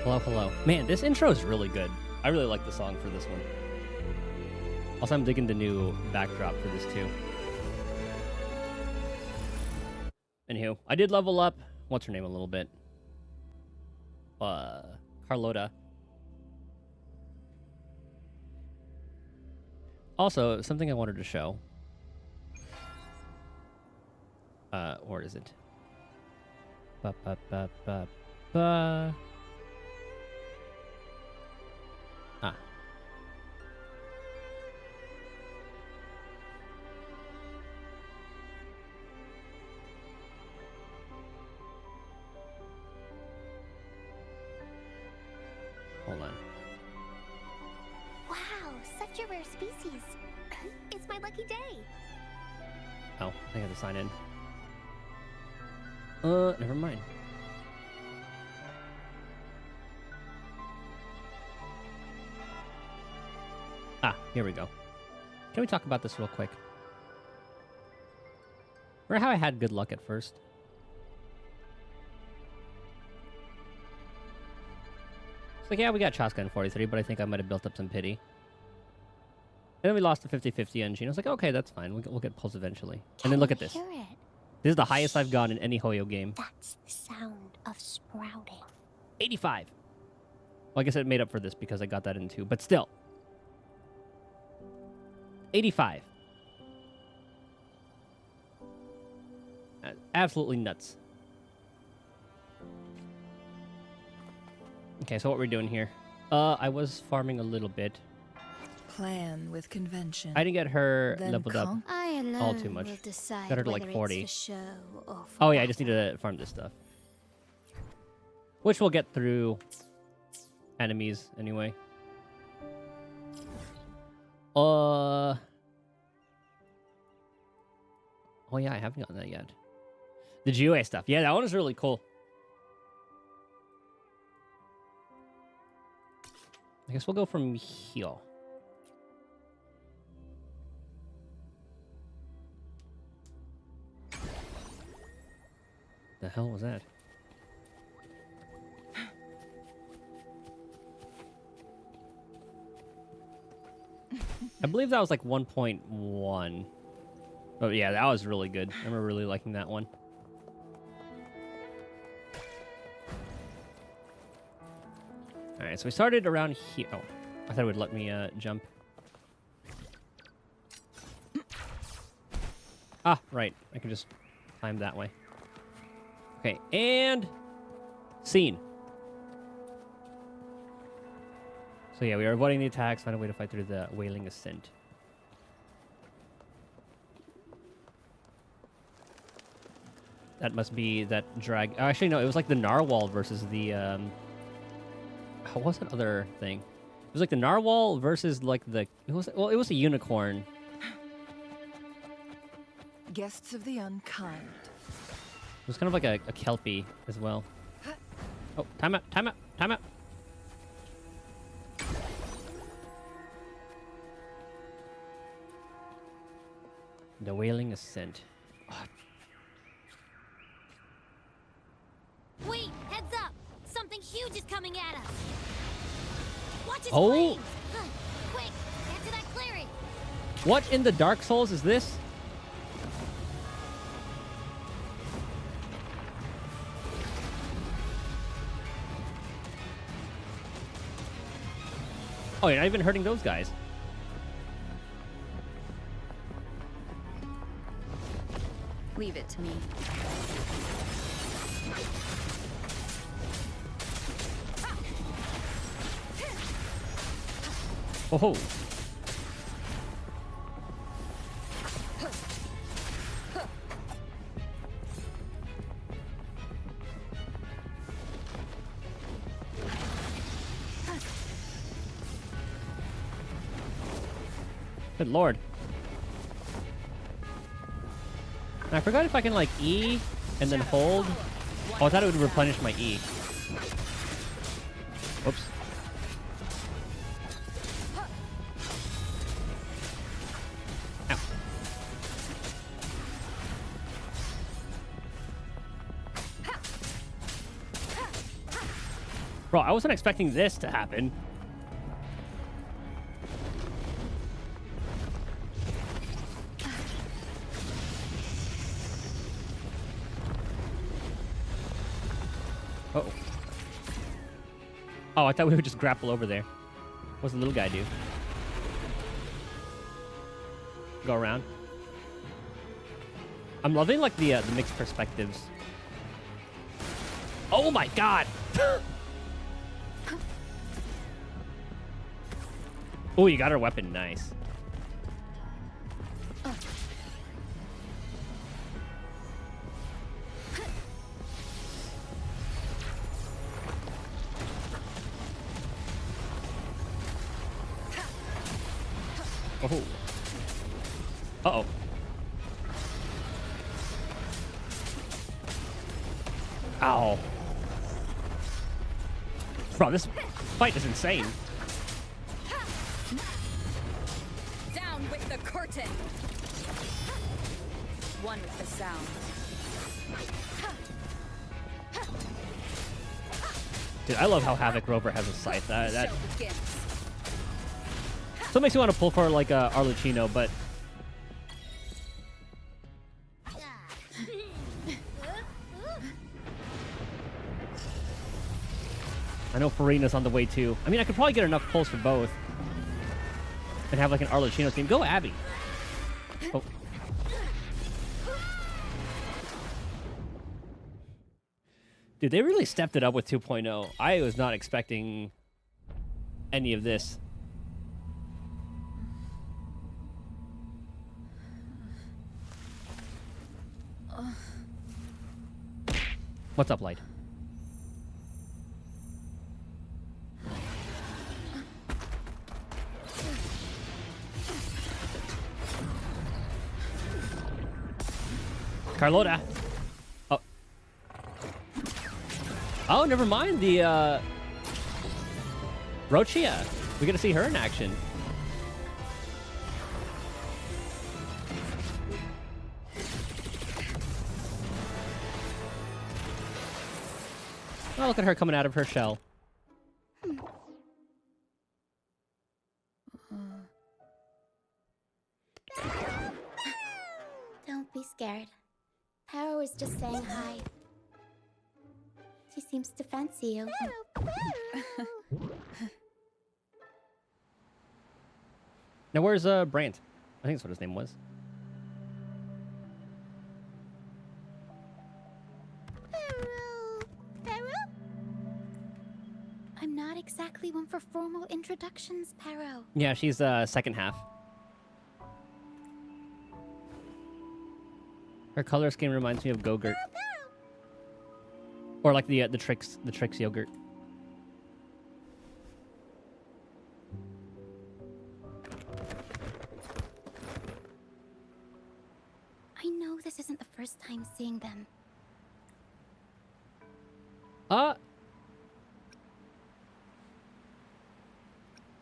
Hello, hello. Man, this intro is really good. I really like the song for this one. Also, I'm digging the new backdrop for this too. Anywho, I did level up. What's her name a little bit? Carlota. Also, something I wanted to show. Or is it? Ba ba ba ba ba. Ah. Hold on. Wow, such a rare species. It's my lucky day. Oh, I think I have to sign in. Never mind. Ah, here we go. Can we talk about this real quick? Remember how I had good luck at first? It's like, yeah, we got Chaska in 43, but I think I might have built up some pity. And then we lost the 50-50 engine. I was like, okay, that's fine. We'll get pulse eventually. And then look at this. Hear it? This is the highest I've gone in any Hoyo game. That's the sound of sprouting. 85. Well, I guess it made up for this because I got that in too, but still. 85. Absolutely nuts. Okay, so what we're doing here. I was farming a little bit. Plan with convention. I didn't get her Then leveled up. I alone All too much. will decide Got her to like whether 40. It's for show or for Oh yeah, I just battle. needed to farm this stuff. Which we'll get through enemies anyway. Oh yeah, I haven't gotten that yet. The GUA stuff. Yeah, that one is really cool. I guess we'll go from here. The hell was that? I believe that was like 1.1. Oh yeah, that was really good. I remember really liking that one. Alright, so we started around here. Oh, I thought it would let me jump. Ah, right. I can just climb that way. Okay, and scene. So yeah, we are avoiding the attacks, find a way to fight through the Wailing Ascent. That must be that drag. Oh, actually, no, it was like the Narwhal versus the what was that other thing? It was like the Narwhal versus like the it was a unicorn. Guests of the unkind. It was kind of like a Kelpie as well. Oh, time out, time out, time out. The Wailing Ascent. Oh, Wait, heads up! Something huge is coming at us. Watch his Oh. flames! Quick, get to that clearing. what in the Dark Souls is this? Oh, you're not even hurting those guys. Leave it to me. Oh. Good lord. And I forgot if I can like E and then hold. Oh, I thought it would replenish my E. Whoops. Ow. Bro, I wasn't expecting this to happen. Uh-oh. Oh, I thought we would just grapple over there. What's the little guy do? Go around. I'm loving like the mixed perspectives. Oh my god! Oh, you got her weapon. Nice. Oh. Uh-oh. Ow. Bro, this fight is insane. Down with the curtain. One with the sound. Dude, I love how Havoc Rover has a scythe. That Show begins. still makes me want to pull for like Arlecchino, but I know Farina's on the way too. I mean, I could probably get enough pulls for both and have like an Arlecchino team. Go Abby. Oh. Dude, they really stepped it up with 2.0. I was not expecting any of this. What's up, Light? Carlota. Oh. Oh, never mind. The Rochia. We get to see her in action. Oh, look at her coming out of her shell. Don't be scared. Paro is just saying hi. She seems to fancy you. Now, where's Brant? I think that's what his name was. I'm not exactly one for formal introductions, Paro. Yeah, she's second half. Her color scheme reminds me of Go-Gurt. Or like the Trix yogurt. I know this isn't the first time seeing them.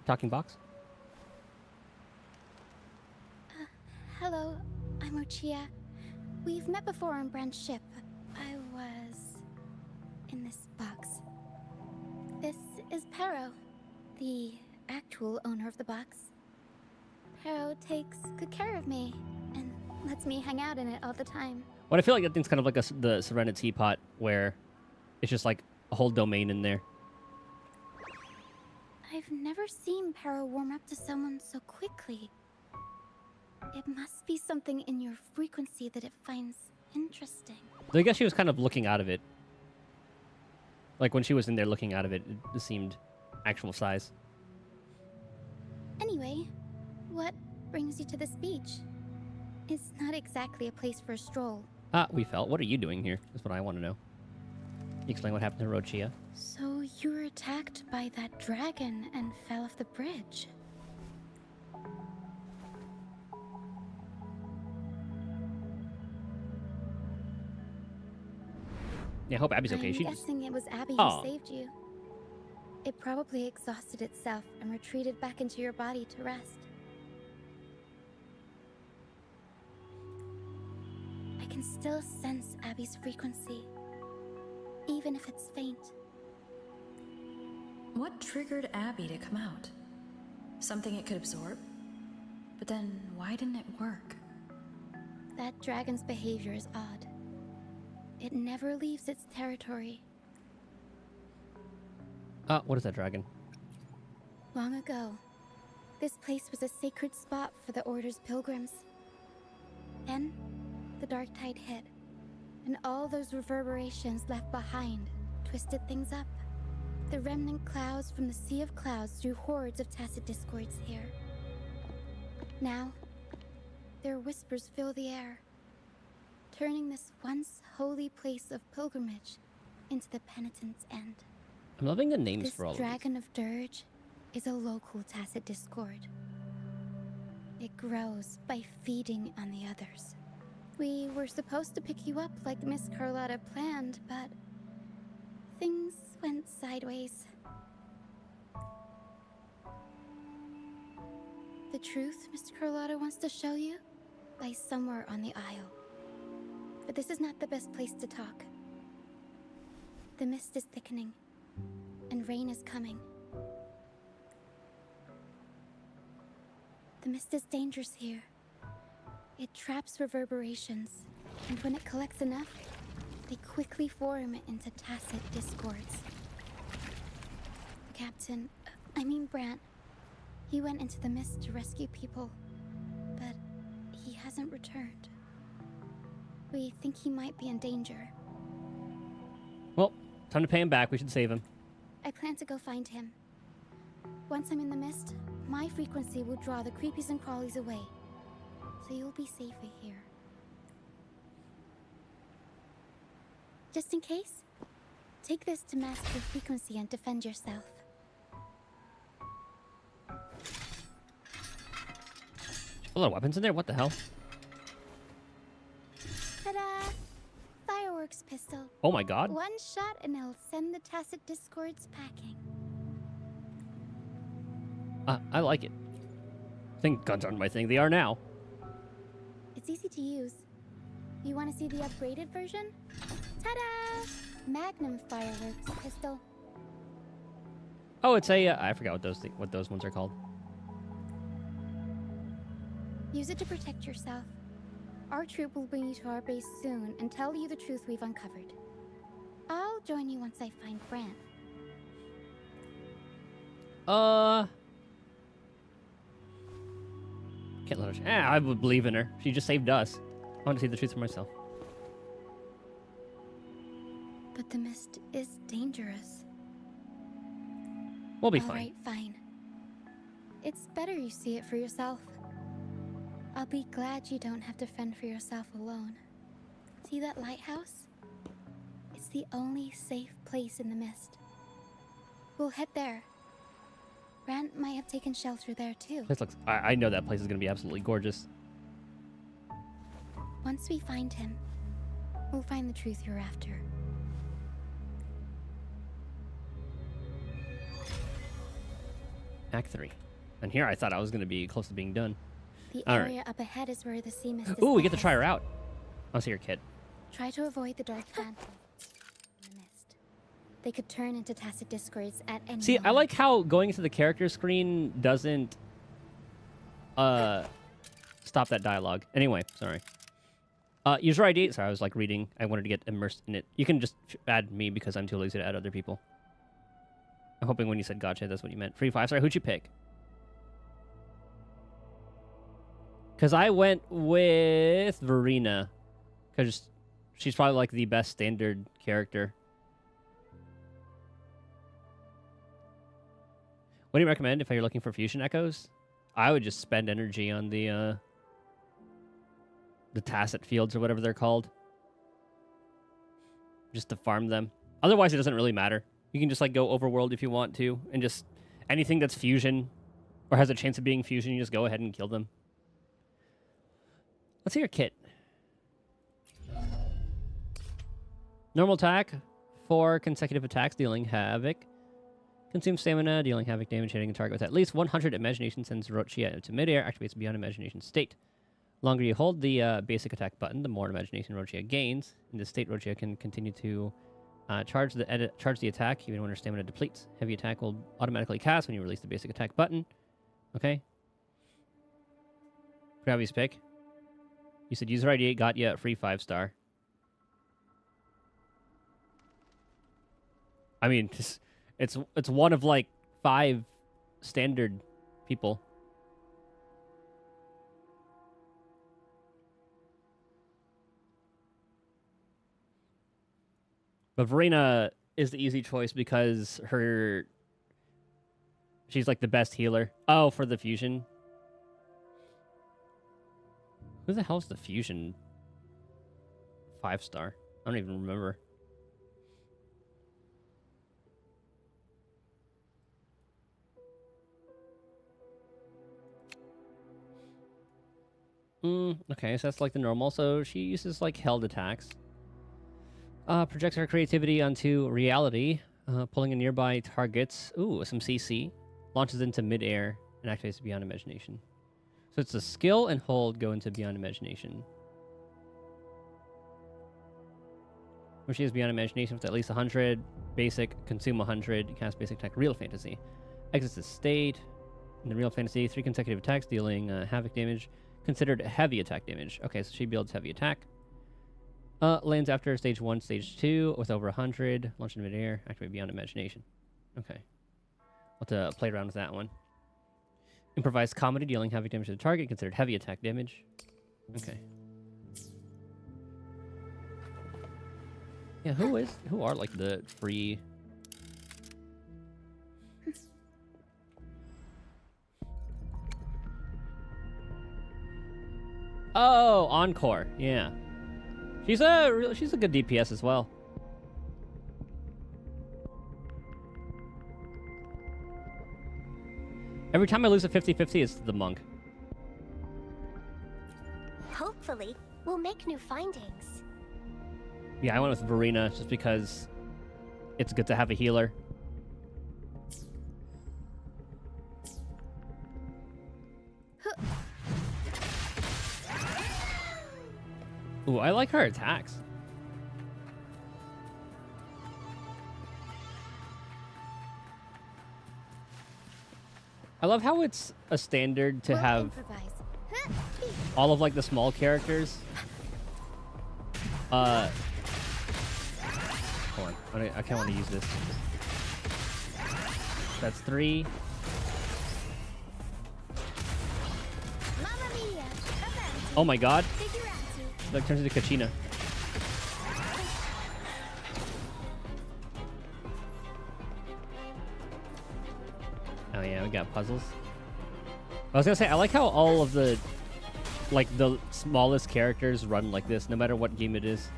Talking box? Hello, I'm Ochia. We've met before on Brand's ship. I was in this box. This is Paro, the actual owner of the box. Paro takes good care of me and lets me hang out in it all the time. Well, I feel like that thing's kind of like the Serenity Pot, where it's just like a whole domain in there. I've never seen Paro warm up to someone so quickly. It must be something in your frequency that it finds interesting. So I guess she was kind of looking out of it. Like when she was in there looking out of it, it seemed actual size. Anyway, what brings you to this beach? It's not exactly a place for a stroll. We felt. What are you doing here? That's what I want to know. You explain what happened to Rochia. So you were attacked by that dragon and fell off the bridge. Yeah, I hope Abby's okay. I'm She guessing it was Abby Aw. who saved you. It probably exhausted itself and retreated back into your body to rest. I can still sense Abby's frequency, even if it's faint. what triggered Abby to come out? Something it could absorb? But then, why didn't it work? That dragon's behavior is odd. It never leaves its territory. What is that dragon? Long ago, this place was a sacred spot for the Order's pilgrims. Then, the dark tide hit, and all those reverberations left behind twisted things up. The remnant clouds from the Sea of Clouds drew hordes of tacit discords here. Now, their whispers fill the air, turning this once holy place of pilgrimage into the penitent's end. I'm loving the names This for all of dragon of dirge is a local tacit discord. It grows by feeding on the others. We were supposed to pick you up like Miss Carlotta planned, but things went sideways. The truth Mr. Carlotta wants to show you lies somewhere on the aisle. But this is not the best place to talk. The mist is thickening, and rain is coming. The mist is dangerous here. It traps reverberations, and when it collects enough, they quickly form into tacit discords. The captain, Brant, he went into the mist to rescue people, but he hasn't returned. We think he might be in danger. Well, time to pay him back. We should save him. I plan to go find him. Once I'm in the mist, my frequency will draw the creepies and crawlies away, so you'll be safer here. Just in case, take this to mask your frequency and defend yourself. A lot of weapons in there? What the hell? Ta-da! Fireworks pistol. Oh my god. One shot and it'll send the tacit discords packing. I like it. I think guns aren't my thing. They are now. It's easy to use. You want to see the upgraded version? Ta-da! Magnum fireworks pistol. Oh, it's a... I forgot what those ones are called. Use it to protect yourself. Our troop will bring you to our base soon and tell you the truth we've uncovered. I'll join you once I find Brant. Can't let her... I would believe in her. She just saved us. I want to see the truth for myself. But the mist is dangerous. We'll be All fine. right, fine. It's better you see it for yourself. I'll be glad you don't have to fend for yourself alone. See that lighthouse? It's the only safe place in the mist. We'll head there. Brant might have taken shelter there too. This looks... I know that place is going to be absolutely gorgeous. Once we find him, we'll find the truth you're after. Act 3. And here I thought I was going to be close to being done. The All right. area up ahead is where the sea mist is. Ooh, we get to thickest. try her out. I'll see your kid. Try to avoid the dark phantoms in the mist. They could turn into tacit discords at any See, I moment. like how going into the character screen doesn't stop that dialogue. Anyway, sorry. User ID. Sorry, I was like reading. I wanted to get immersed in it. You can just add me because I'm too lazy to add other people. I'm hoping when you said gotcha, that's what you meant. Free 5. Sorry, who'd you pick? Because I went with Verena. Because she's probably like the best standard character. What do you recommend if you're looking for fusion echoes? I would just spend energy on the tacit fields or whatever they're called. Just to farm them. Otherwise, it doesn't really matter. You can just like go overworld if you want to. And just anything that's fusion or has a chance of being fusion, you just go ahead and kill them. Let's see your kit. Normal attack. 4 consecutive attacks dealing havoc. Consume stamina, dealing havoc damage, hitting a target with at least 100 imagination sends Rochia into midair, activates beyond imagination state. Longer you hold the basic attack button, the more imagination Rochia gains. In this state, Rochia can continue to Charge the attack even when your stamina depletes. Heavy attack will automatically cast when you release the basic attack button. Okay. Gravity's pick. You said user ID got you a free 5-star. I mean, it's one of like 5 standard people. But Verena is the easy choice because she's like the best healer. Oh, for the fusion. Who the hell's the fusion 5-star? I don't even remember. Okay, so that's like the normal. So she uses like held attacks. Projects her creativity onto reality, pulling in nearby targets. Ooh, some CC. Launches into midair and activates Beyond Imagination. So it's a skill and hold go into Beyond Imagination. When she has Beyond Imagination with at least 100, basic, consume 100, cast basic attack, Real Fantasy. Exits the state. In the Real Fantasy, 3 consecutive attacks dealing havoc damage. Considered heavy attack damage. Okay, so she builds heavy attack. Lands after stage 1, stage 2 with over 100. Launch in midair. Activate Beyond Imagination. Okay. I'll have to play around with that one. Improvised comedy dealing heavy damage to the target. Considered heavy attack damage. Okay. Yeah, who are like the free... Oh, Encore. Yeah. She's a good DPS as well. Every time I lose a 50-50, it's the monk. Hopefully, we'll make new findings. Yeah, I went with Verena just because it's good to have a healer. Ooh, I like her attacks. I love how it's a standard to have all of like the small characters. Hold on, I can't want to use this. That's 3. Oh my god. That turns into Kachina. Oh yeah, we got puzzles. I was gonna say, I like how all of the, like, the smallest characters run like this, no matter what game it is.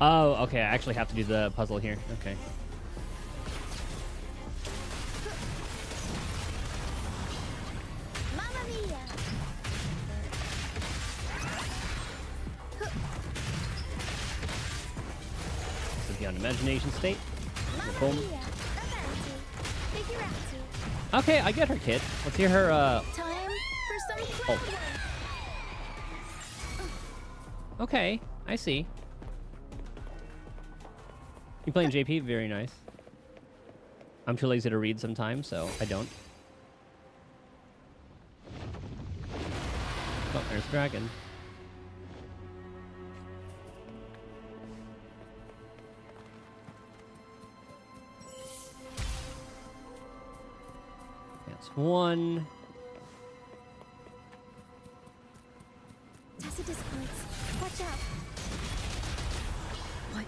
Oh, okay, I actually have to do the puzzle here. Okay. Imagination state. Boom. Okay, I get her kit. Let's hear her, Time for some Okay, I see. You playing JP? Very nice. I'm too lazy to read sometimes, so I don't. Oh, there's Dragon. That's 1. Tacitus points. Watch out. What?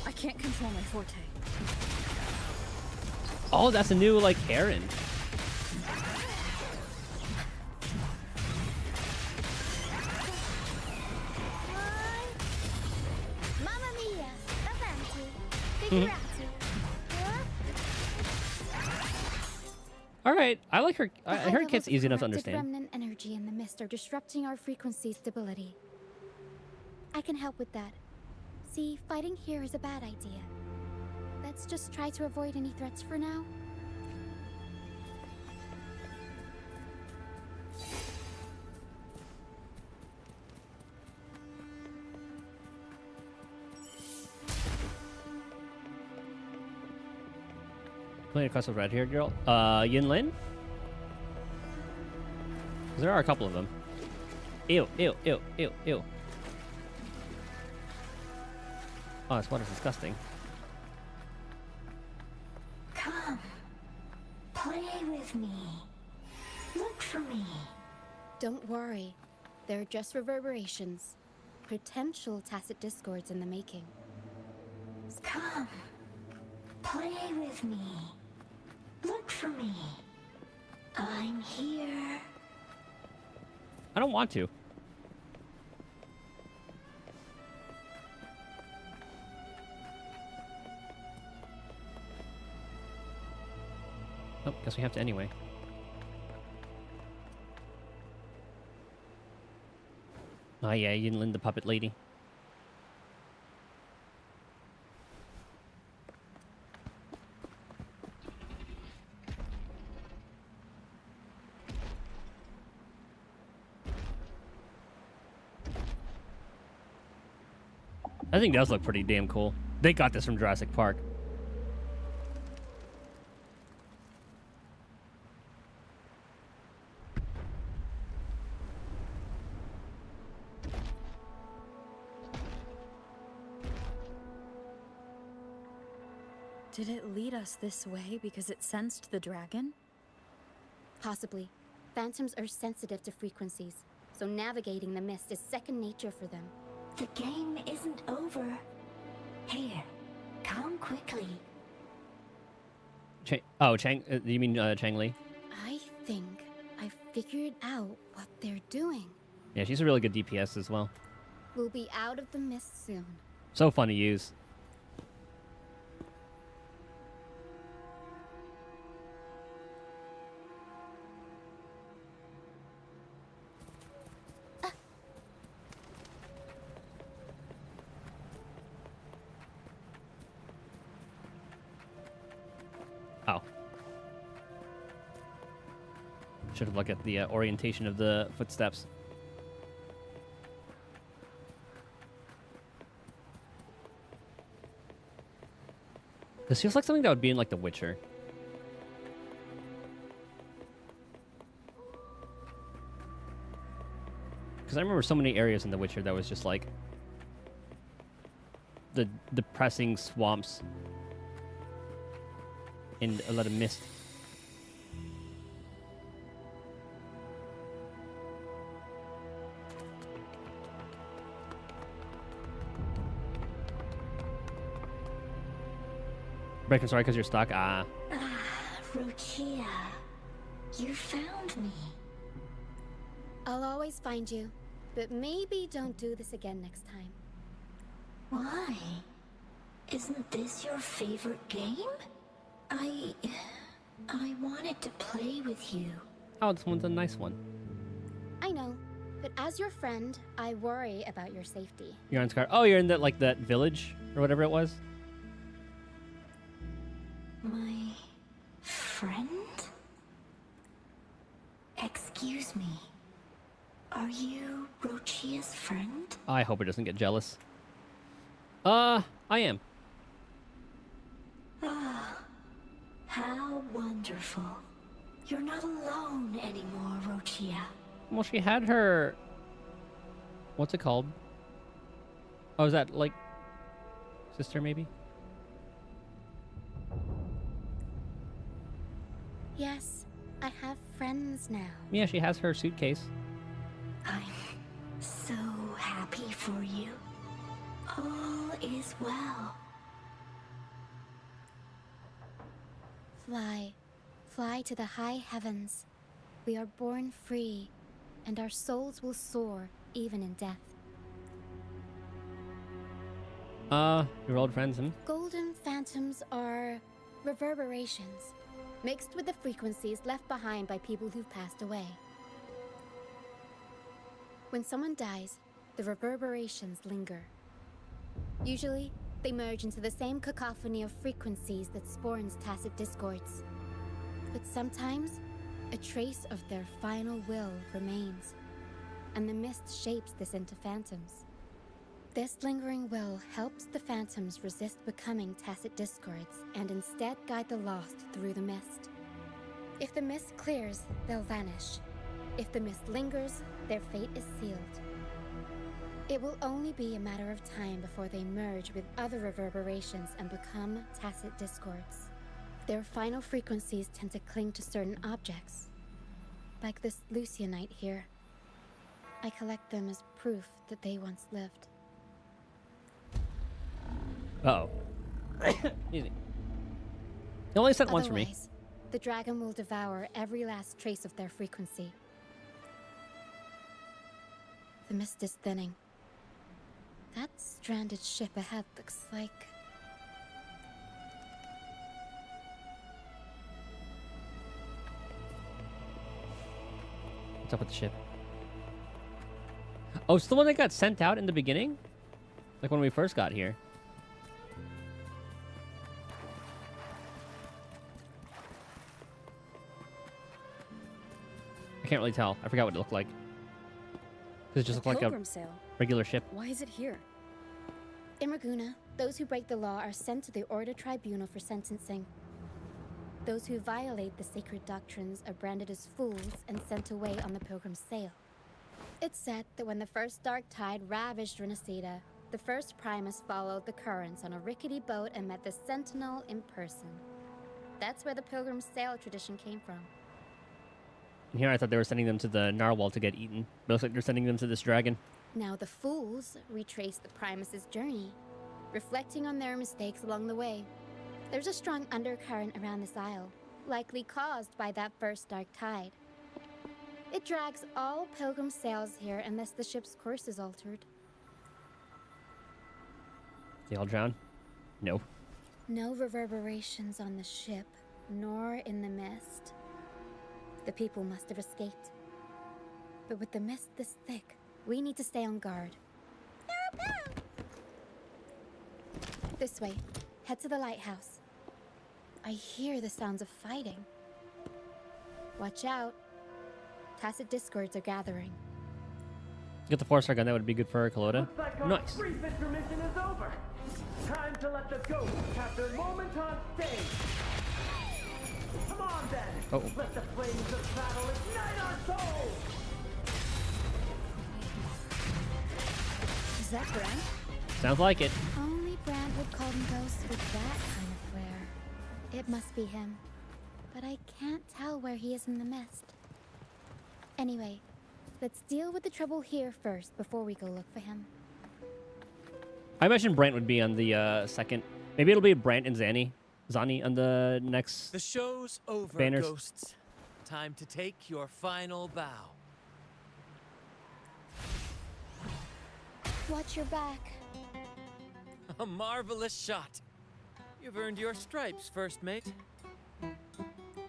I can't control my forte. Oh, that's a new, like, Aaron. Mamma mia. Avanti. Figurati. All right, I like her. The high Her levels kit's of easy enough to corrupted understand. remnant energy in the mist are disrupting our frequency stability. I can help with that. See, fighting here is a bad idea. Let's just try to avoid any threats for now. Playing a quest with red-haired girl. Yinlin? There are a couple of them. Ew, ew, ew, ew, ew. Oh, this water's disgusting. Come. Play with me. Look for me. Don't worry. They're just reverberations. Potential tacit discords in the making. Come. Play with me. Look for me. I'm here. I don't want to. Oh, guess we have to anyway. Oh yeah, Yinlin the puppet lady. I think does look pretty damn cool. They got this from Jurassic Park. Did it lead us this way because it sensed the dragon? Possibly. Phantoms are sensitive to frequencies, so navigating the mist is second nature for them. The game isn't over. Here. Come quickly. Chang. You mean Chang Li? I think I've figured out what they're doing. Yeah, she's a really good DPS as well. We'll be out of the mist soon. So fun to use. Oh. Should have looked at the orientation of the footsteps. This feels like something that would be in like The Witcher. Because I remember so many areas in The Witcher that was just like the depressing swamps and a lot of mist. Break, I'm sorry, because you're stuck. Ah. Ruchia. You found me. I'll always find you, but maybe don't do this again next time. Why? Isn't this your favorite game? I wanted to play with you. Oh, this one's a nice one. I know, but as your friend, I worry about your safety. You're on Scar. Oh, you're in that like that village or whatever it was. My friend? Excuse me. Are you Rochia's friend? I hope it doesn't get jealous. I am. Ah, how wonderful. You're not alone anymore, Rochia. Well, she had her. What's it called? Oh, is that like sister maybe? Yes, I have friends now. Yeah, she has her suitcase. I'm so happy for you. All is well. Fly, fly to the high heavens. We are born free, and our souls will soar even in death. Your old friends, hmm? Golden phantoms are reverberations, mixed with the frequencies left behind by people who've passed away. When someone dies, the reverberations linger. Usually, they merge into the same cacophony of frequencies that spawns tacit discords. But sometimes, a trace of their final will remains, and the mist shapes this into phantoms. This lingering will helps the phantoms resist becoming tacit discords and instead guide the lost through the mist. If the mist clears, they'll vanish. If the mist lingers, their fate is sealed. It will only be a matter of time before they merge with other reverberations and become tacit discords. Their final frequencies tend to cling to certain objects, like this Lucianite here. I collect them as proof that they once lived. Uh-oh. Easy. It only sent once for me. Otherwise, the dragon will devour every last trace of their frequency. The mist is thinning. That stranded ship ahead looks like... What's up with the ship? Oh, it's the one that got sent out in the beginning? Like when we first got here. I can't really tell. I forgot what it looked like. It just looked like a pilgrim sale. regular ship. Why is it here? In Raguna, those who break the law are sent to the Order Tribunal for sentencing. Those who violate the sacred doctrines are branded as fools and sent away on the pilgrim's sail. It's said that when the first dark tide ravaged Renacida, the first Primus followed the currents on a rickety boat and met the Sentinel in person. That's where the pilgrim's sail tradition came from. And here I thought they were sending them to the narwhal to get eaten. But it looks like they're sending them to this dragon. Now the fools retrace the Primus's journey, reflecting on their mistakes along the way. There's a strong undercurrent around this isle, likely caused by that first dark tide. It drags all pilgrim sails here unless the ship's course is altered. They all drown? No. No reverberations on the ship, nor in the mist. The people must have escaped. But with the mist this thick, we need to stay on guard. This way. Head to the lighthouse. I hear the sounds of fighting. Watch out. Tacit discords are gathering. Get the 4-star gun, that would be good for Carlotta. Looks like our Nice. brief intermission is over. Time to let the ghosts have their moment on stage. Come on then. Oh. Let the flames of battle ignite our souls. Is that Brand? Sounds like it. Only Brand would call them ghosts with that kind of flair. It must be him. But I can't tell where he is in the mist. Anyway, let's deal with the trouble here first before we go look for him. I imagine Brant would be on the second. Maybe it'll be Brant and Zani on the next. The show's over, Banners. ghosts. Time to take your final bow. Watch your back. A marvelous shot. You've earned your stripes, first mate.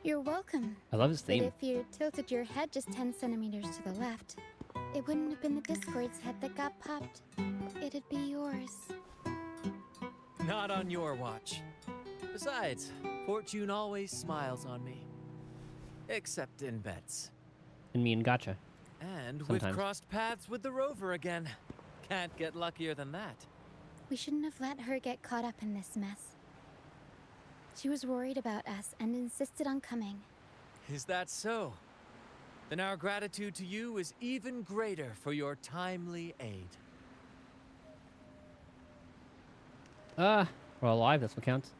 You're welcome. I love his But theme. if you tilted your head just 10 centimeters to the left, it wouldn't have been the Discord's head that got popped. It'd be yours. Not on your watch. Besides, fortune always smiles on me. Except in bets. And me and Gotcha. And Sometimes. we've crossed paths with the rover again. Can't get luckier than that. We shouldn't have let her get caught up in this mess. She was worried about us and insisted on coming. Is that so? Then our gratitude to you is even greater for your timely aid. We're alive, that's what counts.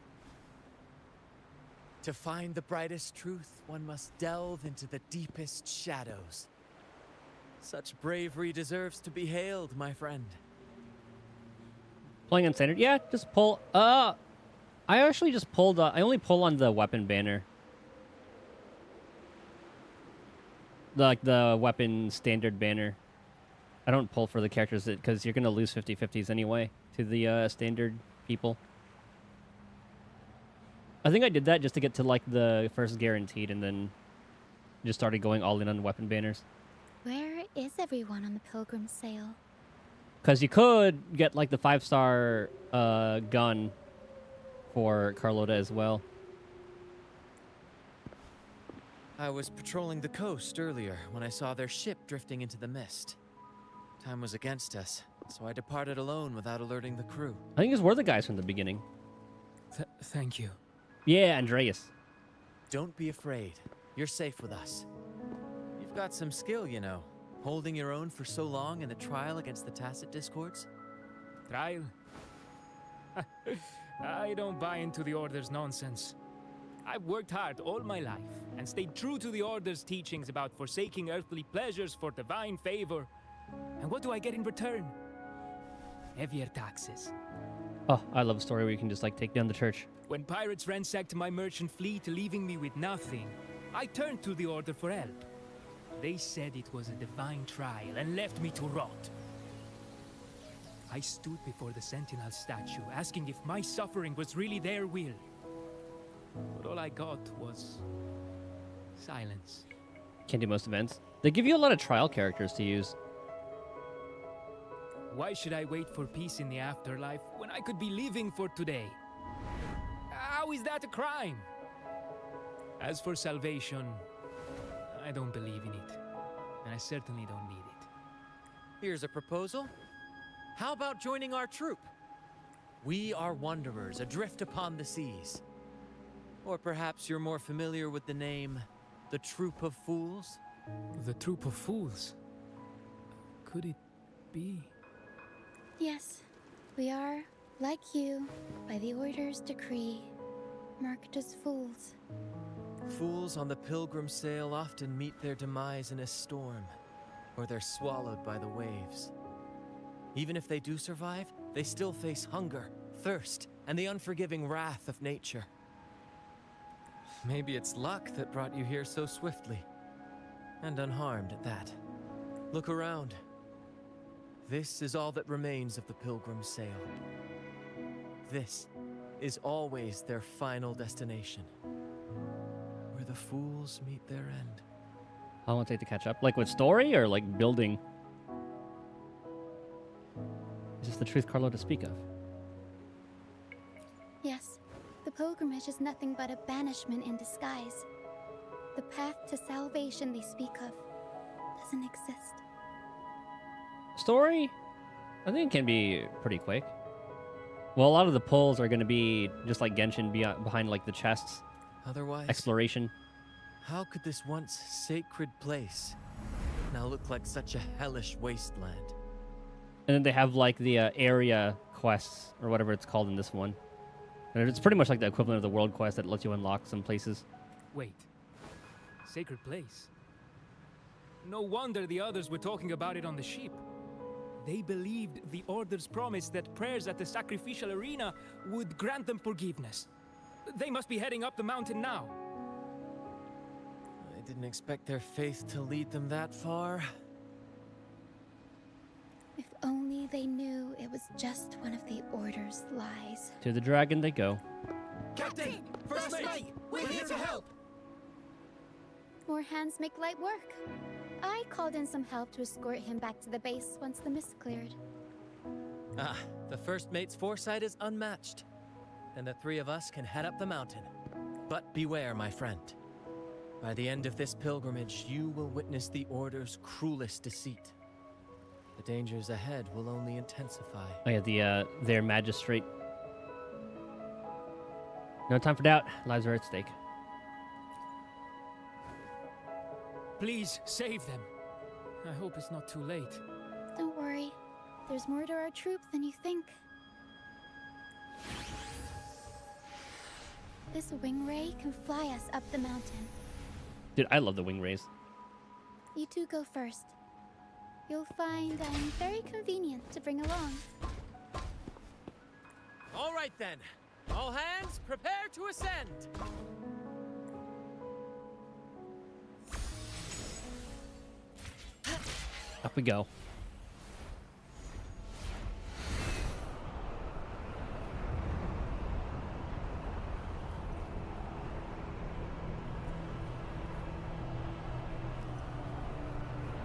To find the brightest truth, one must delve into the deepest shadows. Such bravery deserves to be hailed, my friend. Playing on standard? Yeah, just pull. I actually just pulled. I only pull on the weapon banner. Like the weapon standard banner. I don't pull for the characters because you're going to lose 50-50s anyway to the standard people. I think I did that just to get to like the first guaranteed and then just started going all in on weapon banners. Where is everyone on the pilgrim sail? Because you could get like the 5-star gun for Carlotta as well. I was patrolling the coast earlier when I saw their ship drifting into the mist. Time was against us, so I departed alone without alerting the crew. I think these were the guys from the beginning. Thank you. Yeah, Andreas. Don't be afraid. You're safe with us. You've got some skill, you know. Holding your own for so long in the trial against the Tacit Discords. Trial? I don't buy into the Order's nonsense. I've worked hard all my life and stayed true to the Order's teachings about forsaking earthly pleasures for divine favor. And what do I get in return? Heavier taxes. Oh, I love a story where you can just like take down the church. When pirates ransacked my merchant fleet, leaving me with nothing, I turned to the Order for help. They said it was a divine trial and left me to rot. I stood before the Sentinel statue, asking if my suffering was really their will. But all I got was silence. Can't do most events. They give you a lot of trial characters to use. Why should I wait for peace in the afterlife when I could be living for today? How is that a crime? As for salvation, I don't believe in it. And I certainly don't need it. Here's a proposal. How about joining our troop? We are wanderers adrift upon the seas. Or perhaps you're more familiar with the name, the Troop of Fools? The Troop of Fools? Could it be? Yes, we are, like you, by the Order's decree, marked as fools. Fools on the pilgrim sail often meet their demise in a storm, or they're swallowed by the waves. Even if they do survive, they still face hunger, thirst, and the unforgiving wrath of nature. Maybe it's luck that brought you here so swiftly, and unharmed at that. Look around. This is all that remains of the pilgrim sail. This is always their final destination, where the fools meet their end. How long it take to catch up? Like with story or like building? Is this the truth, Carlo, to speak of? Yes, the pilgrimage is nothing but a banishment in disguise. The path to salvation they speak of doesn't exist. Story? I think it can be pretty quick. Well, a lot of the pulls are going to be just like Genshin behind like the chests. Otherwise, Exploration. how could this once sacred place now look like such a hellish wasteland? And then they have like the area quests or whatever it's called in this one. And it's pretty much like the equivalent of the world quest that lets you unlock some places. Wait. Sacred place? No wonder the others were talking about it on the ship. They believed the Order's promise that prayers at the sacrificial arena would grant them forgiveness. They must be heading up the mountain now. I didn't expect their faith to lead them that far. If only they knew it was just one of the Order's lies. To the dragon they go. Captain! First mate! We're here to help! More hands make light work. I called in some help to escort him back to the base once the mist cleared. Ah, the first mate's foresight is unmatched. And the three of us can head up the mountain. But beware, my friend. By the end of this pilgrimage, you will witness the Order's cruelest deceit. The dangers ahead will only intensify. Oh yeah, their magistrate. No time for doubt. Lives are at stake. Please, save them. I hope it's not too late. Don't worry. There's more to our troop than you think. This wing ray can fly us up the mountain. Dude, I love the wing rays. You two go first. You'll find I'm very convenient to bring along. All right then. All hands, prepare to ascend. Up we go.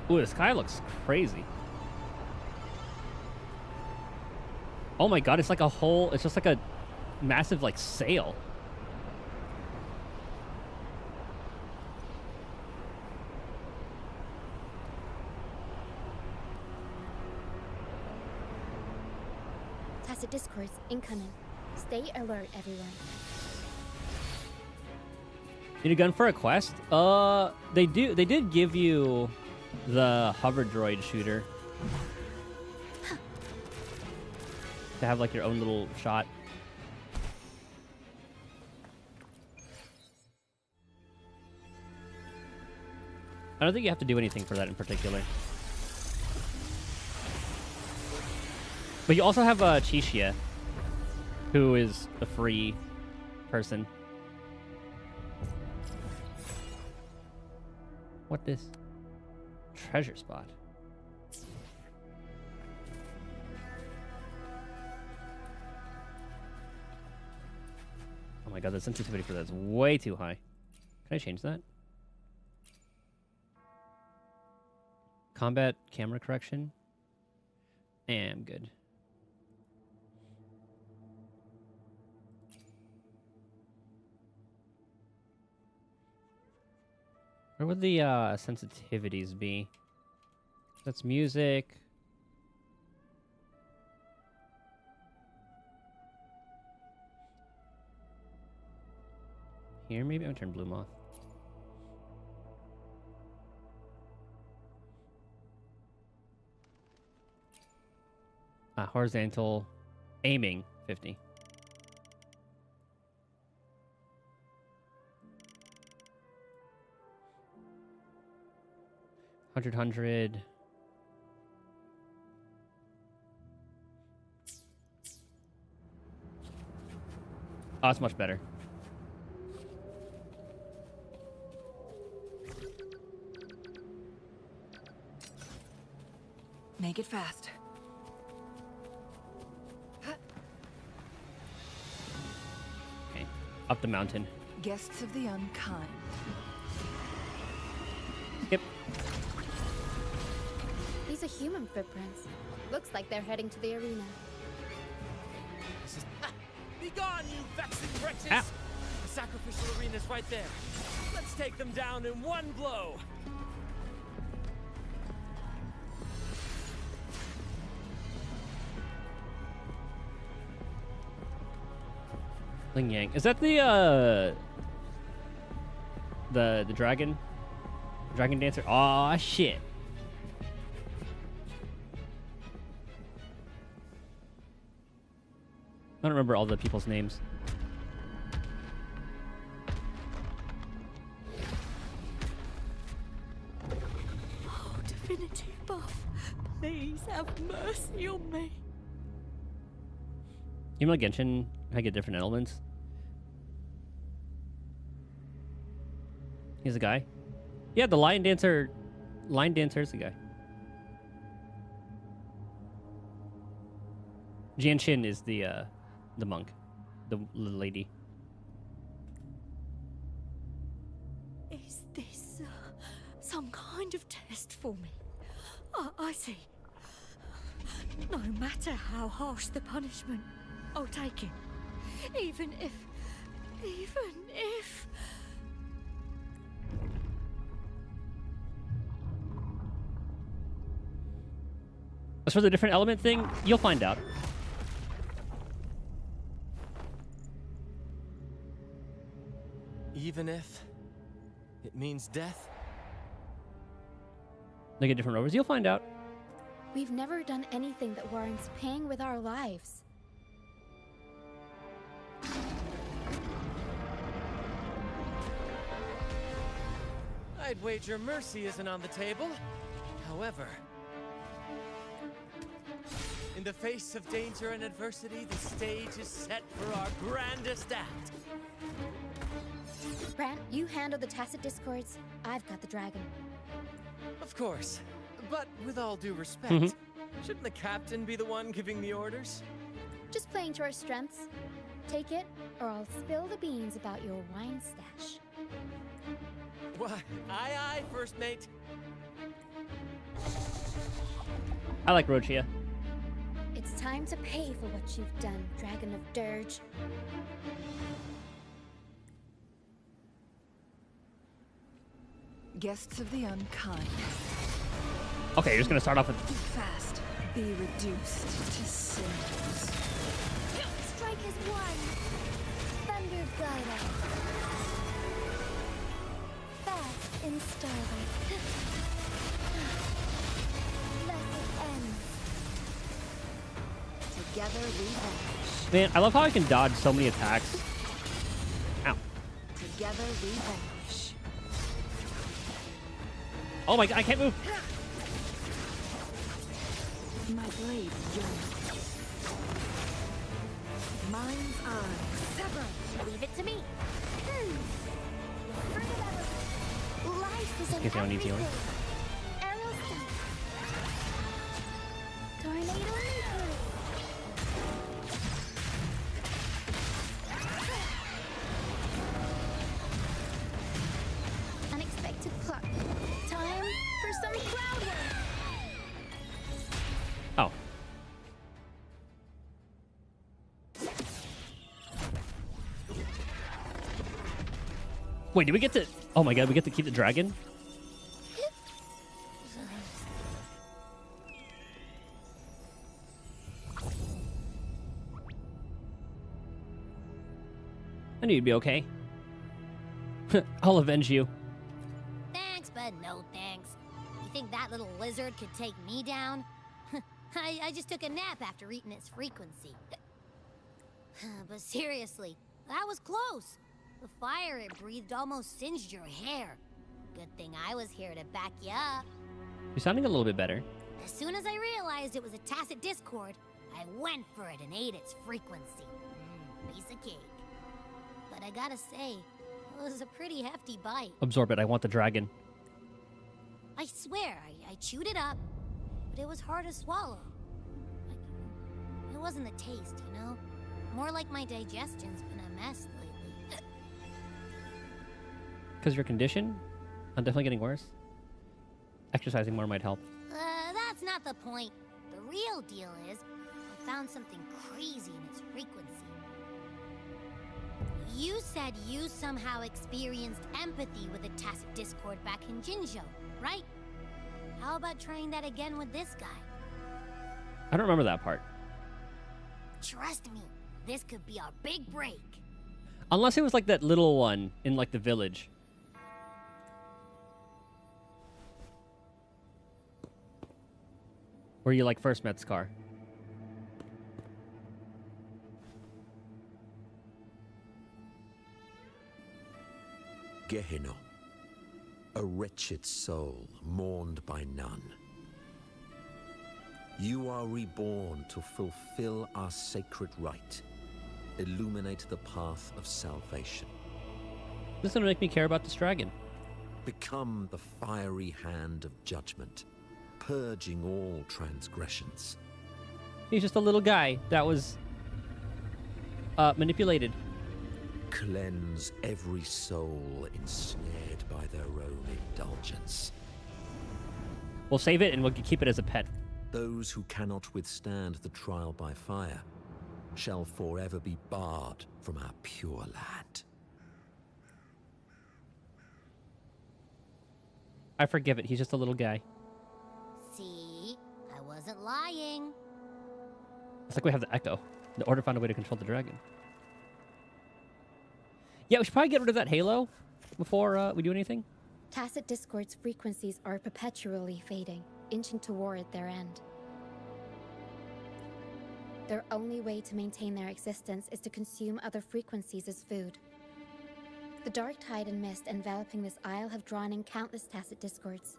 Ooh, the sky looks crazy. Oh my god, it's like a whole, it's just like a massive like sail. tacit discords incoming. Stay alert, everyone. Need a gun for a quest? They did give you the hover droid shooter to have like your own little shot. I don't think you have to do anything for that in particular. But you also have Chishia, who is a free person. What this? Treasure spot. Oh my god, the sensitivity for that is way too high. Can I change that? Combat camera correction. I'm good. Where would the sensitivities be? That's music. Here, maybe I'm gonna turn bloom off. Horizontal aiming 50. Hundred. Oh, it's much better. Make it fast. Okay, up the mountain. Guests of the unkind. Yep. These are human footprints. Looks like they're heading to the arena. This is... Be gone, you vexing wretches! Ow. The sacrificial arena's right there. Let's take them down in one blow! Ling Yang. Is that the dragon? Dragon dancer? Aw, shit. I don't remember all the people's names. Oh, divinity above, please have mercy on me. You know, like Genshin, I get different elements. He's a guy. Yeah, the lion dancer. Lion dancer is the guy. Jianshin is the monk, the lady. Is this some kind of test for me? I see. No matter how harsh the punishment, I'll take it. Even if... As for the different element thing, you'll find out. Even if it means death? They get different rovers. You'll find out. We've never done anything that warrants paying with our lives. I'd wager mercy isn't on the table. However, in the face of danger and adversity, the stage is set for our grandest act. Brant, you handle the tacit discords. I've got the dragon. Of course, but with all due respect, shouldn't the captain be the one giving the orders? Just playing to our strengths. Take it, or I'll spill the beans about your wine stash. Why, aye, first mate. I like Rochia. It's time to pay for what you've done, Dragon of Dirge. Guests of the unkind. Okay, you're just gonna start off with Fast. be reduced to cinders. Strike as one. Thunder glider. Fast in starlight. Thus it ends. Together we vanish. Man, I love how I can dodge so many attacks. Ow. Together we vanish. Oh my god, I can't move. My blade yearns. Mind's eye. Sever. Leave it to me. Bring it out. Life is in case anyone needs healing. everything. Aerial stuff. Tornado leaper. Unexpected pluck. Time for some crowd work. Oh. Wait, do we get to... Oh my god, we get to keep the dragon? I knew you'd be okay. I'll avenge you. Thanks, but no thanks. You think that little lizard could take me down? I just took a nap after eating its frequency. But seriously, that was close. The fire it breathed almost singed your hair. Good thing I was here to back you up. You're sounding a little bit better. As soon as I realized it was a tacit discord, I went for it and ate its frequency. Piece of cake. But I gotta say, it was a pretty hefty bite. Absorb it, I want the dragon. I swear, I chewed it up, but it was hard to swallow. Like, it wasn't the taste, you know? More like my digestion's been a mess lately. Because your condition? I'm definitely getting worse. Exercising more might help. That's not the point. The real deal is, I found something crazy in its frequency. You said you somehow experienced empathy with the tacit discord back in Jinzhou, right? How about trying that again with this guy? I don't remember that part. Trust me, this could be our big break. Unless it was like that little one in like the village. Where you like first met Scar. Gehenna, a wretched soul mourned by none. You are reborn to fulfill our sacred rite, illuminate the path of salvation. This is gonna make me care about this dragon. Become the fiery hand of judgment, purging all transgressions. He's just a little guy that was manipulated. Cleanse every soul ensnared by their own indulgence. We'll save it and we'll keep it as a pet. Those who cannot withstand the trial by fire shall forever be barred from our pure land. I forgive it. He's just a little guy. See? I wasn't lying. It's like we have the echo. The Order found a way to control the dragon. Yeah, we should probably get rid of that halo before we do anything. Tacit Discord's frequencies are perpetually fading, inching toward their end. Their only way to maintain their existence is to consume other frequencies as food. The dark tide and mist enveloping this isle have drawn in countless Tacit Discords.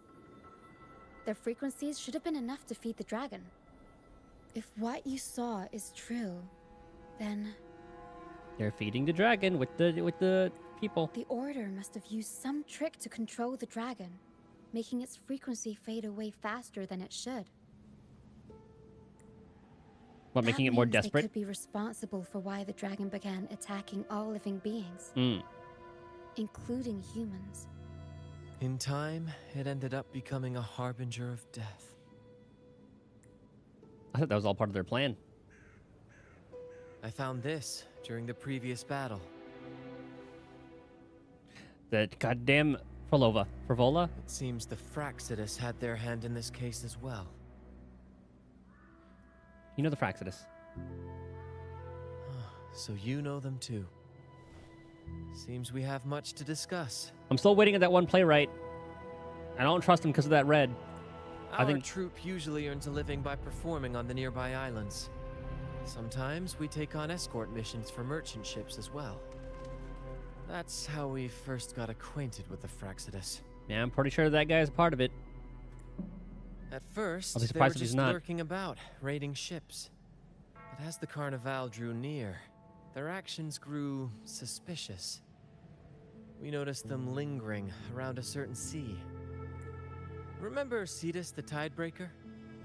Their frequencies should have been enough to feed the dragon. If what you saw is true, then They're feeding the dragon with the people. the Order must have used some trick to control the dragon, making its frequency fade away faster than it should. What, making it more They desperate? could be responsible for why the dragon began attacking all living beings, Mm. including humans. In time, it ended up becoming a harbinger of death. I thought that was all part of their plan. I found this during the previous battle. The goddamn Frivola. It seems the Fraxidus had their hand in this case as well. You know the Fraxidus. So you know them too. Seems we have much to discuss. I'm still waiting on that one playwright. I don't trust him because of that red. Our troop usually earns a living by performing on the nearby islands. Sometimes we take on escort missions for merchant ships as well. That's how we first got acquainted with the Fraxidus. Yeah, I'm pretty sure that guy's a part of it. At first, I'll be they surprised were if he's just not. lurking about, raiding ships. But as the Carnival drew near, their actions grew suspicious. We noticed them lingering around a certain sea. Remember Cetus the Tidebreaker?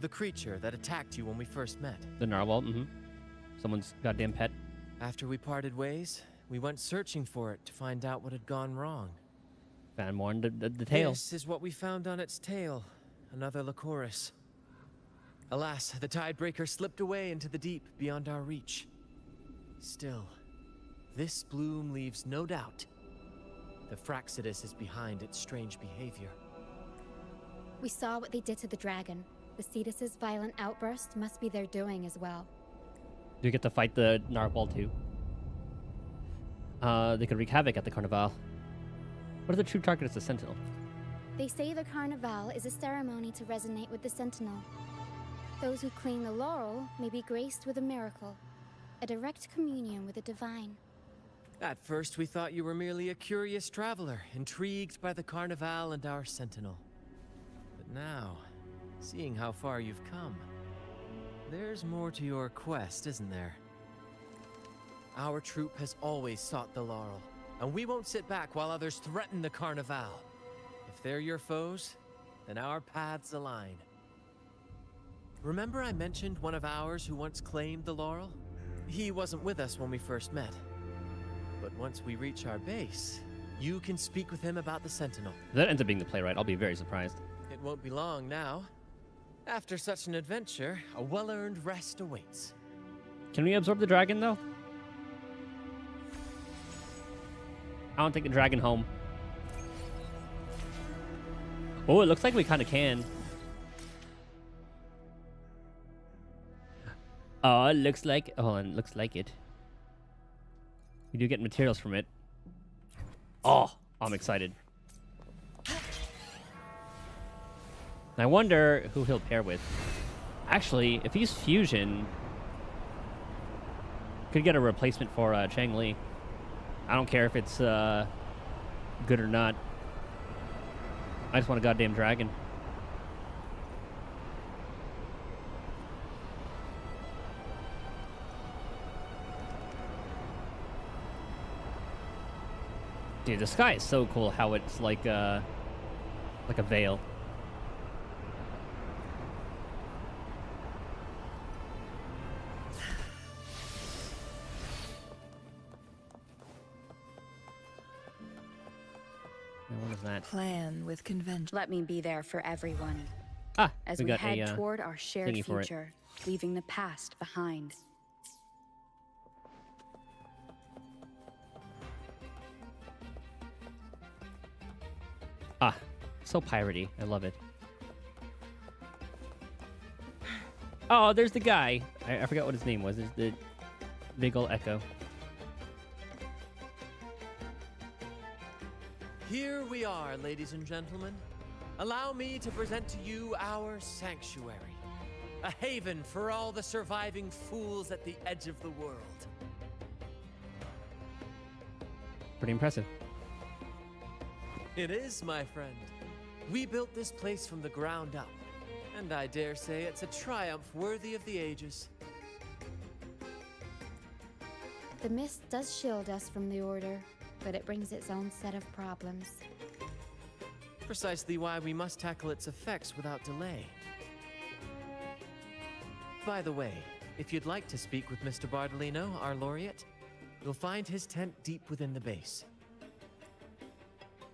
The creature that attacked you when we first met? The narwhal, Someone's goddamn pet. After we parted ways, we went searching for it to find out what had gone wrong. Found more in the tail. This is what we found on its tail. Another Lycoris. Alas, the Tidebreaker slipped away into the deep beyond our reach. Still, this bloom leaves no doubt. The Fraxidus is behind its strange behavior. We saw what they did to the dragon. The Cetus's violent outburst must be their doing as well. Do you get to fight the narwhal too? They could wreak havoc at the Carnival. What are the true targets of the Sentinel? They say the Carnival is a ceremony to resonate with the Sentinel. Those who claim the laurel may be graced with a miracle, a direct communion with the divine. At first, we thought you were merely a curious traveler, intrigued by the Carnival and our Sentinel. But now, seeing how far you've come, there's more to your quest, isn't there? Our troop has always sought the laurel, and we won't sit back while others threaten the Carnival. If they're your foes, then our paths align. Remember I mentioned one of ours who once claimed the laurel? He wasn't with us when we first met. But once we reach our base, you can speak with him about the Sentinel. If that ends up being the playwright, I'll be very surprised. It won't be long now. After such an adventure, a well-earned rest awaits. Can we absorb the dragon, though? I don't take the dragon home. Oh, it looks like we kind of can. Oh, it looks like... Oh, it looks like it. We do get materials from it. Oh, I'm excited. I wonder who he'll pair with. Actually, if he's fusion, could get a replacement for Chang Li. I don't care if it's good or not. I just want a goddamn dragon. Dude, the sky is so cool how it's like a veil. What is that? Plan with convention. Let me be there for everyone. Ah, as we we got head a, toward our shared thingy for it. future, leaving the past behind. Ah, so piratey. I love it. Oh, there's the guy. I forgot what his name was. There's the big ol' Echo. Here we are, ladies and gentlemen. Allow me to present to you our sanctuary. A haven for all the surviving fools at the edge of the world. Pretty impressive. It is, my friend. We built this place from the ground up, and I dare say it's a triumph worthy of the ages. The mist does shield us from the Order, but it brings its own set of problems. Precisely why we must tackle its effects without delay. By the way, if you'd like to speak with Mr. Bardolino, our laureate, you'll find his tent deep within the base.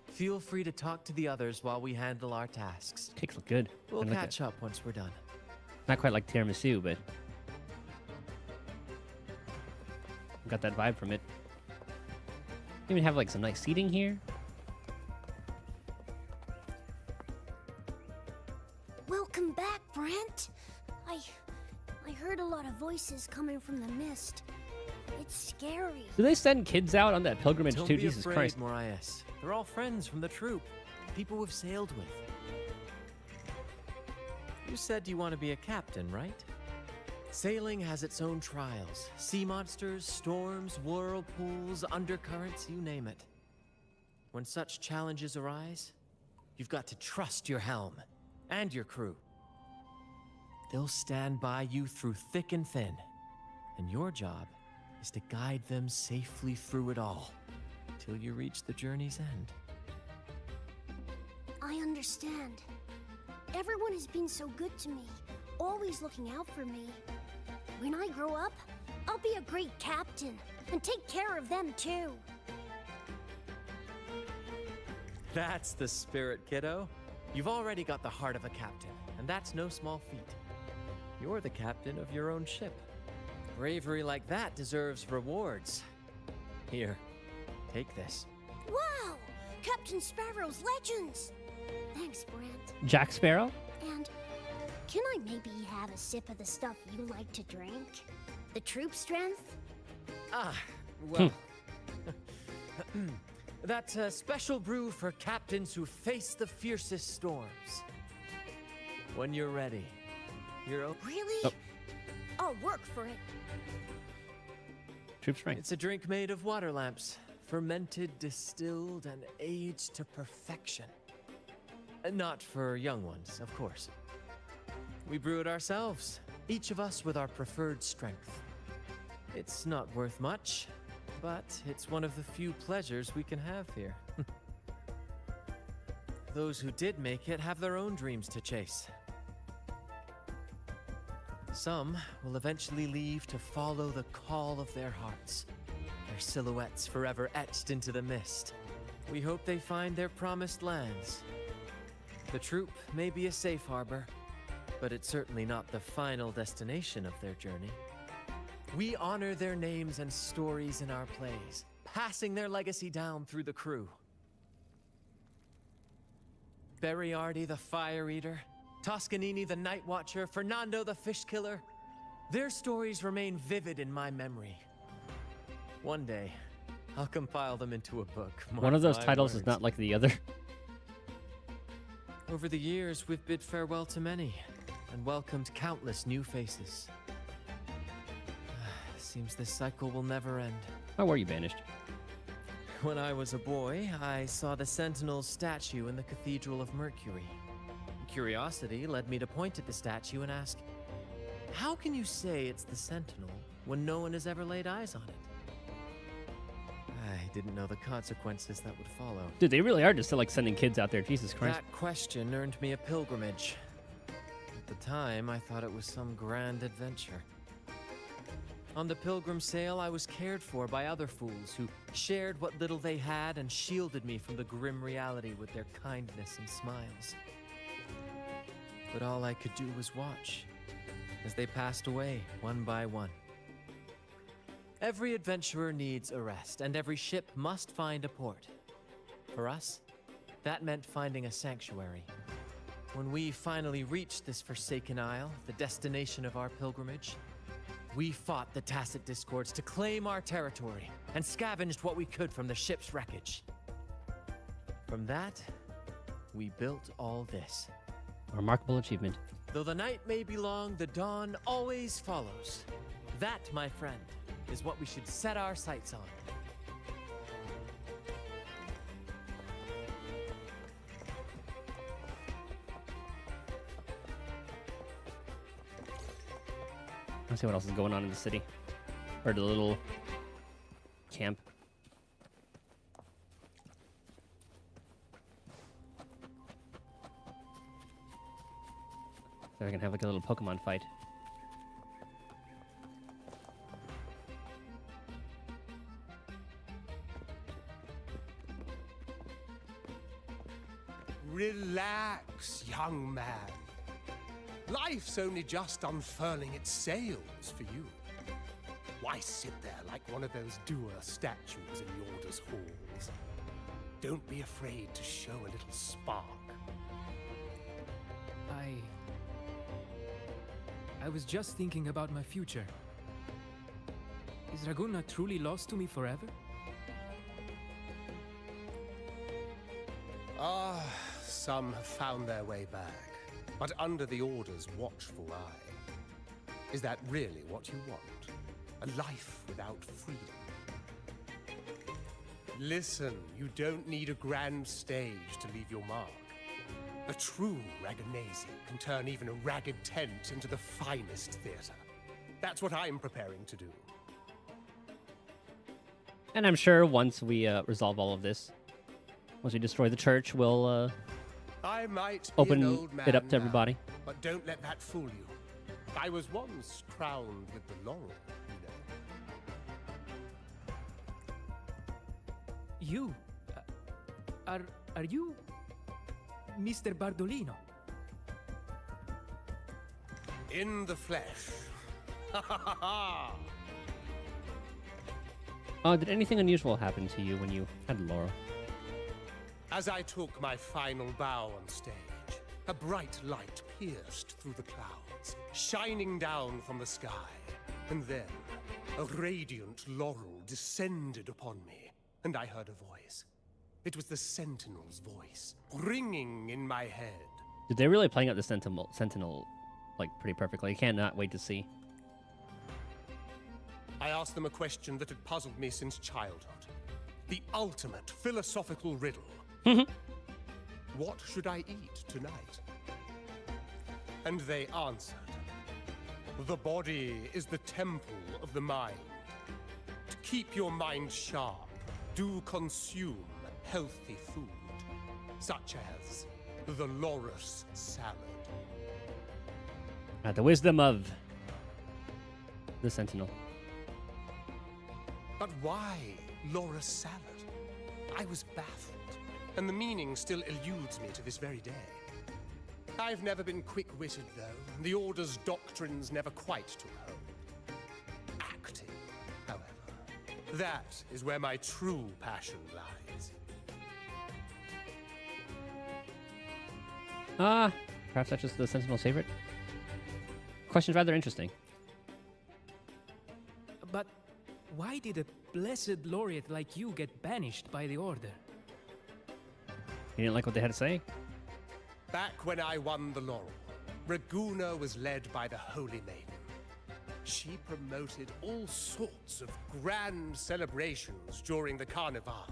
Feel free to talk to the others while we handle our tasks. Cakes look good. We'll And like catch up once we're done. Not quite like tiramisu, but got that vibe from it. Even have like some nice seating here. Welcome back, Brent. I heard a lot of voices coming from the mist. It's scary. Do they send kids out on that pilgrimage Don't too? be Jesus afraid, Christ. Morias. They're all friends from the troop. People we've sailed with. You said you want to be a captain, right? Sailing has its own trials. Sea monsters, storms, whirlpools, undercurrents, you name it. When such challenges arise, you've got to trust your helm and your crew. They'll stand by you through thick and thin, and your job is to guide them safely through it all, till you reach the journey's end. I understand. Everyone has been so good to me, always looking out for me. When I grow up, I'll be a great captain and take care of them too. That's the spirit, kiddo. You've already got the heart of a captain, and that's no small feat. You're the captain of your own ship. Bravery like that deserves rewards. Here, take this. Wow! Captain Sparrow's legends! Thanks, Brant. Jack Sparrow? And can I maybe have a sip of the stuff you like to drink? The troop strength? Ah, well... That special brew for captains who face the fiercest storms. When you're ready, you're... Really? Oh. I'll work for it. Troop strength. It's a drink made of water lamps, fermented, distilled, and aged to perfection. Not for young ones, of course. We brew it ourselves, each of us with our preferred strength. It's not worth much, but it's one of the few pleasures we can have here. Those who did make it have their own dreams to chase. Some will eventually leave to follow the call of their hearts, their silhouettes forever etched into the mist. We hope they find their promised lands. The troop may be a safe harbor, but it's certainly not the final destination of their journey. We honor their names and stories in our plays, passing their legacy down through the crew. Beriardi the Fire Eater, Toscanini the Night Watcher, Fernando the Fish Killer. Their stories remain vivid in my memory. One day, I'll compile them into a book. One of those mark my titles is words. not like the other. Over the years, we've bid farewell to many, and welcomed countless new faces. Seems this cycle will never end. Why were you banished? When I was a boy, I saw the Sentinel's statue in the Cathedral of Mercury. Curiosity led me to point at the statue and ask, how can you say it's the Sentinel when no one has ever laid eyes on it? I didn't know the consequences that would follow. Dude, they really are just like sending kids out there. Jesus Christ. That question earned me a pilgrimage. At the time, I thought it was some grand adventure. On the pilgrim sail, I was cared for by other fools who shared what little they had and shielded me from the grim reality with their kindness and smiles. But all I could do was watch as they passed away one by one. Every adventurer needs a rest, and every ship must find a port. For us, that meant finding a sanctuary. When we finally reached this forsaken isle, the destination of our pilgrimage, we fought the Tacit Discords to claim our territory and scavenged what we could from the ship's wreckage. From that, we built all this. A remarkable achievement. Though the night may be long, the dawn always follows. That, my friend, is what we should set our sights on. Let's see what else is going on in the city. Or the little camp. So I can have like a little Pokemon fight. Relax, young man. Life's only just unfurling its sails for you. Why sit there like one of those dour statues in the Order's halls? Don't be afraid to show a little I was just thinking about my future. Is Raguna truly lost to me forever? Ah, some have found their way back, but under the Order's watchful eye. Is that really what you want? A life without freedom? Listen, you don't need a grand stage to leave your mark. A true Raganese can turn even a ragged tent into the finest theater. That's what I'm preparing to do. And I'm sure once we resolve all of this, once we destroy the church, we'll I might be open an old man it up to now, everybody. but don't let that fool you. I was once crowned with the laurel, you know. You? Are you Mr. Bardolino? In the flesh. Ha ha ha ha! Did anything unusual happen to you when you had Laurel? As I took my final bow on stage, a bright light pierced through the clouds, shining down from the sky. And then, a radiant laurel descended upon me, and I heard a voice. It was the Sentinel's voice, ringing in my head. Dude, they're really playing up the Sentinel, like, pretty perfectly. I cannot wait to see. I asked them a question that had puzzled me since childhood. The ultimate philosophical riddle. What should I eat tonight? And they answered. The body is the temple of the mind. To keep your mind sharp, do consume healthy food, such as the Loris salad. The wisdom of the Sentinel. But why Loris salad? I was baffled, and the meaning still eludes me to this very day. I've never been quick-witted, though, and the Order's doctrines never quite took hold. Acting, however, that is where my true passion lies. Perhaps that's just the Sentinel's favorite. Question's rather interesting. But why did a blessed laureate like you get banished by the Order? You didn't like what they had to say? Back when I won the laurel, Raguna was led by the Holy Maiden. She promoted all sorts of grand celebrations during the Carnival,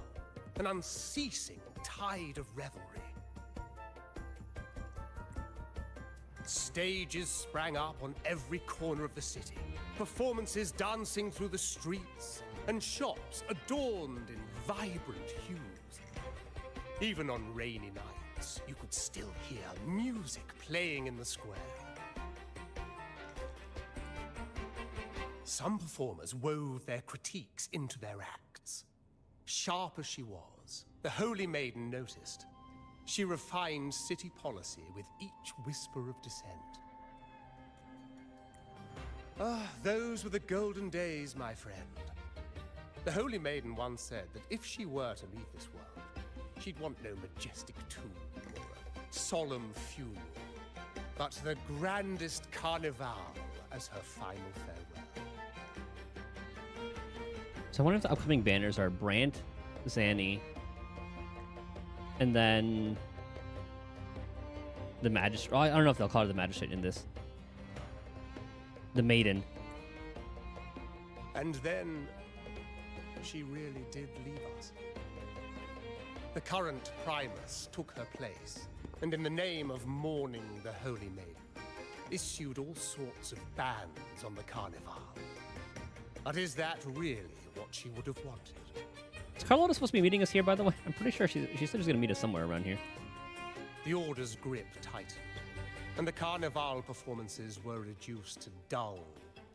an unceasing tide of revelry. Stages sprang up on every corner of the city, performances dancing through the streets, and shops adorned in vibrant hues. Even on rainy nights, you could still hear music playing in the square. Some performers wove their critiques into their acts. Sharp as she was, the Holy Maiden noticed. She refined city policy with each whisper of dissent. Those were the golden days, my friend. The Holy Maiden once said that if she were to leave this world, she'd want no majestic tomb or a solemn funeral, but the grandest carnival as her final farewell. So I wonder if the upcoming banners are Brant, Zanny, and then the Magistrate. I don't know if they'll call her the Magistrate in this. The Maiden. And then she really did leave us. The current Primus took her place, and in the name of mourning the Holy Maiden, issued all sorts of bans on the Carnival. But is that really what she would have wanted? Is Carlotta supposed to be meeting us here, by the way? I'm pretty sure she said she was going to meet us somewhere around here. The Order's grip tightened, and the Carnival performances were reduced to dull,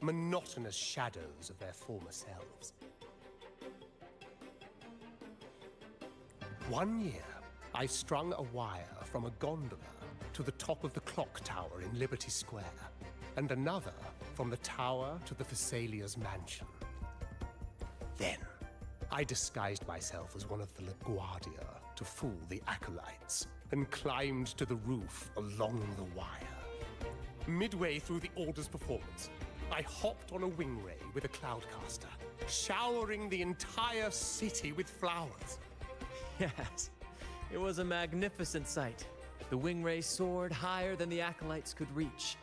monotonous shadows of their former selves. One year, I strung a wire from a gondola to the top of the clock tower in Liberty Square, and another from the tower to the Thessalia's mansion. Then, I disguised myself as one of the LaGuardia to fool the acolytes, and climbed to the roof along the wire. Midway through the Order's performance, I hopped on a wing ray with a cloudcaster, showering the entire city with flowers. Yes, it was a magnificent sight. The wing ray soared higher than the acolytes could reach.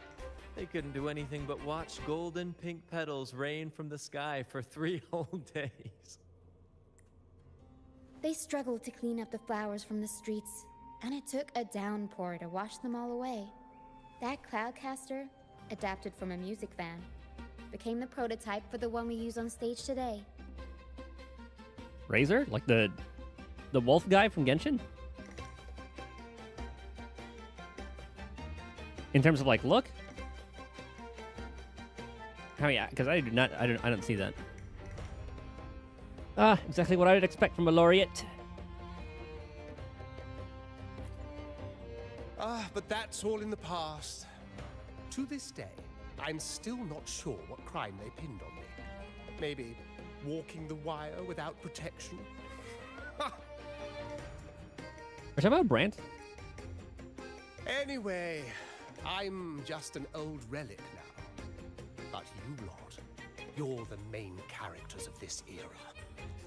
They couldn't do anything but watch golden pink petals rain from the sky for 3 whole days. They struggled to clean up the flowers from the streets, and it took a downpour to wash them all away. That cloudcaster, adapted from a music van, became the prototype for the one we use on stage today. Razor? Like the wolf guy from Genshin? In terms of like look? Oh yeah, because I don't see that. Ah, exactly what I'd expect from a laureate. But that's all in the past. To this day, I'm still not sure what crime they pinned on me. Maybe walking the wire without protection? Are you talking about Brant? Anyway, I'm just an old relic now. But you lot, you're the main characters of this era.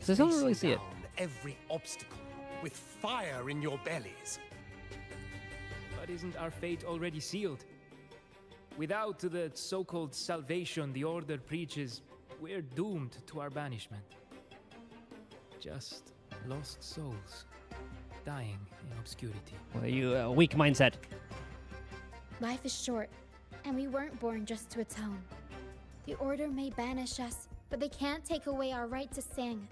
So I don't really see it. Down every obstacle with fire in your bellies. But isn't our fate already sealed? Without the so-called salvation the Order preaches, we're doomed to our banishment. Just lost souls, dying in obscurity. Well, you weak mindset. Life is short, and we weren't born just to atone. The Order may banish us, but they can't take away our right to sing.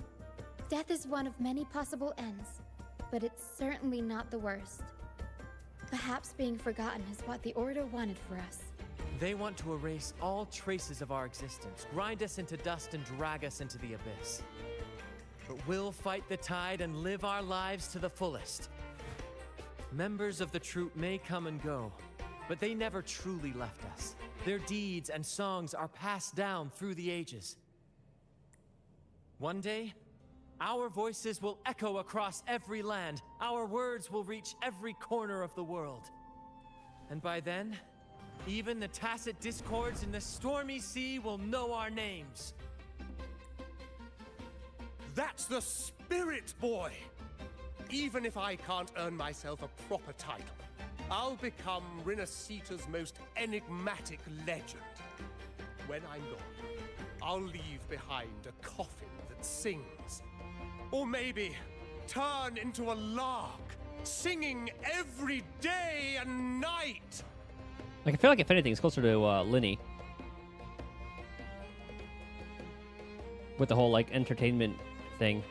Death is one of many possible ends, but it's certainly not the worst. Perhaps being forgotten is what the Order wanted for us. They want to erase all traces of our existence, grind us into dust and drag us into the abyss. But we'll fight the tide and live our lives to the fullest. Members of the troupe may come and go, but they never truly left us. Their deeds and songs are passed down through the ages. One day, our voices will echo across every land. Our words will reach every corner of the world. And by then, even the tacit discords in the stormy sea will know our names. That's the spirit, boy! Even if I can't earn myself a proper title, I'll become Rinasita's most enigmatic legend. When I'm gone, I'll leave behind a coffin that sings. Or maybe turn into a lark, singing every day and night. Like I feel like if anything, it's closer to Linny. With the whole like entertainment thing.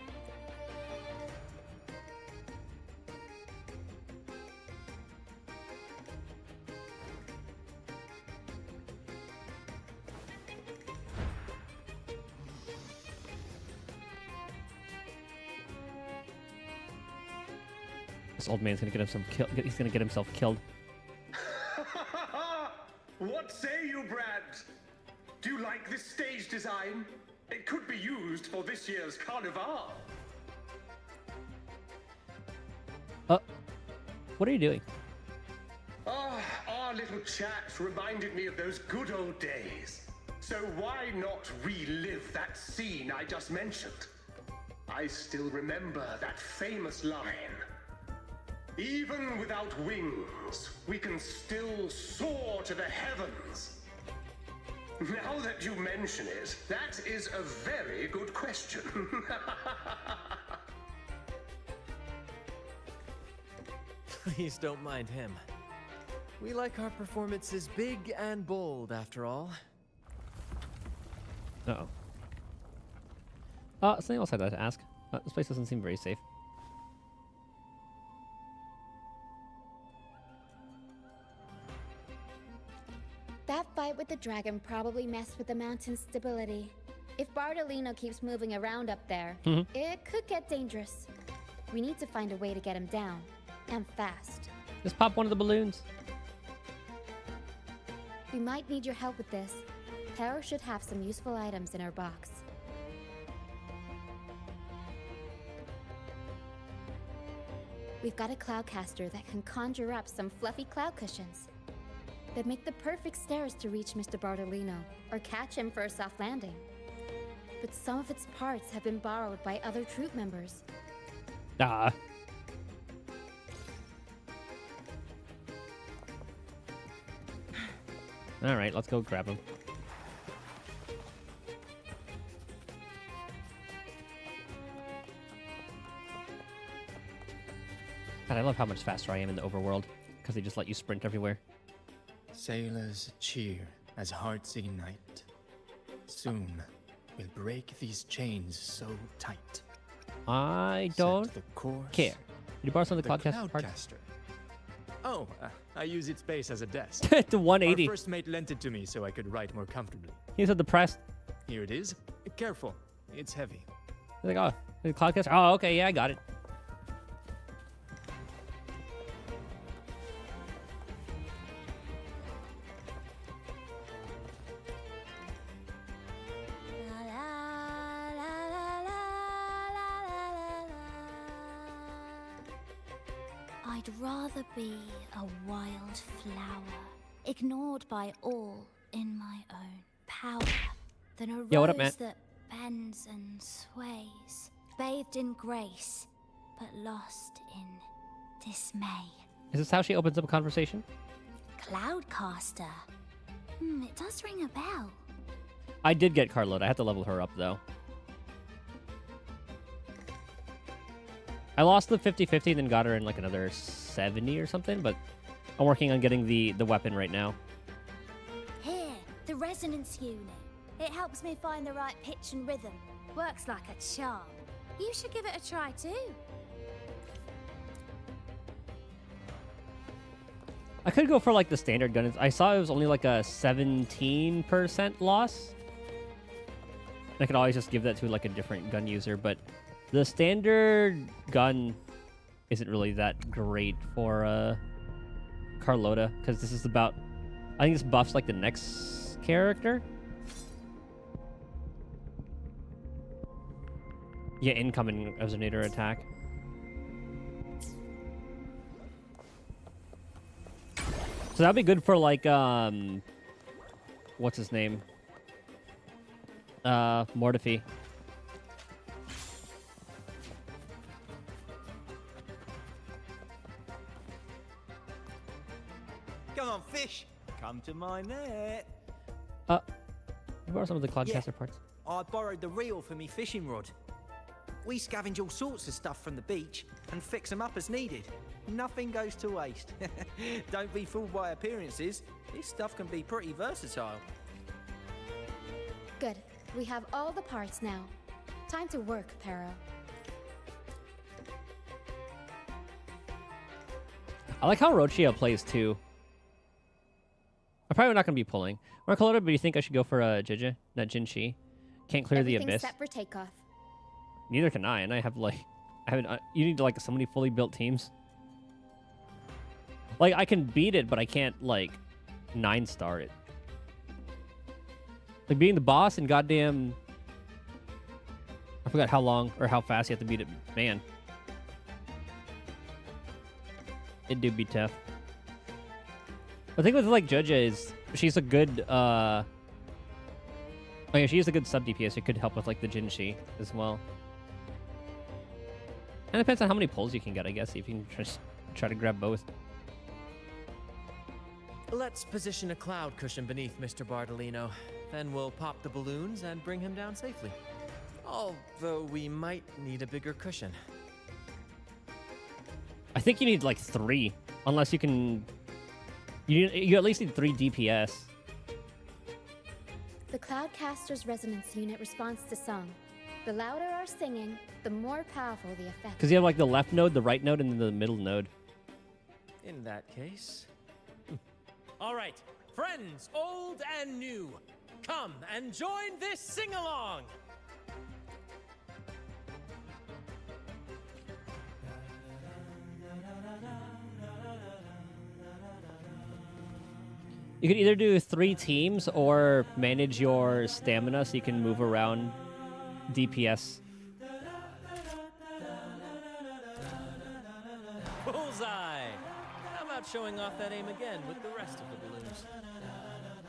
This old man's gonna get himself killed. He's gonna get himself killed. What say you, Brad? Do you like this stage design? It could be used for this year's carnival. What are you doing? Our little chat reminded me of those good old days. So why not relive that scene I just mentioned? I still remember that famous line. Even without wings, we can still soar to the heavens. Now that you mention it, that is a very good question. Please don't mind him. We like our performances big and bold, after all. Uh-oh. Something else I'd like to ask. This place doesn't seem very safe. That fight with the dragon probably messed with the mountain's stability. If Bardolino keeps moving around up there, it could get dangerous. We need to find a way to get him down, and fast. Just pop one of the balloons. We might need your help with this. Tara should have some useful items in her box. We've got a cloudcaster that can conjure up some fluffy cloud cushions. They'd make the perfect stairs to reach Mr. Bartolino, or catch him for a soft landing. But some of its parts have been borrowed by other troop members. Ah. All right, let's go grab him. God, I love how much faster I am in the overworld, because they just let you sprint everywhere. Sailors cheer as hearts ignite. Soon we'll break these chains so tight. I don't care. Did you borrow some of the Cloudcaster parts? Oh, I use its base as a desk. It's a 180. Our first mate lent it to me so I could write more comfortably. He's depressed. Here it is. Careful, it's heavy. He's like, oh, the Cloudcaster? Oh, okay, yeah, I got it. I'd rather be a wild flower, ignored by all in my own power, than a Yo, what rose up, man? that bends and sways, bathed in grace, but lost in dismay. Is this how she opens up a conversation? Cloudcaster. It does ring a bell. I did get Carlotta. I have to level her up, though. I lost the 50-50 and then got her in like another 70 or something, but I'm working on getting the weapon right now. Here, the resonance unit. It helps me find the right pitch and rhythm. Works like a charm. You should give it a try too. I could go for like the standard gun. I saw it was only like a 17% loss. I could always just give that to like a different gun user, but the standard gun isn't really that great for Carlotta, because this is about... I think this buffs like the next character. Yeah, incoming resonator attack. So that'd be good for like what's his name? Mortifi. Come on, fish. Come to my net. You borrow some of the Cloudcaster parts. I borrowed the reel for me fishing rod. We scavenge all sorts of stuff from the beach and fix them up as needed. Nothing goes to waste. Don't be fooled by appearances. This stuff can be pretty versatile. Good. We have all the parts now. Time to work, Pero. I like how Rochia plays too. I'm probably not going to be pulling. Marcolota, but do you think I should go for Jija? Not Jinshi. Can't clear the abyss. Set for takeoff. Neither can I, and I have like... I haven't... you need like so many fully built teams. Like, I can beat it, but I can't, like, 9-star it. Like, being the boss and goddamn... I forgot how long or how fast you have to beat it. Man. It do be tough. The thing with, like, Joja is she's a good, oh, yeah, she is a good sub-DPS. It could help with, like, the Jinshi as well. And it depends on how many pulls you can get, I guess, if you can try to grab both. Let's position a cloud cushion beneath Mr. Bartolino. Then we'll pop the balloons and bring him down safely. Although we might need a bigger cushion. I think you need like 3, unless you can... You at least need 3 DPS. The Cloudcaster's resonance unit responds to song. The louder our singing, the more powerful the effect. Because you have like the left node, the right node, and the middle node. In that case... All right, friends, old and new, come and join this sing-along! You could either do 3 teams or manage your stamina so you can move around DPS. Bullseye! How about showing off that aim again with the rest of the balloons.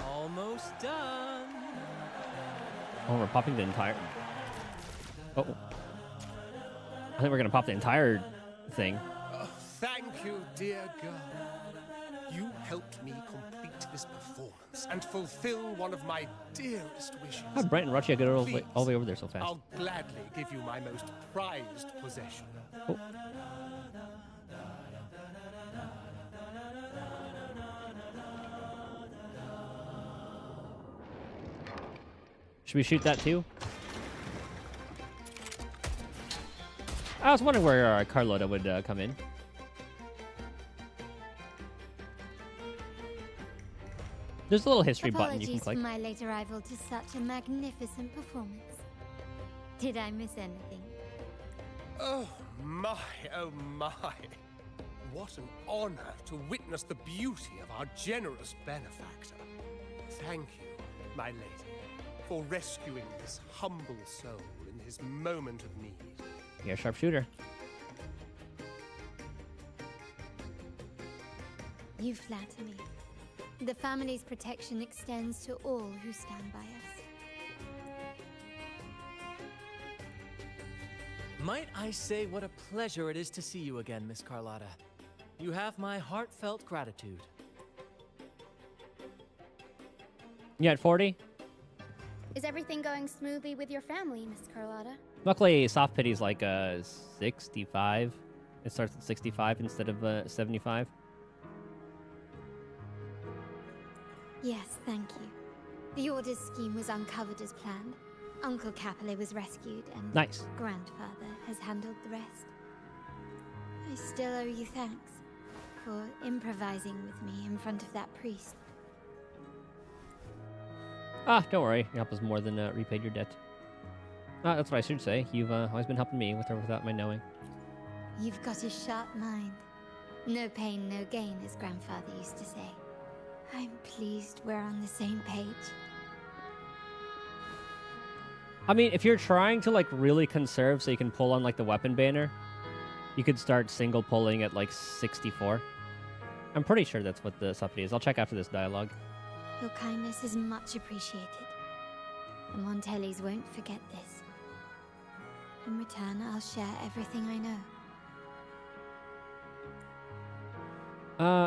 Almost done. Oh, we're popping the entire... Oh. I think we're gonna pop the entire thing. Oh, thank you, dear girl. You helped me complete this performance and fulfill one of my dearest wishes. How'd Brent and Ruchia get all the Please, way over there so fast? I'll gladly give you my most prized possession. Oh. Should we shoot that too? I was wondering where Carlotta would come in. There's a little history button you can click. Apologies for my late arrival to such a magnificent performance. Did I miss anything? Oh my, oh my. What an honor to witness the beauty of our generous benefactor. Thank you, my lady, for rescuing this humble soul in his moment of need. Yeah, sharpshooter. You flatter me. The family's protection extends to all who stand by us. Might I say what a pleasure it is to see you again, Miss Carlotta. You have my heartfelt gratitude. You at 40? Is everything going smoothly with your family, Miss Carlotta? Luckily, soft pity's like 65. It starts at 65 instead of 75. Yes, thank you. The Order's scheme was uncovered as planned. Uncle Capilet was rescued, and Nice. Grandfather has handled the rest. I still owe you thanks for improvising with me in front of that priest. Ah, don't worry. Your help has more than repaid your debt. Ah, that's what I should say. You've always been helping me with or without my knowing. You've got a sharp mind. No pain, no gain, as Grandfather used to say. I'm pleased we're on the same page. I mean, if you're trying to, like, really conserve so you can pull on, like, the weapon banner, you could start single pulling at, like, 64. I'm pretty sure that's what the supplement is. I'll check after this dialogue. Your kindness is much appreciated. The Montellis won't forget this. In return, I'll share everything I know.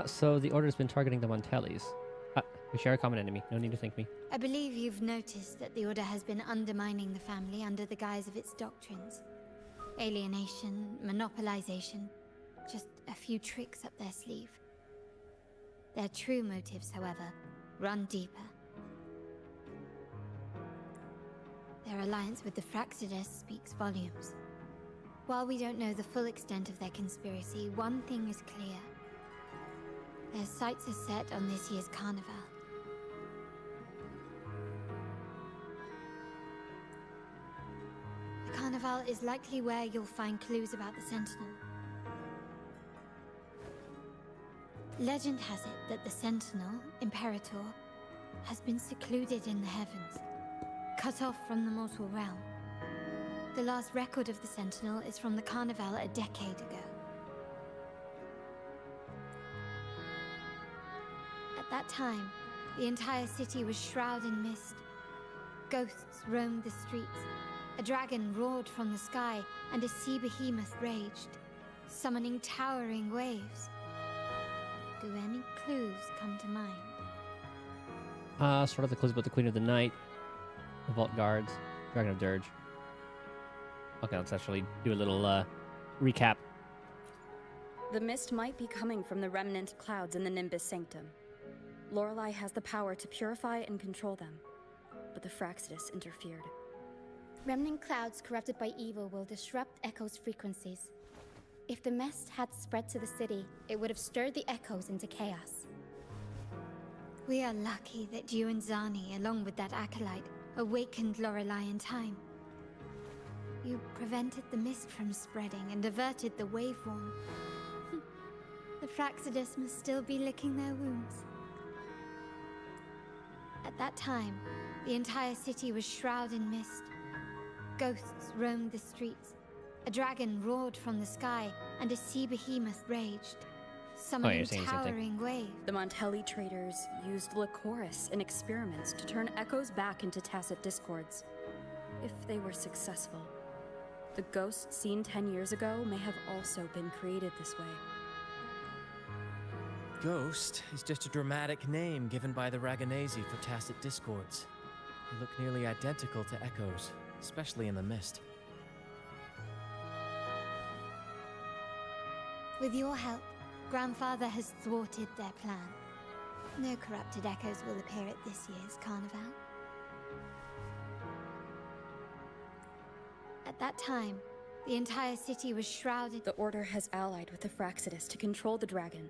So the Order's been targeting the Montellis. We share a common enemy. No need to thank me. I believe you've noticed that the Order has been undermining the family under the guise of its doctrines. Alienation, monopolization, just a few tricks up their sleeve. Their true motives, however, run deeper. Their alliance with the Fraxides speaks volumes. While we don't know the full extent of their conspiracy, one thing is clear. Their sights are set on this year's carnival. The carnival is likely where you'll find clues about the Sentinel. Legend has it that the Sentinel, Imperator, has been secluded in the heavens, cut off from the mortal realm. The last record of the Sentinel is from the carnival a decade ago. At that time, the entire city was shrouded in mist. Ghosts roamed the streets. A dragon roared from the sky, and a sea behemoth raged, summoning towering waves. Do any clues come to mind? Sort of the clues about the Queen of the Night, the Vault Guards, Dragon of Dirge. Okay, let's actually do a little recap. The mist might be coming from the remnant clouds in the Nimbus Sanctum. Lorelei has the power to purify and control them, but the Fraxides interfered. Remnant clouds corrupted by evil will disrupt Echo's frequencies. If the mist had spread to the city, it would have stirred the Echoes into chaos. We are lucky that you and Zani, along with that acolyte, awakened Lorelei in time. You prevented the mist from spreading and averted the waveworm. The Fraxides must still be licking their wounds. At that time, the entire city was shrouded in mist. Ghosts roamed the streets. A dragon roared from the sky, and a sea behemoth raged, summoning saying the same thing. towering waves. The Montelli traders used Lycoris in experiments to turn echoes back into tacit discords. If they were successful, the ghost seen 10 years ago may have also been created this way. Ghost is just a dramatic name given by the Ragganese for tacit discords. They look nearly identical to echoes, especially in the mist. With your help, Grandfather has thwarted their plan. No corrupted echoes will appear at this year's carnival. At that time, the entire city was shrouded. The Order has allied with the Fraxidus to control the dragon.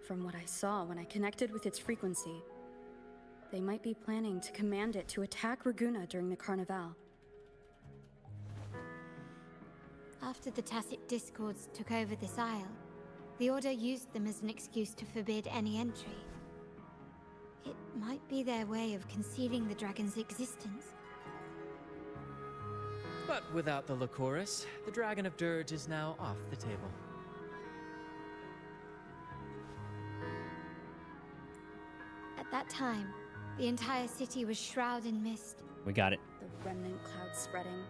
From what I saw when I connected with its frequency, they might be planning to command it to attack Raguna during the Carnival. After the tacit discords took over this isle, the Order used them as an excuse to forbid any entry. It might be their way of concealing the dragon's existence. But without the Lycoris, the Dragon of Dirge is now off the table. At that time, the entire city was shrouded in mist. We got it. The remnant cloud spreading,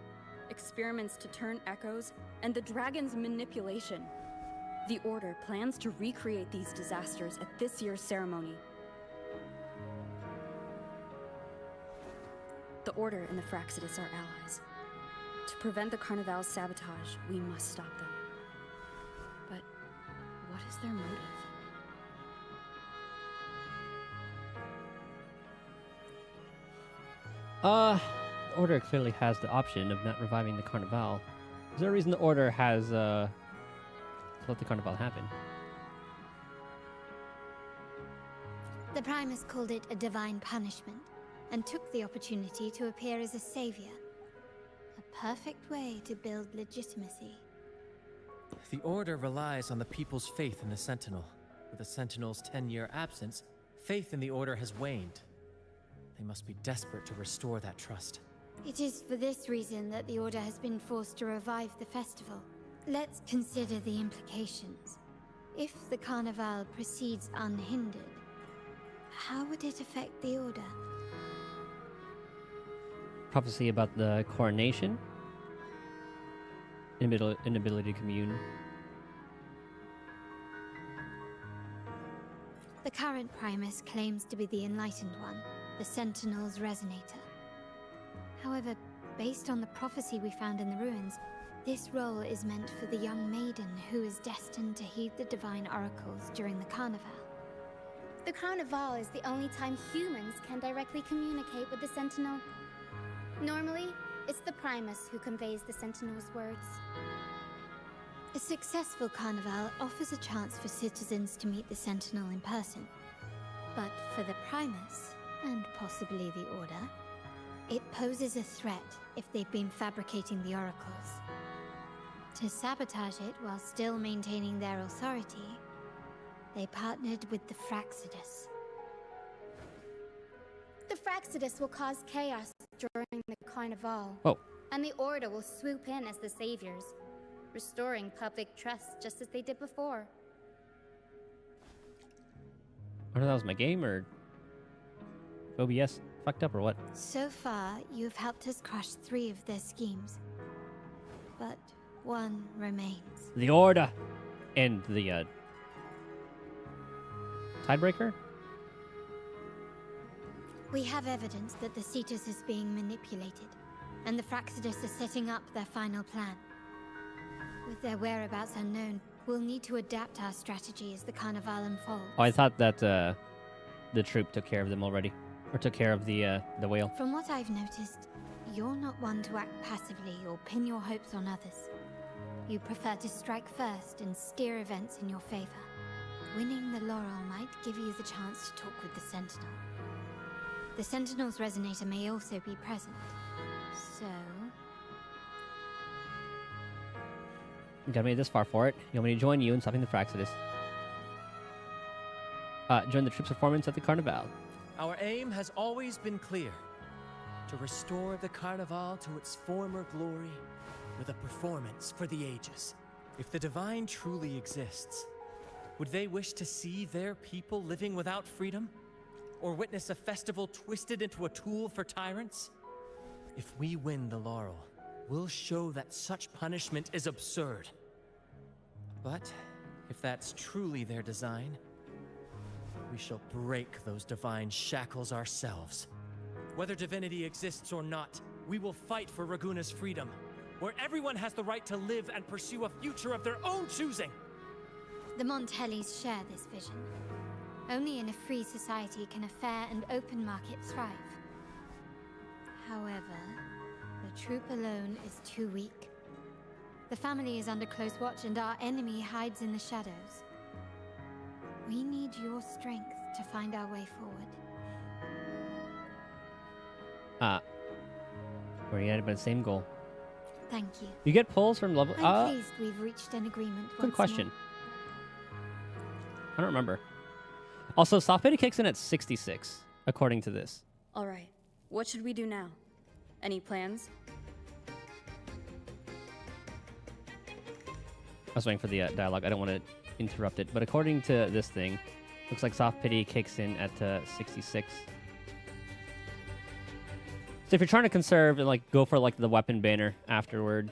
experiments to turn echoes, and the dragon's manipulation. The Order plans to recreate these disasters at this year's ceremony. The Order and the Fraxidus are allies. To prevent the Carnival's sabotage, we must stop them. But what is their motive? The Order clearly has the option of not reviving the Carnival. Is there a reason the Order has, let the Carnival happen? The Primus called it a divine punishment, and took the opportunity to appear as a savior. A perfect way to build legitimacy. The Order relies on the people's faith in the Sentinel. With the Sentinel's 10-year absence, faith in the Order has waned. They must be desperate to restore that trust. It is for this reason that the Order has been forced to revive the festival. Let's consider the implications. If the Carnival proceeds unhindered, how would it affect the Order? Prophecy about the coronation? Inability to commune. The current Primus claims to be the Enlightened One, the Sentinel's Resonator. However, based on the prophecy we found in the ruins, this role is meant for the young maiden who is destined to heed the divine oracles during the Carnival. The Carnival is the only time humans can directly communicate with the Sentinel. Normally, it's the Primus who conveys the Sentinel's words. A successful Carnival offers a chance for citizens to meet the Sentinel in person. But for the Primus, and possibly the Order, it poses a threat if they've been fabricating the oracles. To sabotage it while still maintaining their authority, they partnered with the Fraxidus. The Fraxidus will cause chaos during the Carnival. Oh. And the Order will swoop in as the saviors, restoring public trust just as they did before. I don't know if that was my game or OBS fucked up or what. So far, you've helped us crush 3 of their schemes. But one remains. The Order! And the, tiebreaker? We have evidence that the Cetus is being manipulated, and the Fraxidus are setting up their final plan. With their whereabouts unknown, we'll need to adapt our strategy as the Carnival unfolds. Oh, I thought that, the troop took care of them already. Or took care of the whale. From what I've noticed, you're not one to act passively or pin your hopes on others. You prefer to strike first and steer events in your favor. Winning the laurel might give you the chance to talk with the Sentinel. The Sentinel's Resonator may also be present. So... You got me this far for it. You want me to join you in stopping the Fraxidus? Join the troop's performance at the Carnival. Our aim has always been clear. To restore the Carnival to its former glory with a performance for the ages. If the Divine truly exists, Would they wish to see their people living without freedom? Or witness a festival twisted into a tool for tyrants? If we win the laurel, we'll show that such punishment is absurd. But if that's truly their design, we shall break those divine shackles ourselves. Whether divinity exists or not, we will fight for Raguna's freedom, where everyone has the right to live and pursue a future of their own choosing. The Montellis share this vision. Only in a free society can a fair and open market thrive. However, the troop alone is too weak. The family is under close watch and our enemy hides in the shadows. We need your strength to find our way forward. We're united by the same goal. Thank you. You get pulls from level... I'm pleased we've reached an agreement. Good question. I don't remember. Also, soft pity kicks in at 66, according to this. All right. What should we do now? Any plans? I was waiting for the dialogue. I don't want to interrupt it. But according to this thing, looks like soft pity kicks in at 66. So if you're trying to conserve and like go for like the weapon banner afterward,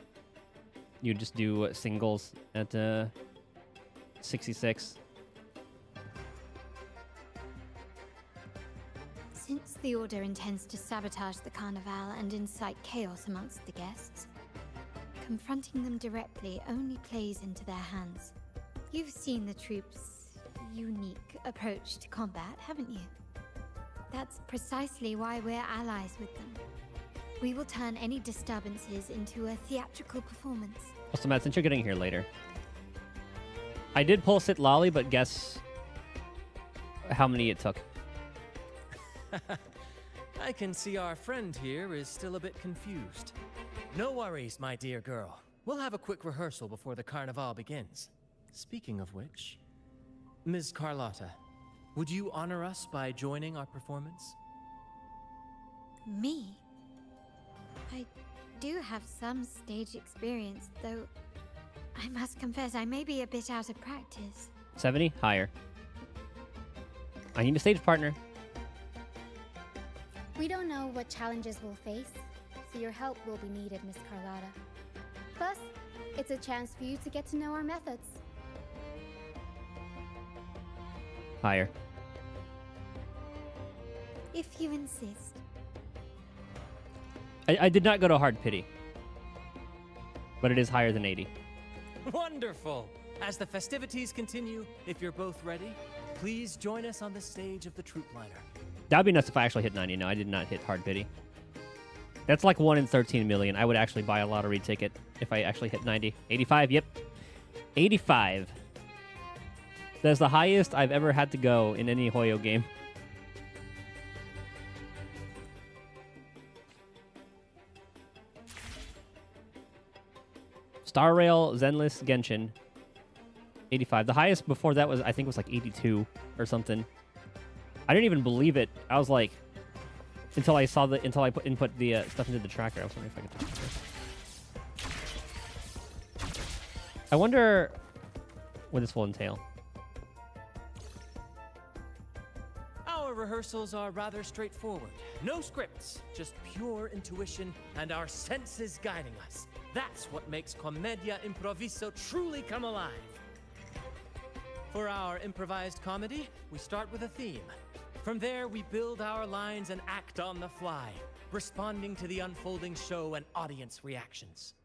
you just do singles at 66. Since the Order intends to sabotage the Carnival and incite chaos amongst the guests, confronting them directly only plays into their hands. You've seen the troops' unique approach to combat, haven't you? That's precisely why we're allies with them. We will turn any disturbances into a theatrical performance. Also, Matt, since you're getting here later, I did pull Sit Lolly, but guess how many it took. I can see our friend here is still a bit confused. No worries, my dear girl. We'll have a quick rehearsal before the carnival begins. Speaking of which, Ms. Carlotta, would you honor us by joining our performance? Me? I do have some stage experience, though I must confess I may be a bit out of practice. 70? Higher. I need a stage partner. We don't know what challenges we'll face, so your help will be needed, Miss Carlotta. Plus, it's a chance for you to get to know our methods. Higher. If you insist. I did not go to hard pity, but it is higher than 80. Wonderful! As the festivities continue, if you're both ready, please join us on the stage of the troop liner. That would be nuts if I actually hit 90. No, I did not hit hard pity. That's like 1 in 13 million. I would actually buy a lottery ticket if I actually hit 90. 85, yep. 85. That's the highest I've ever had to go in any Hoyo game. Star Rail, Zenless, Genshin. 85. The highest before that was, I think, was like 82 or something. I didn't even believe it. I was like, until I input the stuff into the tracker. I was wondering if I could talk to this. I wonder what this will entail. Our rehearsals are rather straightforward. No scripts, just pure intuition and our senses guiding us. That's what makes Commedia Improviso truly come alive. For our improvised comedy, we start with a theme. From there, we build our lines and act on the fly, responding to the unfolding show and audience reactions.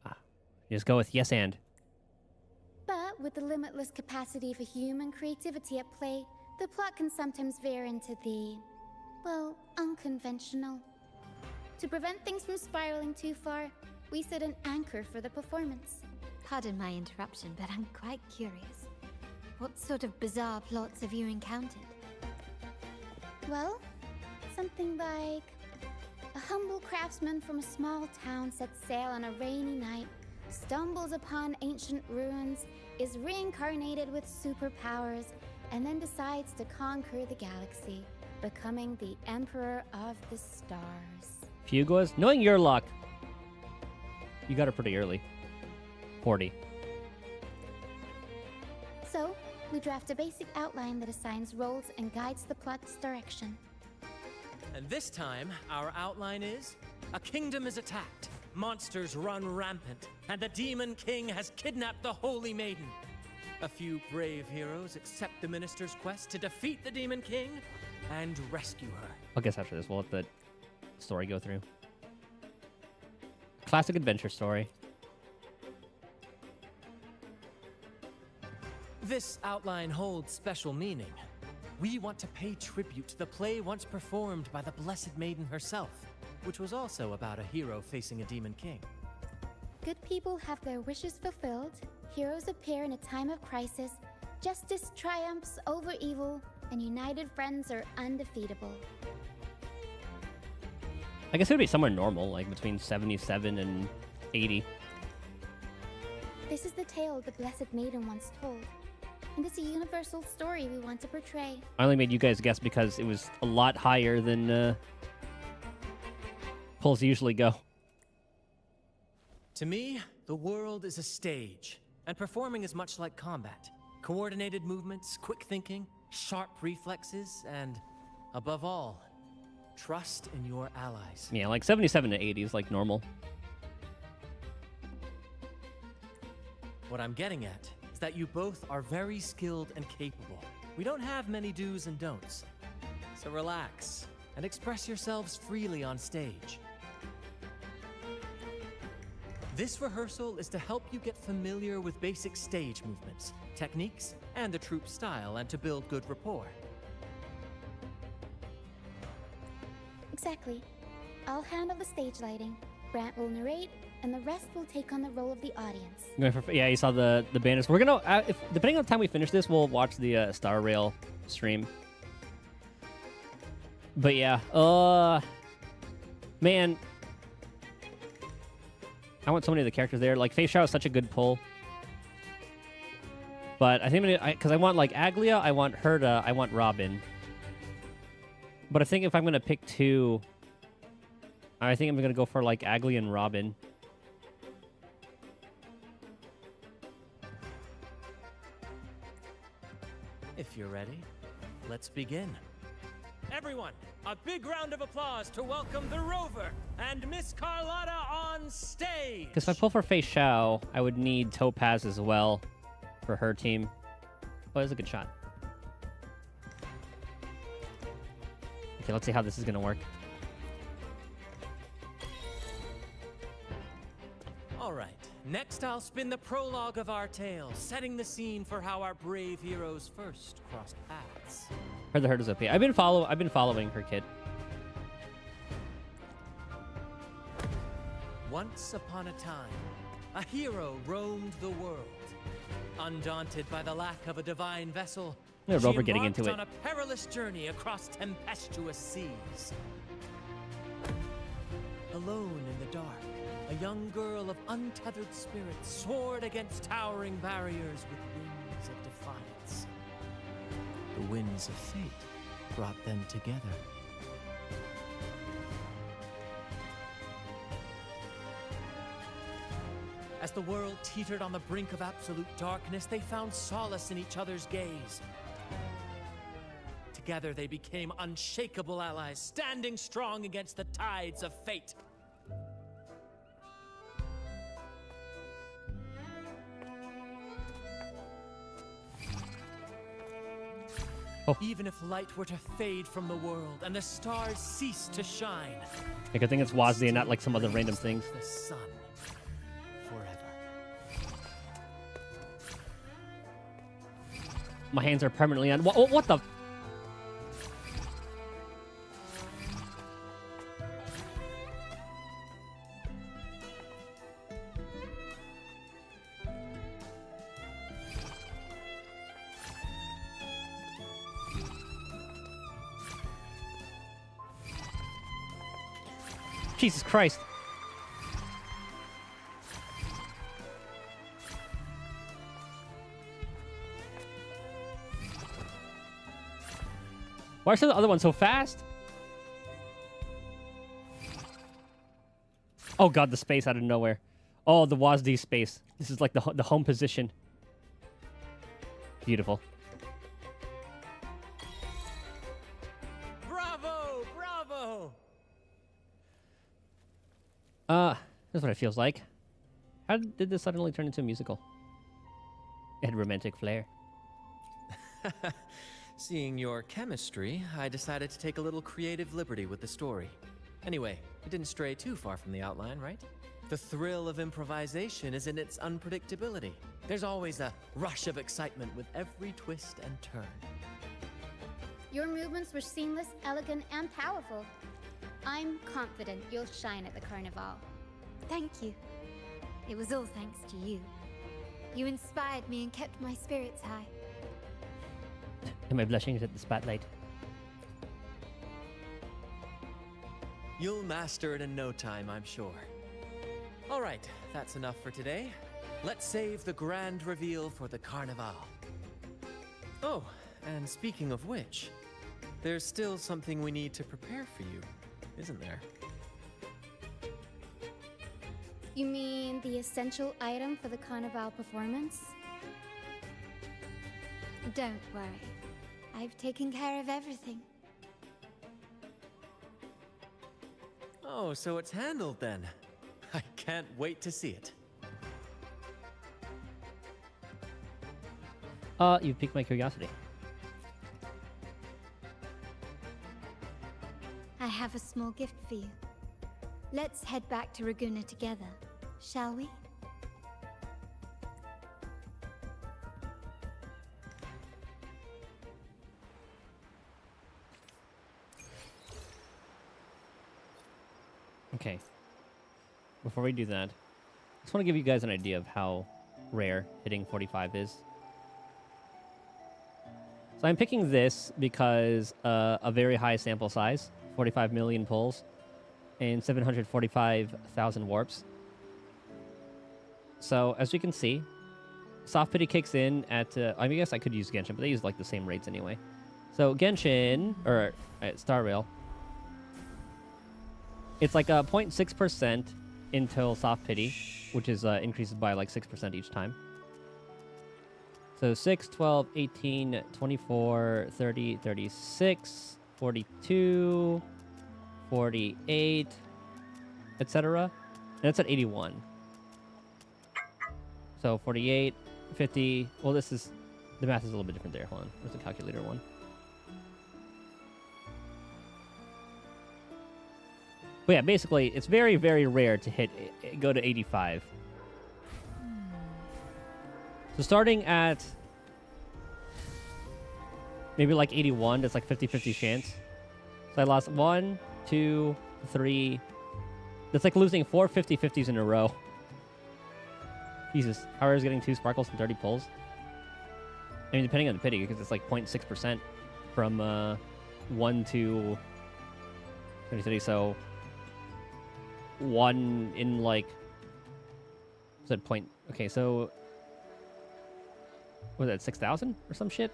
You just go with yes and. But with the limitless capacity for human creativity at play, the plot can sometimes veer into the, well, unconventional. To prevent things from spiraling too far, we set an anchor for the performance. Pardon my interruption, but I'm quite curious. What sort of bizarre plots have you encountered? Well, something like a humble craftsman from a small town sets sail on a rainy night, stumbles upon ancient ruins, is reincarnated with superpowers, and then decides to conquer the galaxy, becoming the Emperor of the Stars. Fuguas, knowing your luck, you got it pretty early. 40. So, We draft a basic outline that assigns roles and guides the plot's direction. And this time, our outline is a kingdom is attacked, monsters run rampant, and the Demon King has kidnapped the Holy Maiden. A few brave heroes accept the minister's quest to defeat the Demon King and rescue her. I guess after this, we'll let the story go through. Classic adventure story. This outline holds special meaning. We want to pay tribute to the play once performed by the Blessed Maiden herself, which was also about a hero facing a Demon King. Good people have their wishes fulfilled, heroes appear in a time of crisis, justice triumphs over evil, and united friends are undefeatable. I guess it would be somewhere normal, like between 77 and 80. This is the tale the Blessed Maiden once told, and it's a universal story we want to portray. I only made you guys guess because it was a lot higher than polls usually go. To me, the world is a stage, and performing is much like combat. Coordinated movements, quick thinking, sharp reflexes, and, above all, trust in your allies. Yeah, like 77 to 80 is like normal. What I'm getting at is that you both are very skilled and capable. We don't have many do's and don'ts. So relax and express yourselves freely on stage. This rehearsal is to help you get familiar with basic stage movements, techniques, and the troupe style, and to build good rapport. Exactly. I'll handle the stage lighting, Brant will narrate, and the rest will take on the role of the audience. Yeah, you saw the banners. We're gonna, depending on the time we finish this, we'll watch the Star Rail stream. But yeah, man, I want so many of the characters there. Like, Fei Xiao is such a good pull. But I think because I want like Aglia, I want Herta, I want Robin. But I think if I'm gonna pick two, I think I'm gonna go for like Aglia and Robin. If you're ready, let's begin. Everyone, a big round of applause to welcome the Rover and Miss Carlotta on stage. Because if I pull for Fei Xiao, I would need Topaz as well for her team. Oh, that's a good shot. Okay, let's see how this is gonna work. All right, next I'll spin the prologue of our tale, setting the scene for how our brave heroes first crossed paths. Heard the Herta's OP. I've been following her kid. Once upon a time, a hero roamed the world. Undaunted by the lack of a divine vessel, Yeah, she Rover getting embarked into it. on a perilous journey across tempestuous seas. Alone in the dark, a young girl of untethered spirit soared against towering barriers with wings of defiance. The winds of fate brought them together. As the world teetered on the brink of absolute darkness, they found solace in each other's gaze. Together they became unshakable allies, standing strong against the tides of fate. Even if light were to fade from the world and the stars cease to shine, Like, I think it's Wazdi and not like some other random things. the sun forever. My hands are permanently on. What the? Jesus Christ. Why is the other one so fast? Oh god, the space out of nowhere. Oh, the WASD space. This is like the home position. Beautiful. That's what it feels like. How did this suddenly turn into a musical? It had romantic flair. Seeing your chemistry, I decided to take a little creative liberty with the story. Anyway, it didn't stray too far from the outline, right? The thrill of improvisation is in its unpredictability. There's always a rush of excitement with every twist and turn. Your movements were seamless, elegant, and powerful. I'm confident you'll shine at the carnival. Thank you. It was all thanks to you. You inspired me and kept my spirits high. Am I blushing at the spotlight? You'll master it in no time, I'm sure. All right, that's enough for today. Let's save the grand reveal for the carnival. Oh, and speaking of which, there's still something we need to prepare for you, isn't there? You mean the essential item for the carnival performance? Don't worry. I've taken care of everything. Oh, so it's handled then. I can't wait to see it. You've piqued my curiosity. I have a small gift for you. Let's head back to Raguna together, shall we? Okay. Before we do that, I just want to give you guys an idea of how rare hitting 45 is. So I'm picking this because a very high sample size, 45 million pulls, and 745,000 warps. So as you can see, soft pity kicks in at, I mean, I guess I could use Genshin, but they use like the same rates anyway. So Genshin, or Star Rail, it's like a 0.6% until soft pity, which is increases by like 6% each time. So 6, 12, 18, 24, 30, 36, 42, 48, etc. And that's at 81. So 48, 50. Well, this is, the math is a little bit different there. Hold on. Where's the calculator one? But yeah, basically, it's very, very rare to go to 85. So starting at maybe like 81, that's like 50-50 chance. So I lost 1, 2, 3. That's like losing 4 50-50s in a row. Jesus, how is getting 2 sparkles and 30 pulls? I mean, depending on the pity, because it's like 0.6% from 1 to 30, so 1 in like, what's that point? Okay, so was that 6,000 or some shit?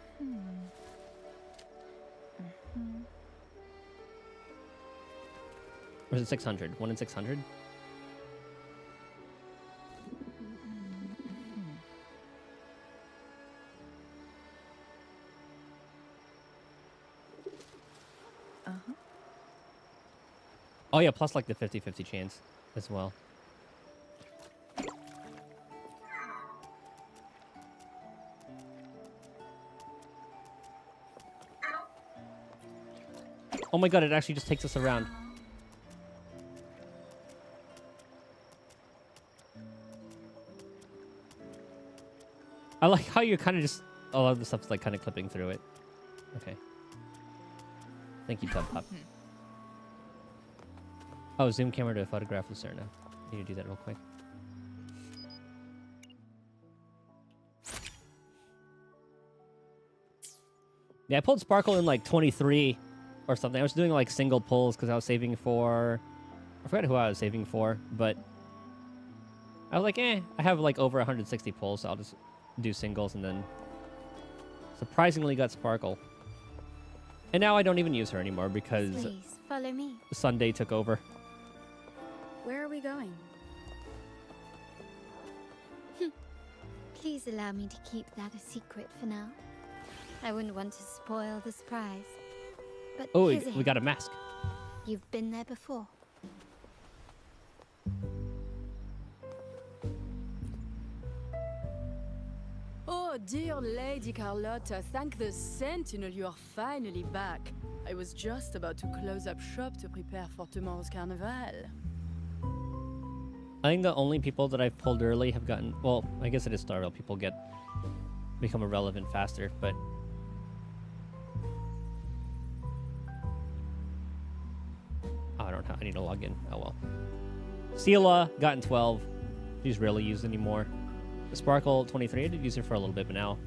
Or was it 600? 1 in 600? Oh yeah, plus like the 50-50 chance as well. Oh my god, it actually just takes us around. I like how you kind of just, a lot of the stuff's like kind of clipping through it. Okay. Thank you, Tub Pop. Oh, zoom camera to photograph Lucerna. I need to do that real quick. Yeah, I pulled Sparkle in like 23 or something. I was doing like single pulls because I was saving for... I forgot who I was saving for, but... I was like, I have like over 160 pulls, so I'll just do singles and then... Surprisingly got Sparkle. And now I don't even use her anymore because... Please, follow me. Sunday took over. Where are we going? Please allow me to keep that a secret for now. I wouldn't want to spoil the surprise. But Oh, here's we got a mask. You've been there before. dear Lady Carlotta, thank the Sentinel you are finally back. I was just about to close up shop to prepare for tomorrow's carnival. I think the only people that I've pulled early have gotten... Well, I guess it is Starville. People become irrelevant faster, but... Oh, I don't know. I need to log in. Oh, well. Sela, gotten 12. She's rarely used anymore. The Sparkle, 23. I did use her for a little bit, but now...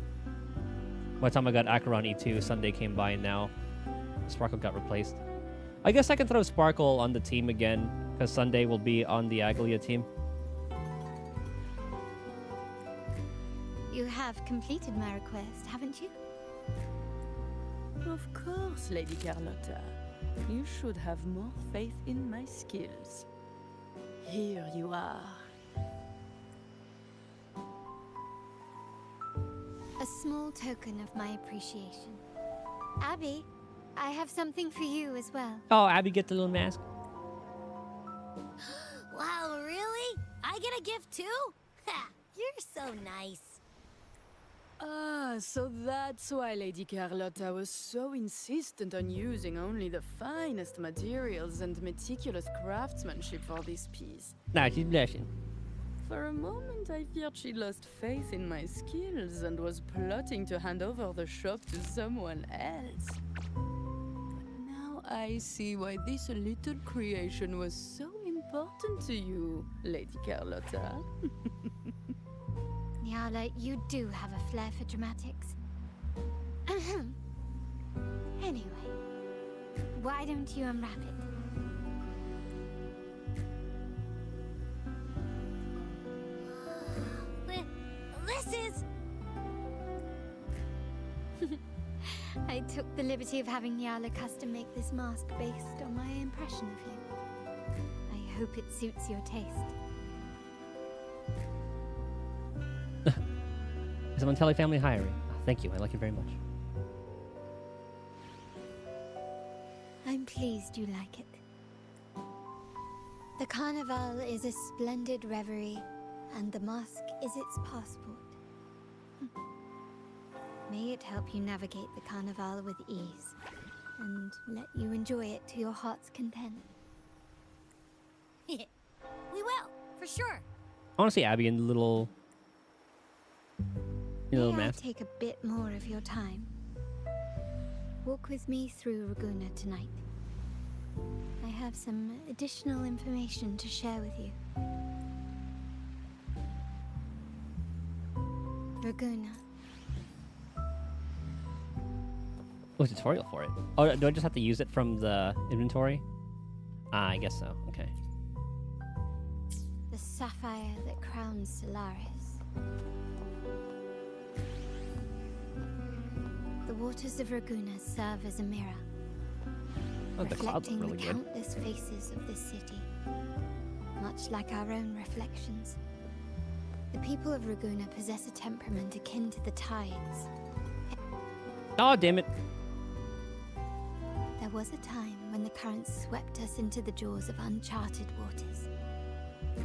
By the time I got Acheron E2, Sunday came by, and now Sparkle got replaced. I guess I can throw Sparkle on the team again, because Sunday will be on the Aglia team. You have completed my request, haven't you? Of course, Lady Carlotta. You should have more faith in my skills. Here you are. A small token of my appreciation. Abby, I have something for you as well. Oh, Abby get the little mask. Wow, really? I get a gift too? Ha! You're so nice. Ah, so that's why Lady Carlotta was so insistent on using only the finest materials and meticulous craftsmanship for this piece. Nah, she's blushing. For a moment, I feared she lost faith in my skills and was plotting to hand over the shop to someone else. But now I see why this little creation was so important to you, Lady Carlotta. Nyala, you do have a flair for dramatics. Ahem. Anyway, why don't you unwrap it? This is... I took the liberty of having Nyala custom make this mask based on my impression of you. I hope it suits your taste. Is the Montelli family hiring? Oh, thank you. I like it very much. I'm pleased you like it. The carnival is a splendid reverie, and the mask is its passport. May it help you navigate the carnival with ease, and let you enjoy it to your heart's content. We will, for sure. I want to see Abby in the little... May I take a bit more of your time? Walk with me through Raguna tonight. I have some additional information to share with you. Raguna. Oh, a tutorial for it. Oh, do I just have to use it from the inventory? Ah, I guess so. Okay. The sapphire that crowns Solaris. The waters of Raguna serve as a mirror, the clouds reflecting look really the good. countless faces of this city, much like our own reflections. The people of Raguna possess a temperament akin to the tides. Oh, damn it. There was a time when the currents swept us into the jaws of uncharted waters,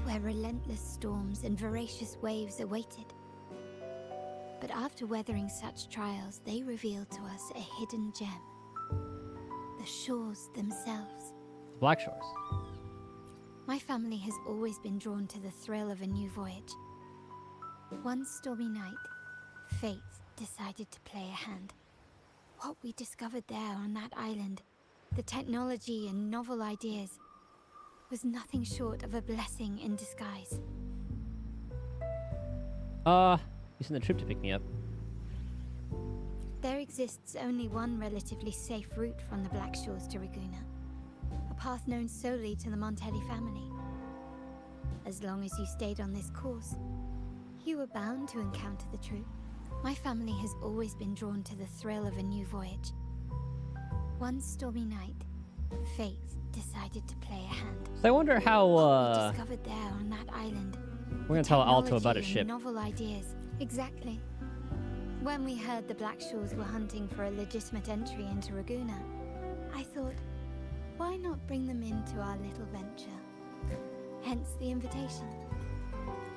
where relentless storms and voracious waves awaited. But after weathering such trials, they revealed to us a hidden gem. The shores themselves. Black Shores. My family has always been drawn to the thrill of a new voyage. One stormy night, fate decided to play a hand. What we discovered there on that island, the technology and novel ideas, was nothing short of a blessing in disguise. You sent the troop to pick me up. There exists only one relatively safe route from the Black Shores to Raguna, a path known solely to the Montelli family. As long as you stayed on this course, you were bound to encounter the troop. My family has always been drawn to the thrill of a new voyage. One stormy night, fate decided to play a hand. So I wonder how, What we discovered there on that island. We're gonna tell Alto about his Technology ship. and novel ideas. Exactly. When we heard the Black Shores were hunting for a legitimate entry into Raguna, I thought, why not bring them into our little venture? Hence the invitation.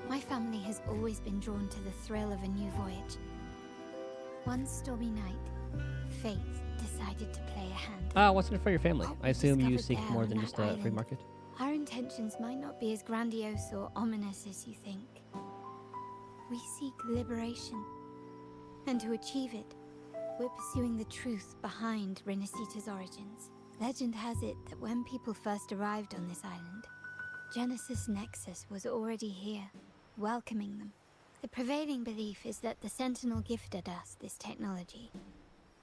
My family has always been drawn to the thrill of a new voyage. One stormy night, fate decided to play a hand. Ah, what's in it for your family? I assume you discovered seek there more on than that just a free island. market. Our intentions might not be as grandiose or ominous as you think. We seek liberation. And to achieve it, we're pursuing the truth behind Renacita's origins. Legend has it that when people first arrived on this island, Genesis Nexus was already here, welcoming them. The prevailing belief is that the Sentinel gifted us this technology.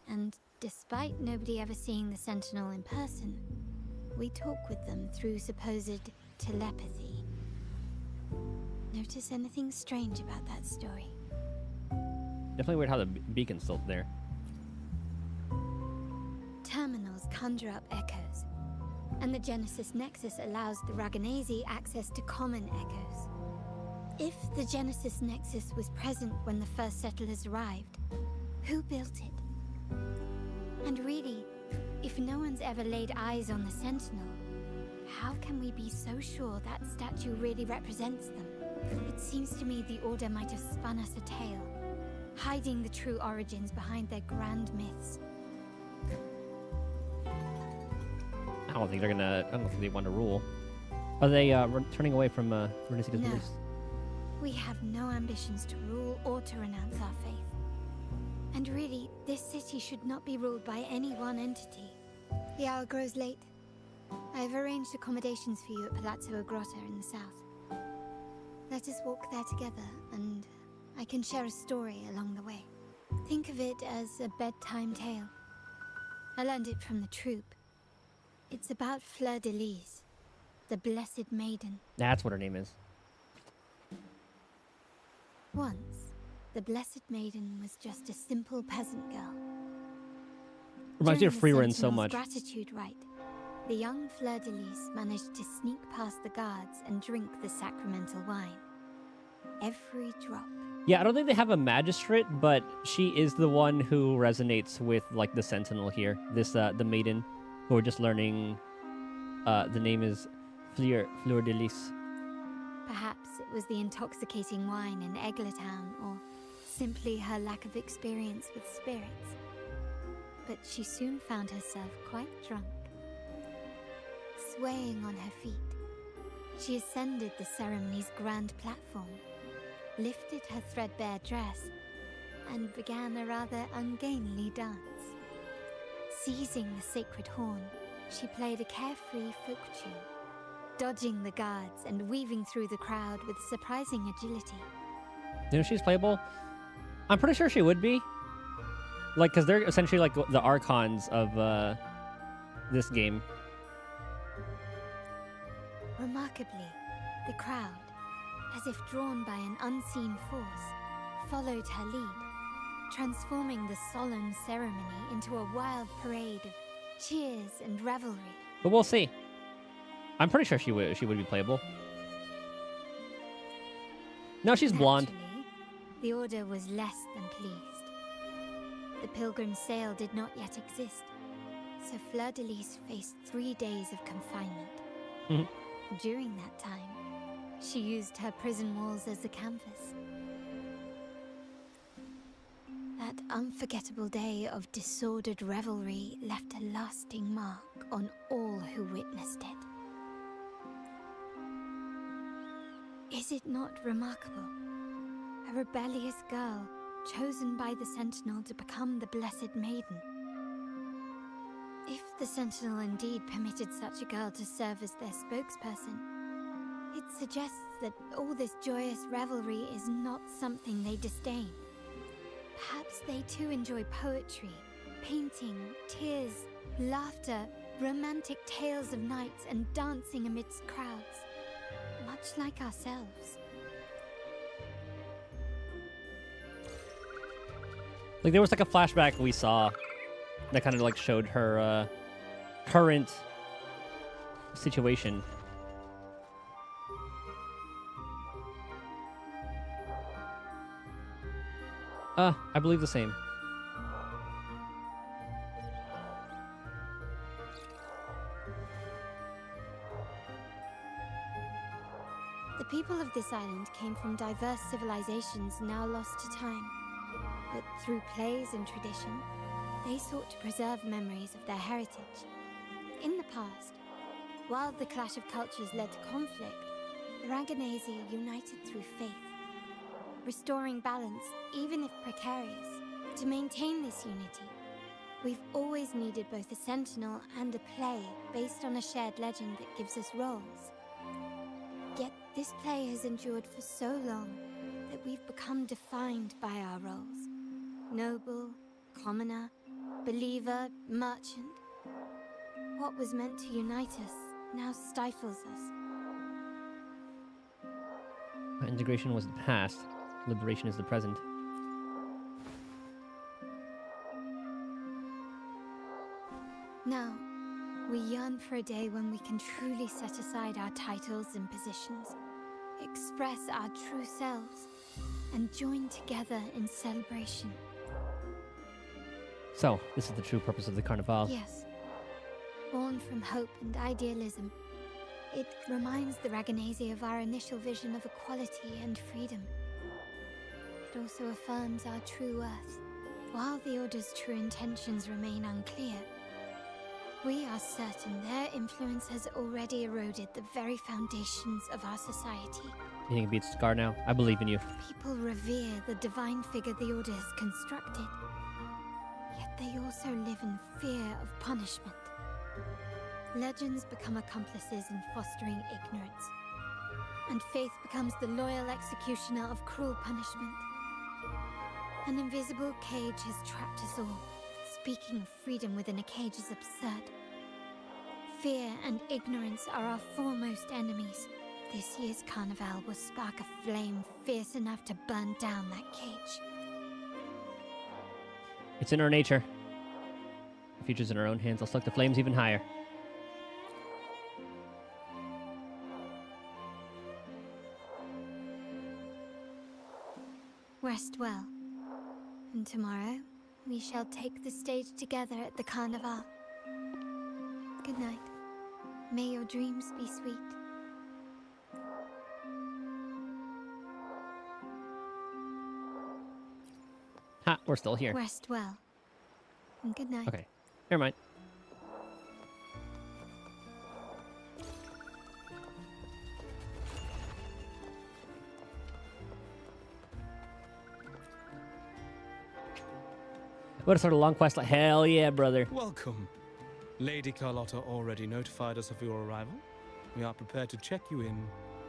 And despite nobody ever seeing the Sentinel in person, we talk with them through supposed telepathy. Notice anything strange about that story? Definitely weird how the beacon's still there. Terminals conjure up echoes, and the Genesis Nexus allows the Raganazi access to common echoes. If the Genesis Nexus was present when the first settlers arrived, who built it? And really, if no one's ever laid eyes on the Sentinel, how can we be so sure that statue really represents them? It seems to me the Order might have spun us a tale, hiding the true origins behind their grand myths. I don't think they want to rule. Are they turning away from Renacita's No. beliefs? We have no ambitions to rule or to renounce our faith. And really, this city should not be ruled by any one entity. The hour grows late. I have arranged accommodations for you at Palazzo Grotta in the south. Let us walk there together, and I can share a story along the way. Think of it as a bedtime tale. I learned it from the troop. It's about Fleur de Lis, the Blessed Maiden. That's what her name is. Once, the Blessed Maiden was just a simple peasant girl. Reminds me of Free During Run the so Sentinel's much. gratitude rite, the young Fleur de Lis managed to sneak past the guards and drink the sacramental wine. Every drop. Yeah, I don't think they have a magistrate, but she is the one who resonates with like the Sentinel here. This the maiden, who we're just learning. The name is Fleur de Lis. Perhaps it was the intoxicating wine in Eglatown, or simply her lack of experience with spirits. But she soon found herself quite drunk. Swaying on her feet, she ascended the ceremony's grand platform, lifted her threadbare dress, and began a rather ungainly dance. Seizing the sacred horn, she played a carefree folk tune, dodging the guards and weaving through the crowd with surprising agility. You know, she's playable. I'm pretty sure she would be. Like, because they're essentially like the archons of this game. Remarkably, the crowd, as if drawn by an unseen force, followed her lead, transforming the solemn ceremony into a wild parade of cheers and revelry. But we'll see. I'm pretty sure she would be playable. No, she's blonde. Naturally, the Order was less than pleased. The Pilgrim Sail did not yet exist, so Fleur de Lis faced 3 days of confinement. During that time, she used her prison walls as a canvas. That unforgettable day of disordered revelry left a lasting mark on all who witnessed it. Is it not remarkable? A rebellious girl chosen by the Sentinel to become the Blessed Maiden. If the Sentinel indeed permitted such a girl to serve as their spokesperson, it suggests that all this joyous revelry is not something they disdain. Perhaps they too enjoy poetry, painting, tears, laughter, romantic tales of nights, and dancing amidst crowds, much like ourselves. Like, there was like a flashback we saw that kind of like showed her current situation. I believe the same. The people of this island came from diverse civilizations now lost to time. but through plays and tradition, they sought to preserve memories of their heritage. In the past, while the clash of cultures led to conflict, the Raganazi united through faith, restoring balance, even if precarious. To maintain this unity, we've always needed both a sentinel and a play based on a shared legend that gives us roles. Yet this play has endured for so long that we've become defined by our roles. Noble, commoner, believer, merchant. What was meant to unite us now stifles us. Integration was the past. Liberation is the present. Now, we yearn for a day when we can truly set aside our titles and positions, express our true selves, and join together in celebration. So, this is the true purpose of the Carnival. Yes. Born from hope and idealism, it reminds the Raganazi of our initial vision of equality and freedom. It also affirms our true worth. While the Order's true intentions remain unclear, we are certain their influence has already eroded the very foundations of our society. You think it beats Scar now? I believe in you. People revere the divine figure the Order has constructed, yet they also live in fear of punishment. Legends become accomplices in fostering ignorance, and faith becomes the loyal executioner of cruel punishment. An invisible cage has trapped us all. Speaking of freedom within a cage is absurd. Fear and ignorance are our foremost enemies. This year's Carnival will spark a flame fierce enough to burn down that cage. It's in our nature. The future's in our own hands. Let's light the flames even higher. Rest well. And tomorrow, we shall take the stage together at the Carnival. Good night. May your dreams be sweet. Ha, we're still here. Rest well. And good night. Okay, never mind. What a sort of long quest. Like, hell yeah, brother. Welcome. Lady Carlotta already notified us of your arrival. We are prepared to check you in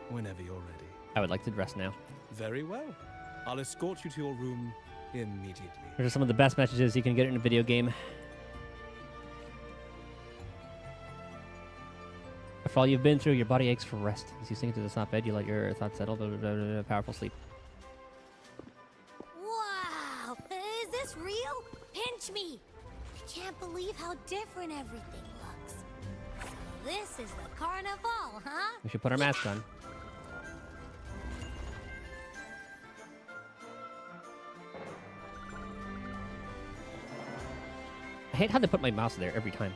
whenever you're ready. I would like to dress now. Very well. I'll escort you to your room immediately. Those are some of the best messages you can get in a video game. After all you've been through, your body aches for rest. As you sink into the soft bed, you let your thoughts settle. Powerful sleep. Wow! Is this real? Pinch me! I can't believe how different everything looks. So this is the Carnival, huh? We should put our mask on. I hate how they put my mouse there every time.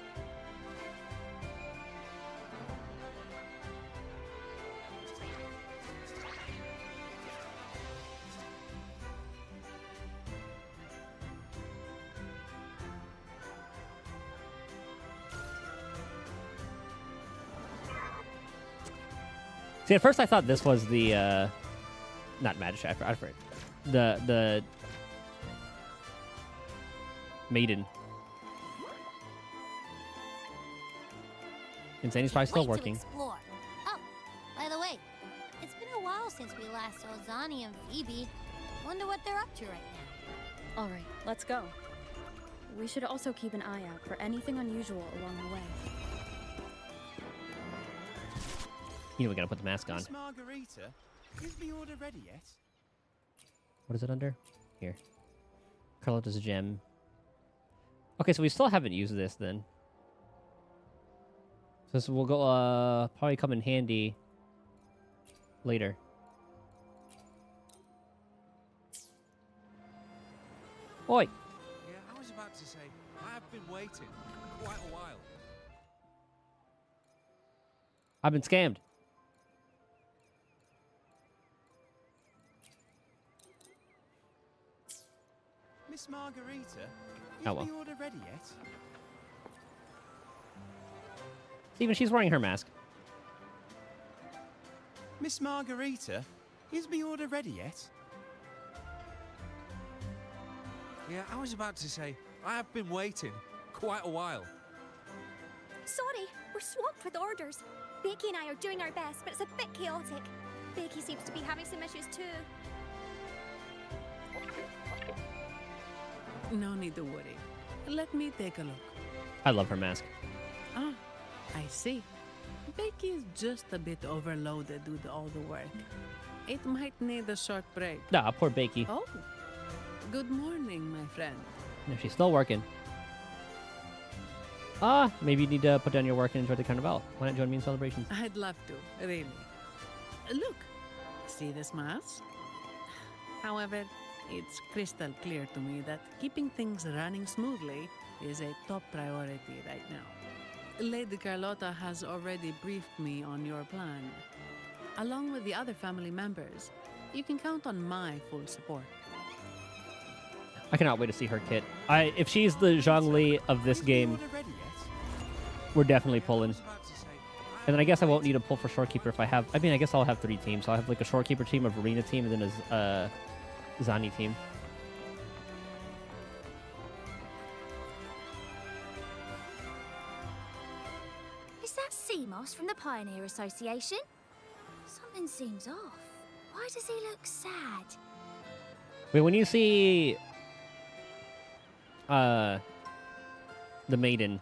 See, at first I thought this was the, not Magistrate, I forget. The Maiden. Insane's probably still working. Explore. Oh, by the way, it's been a while since we last saw Zani and Phoebe. Wonder what they're up to right now. All right, let's go. We should also keep an eye out for anything unusual along the way. You know we gotta put the mask on. Miss Margarita, is the order ready yet? What is it under? Here. Carlotta's gem. Okay, so we still haven't used this then. So this will go probably come in handy later. Oi! Yeah, I was about to say, I have been waiting quite a while. I've been scammed. Miss Margarita, Oh, is well. the order ready yet? Steven, she's wearing her mask. Miss Margarita, is the order ready yet? Yeah, I was about to say, I have been waiting quite a while. Sorry, we're swamped with orders. Becky and I are doing our best, but it's a bit chaotic. Becky seems to be having some issues too. No need to worry. Let me take a look. I love her mask. Ah, I see. Becky is just a bit overloaded with all the work. It might need a short break. Nah, poor Bakey. Oh, good morning, my friend. No, she's still working. Maybe you need to put down your work and enjoy the carnival. Why not join me in celebrations? I'd love to, really. Look, see this mask? However, it's crystal clear to me that keeping things running smoothly is a top priority right now. Lady Carlotta has already briefed me on your plan. Along with the other family members, you can count on my full support. I cannot wait to see her kit. If she's the Zhongli of this game, we're definitely pulling. And then I guess I won't need a pull for Shorekeeper if I have... I mean, I guess I'll have 3 teams. So I'll have like a Shorekeeper team, a Arena team, and then a Zani team. Is that Seamoss from the Pioneer Association? Something seems off. Why does he look sad? Wait, when you see... the Maiden,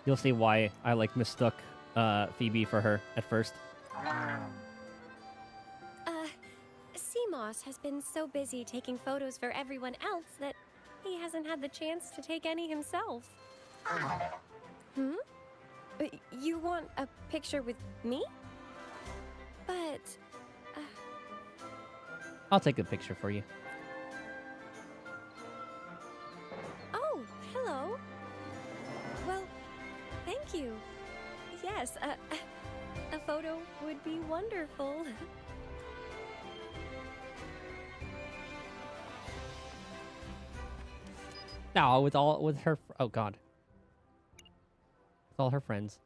you'll see why I mistook Phoebe for her at first. Seamoss has been so busy taking photos for everyone else that he hasn't had the chance to take any himself. Hmm? You want a picture with me? But... I'll take a picture for you. Oh, hello. Well, thank you. Yes, a photo would be wonderful. No, with her... Oh, God. With all her friends.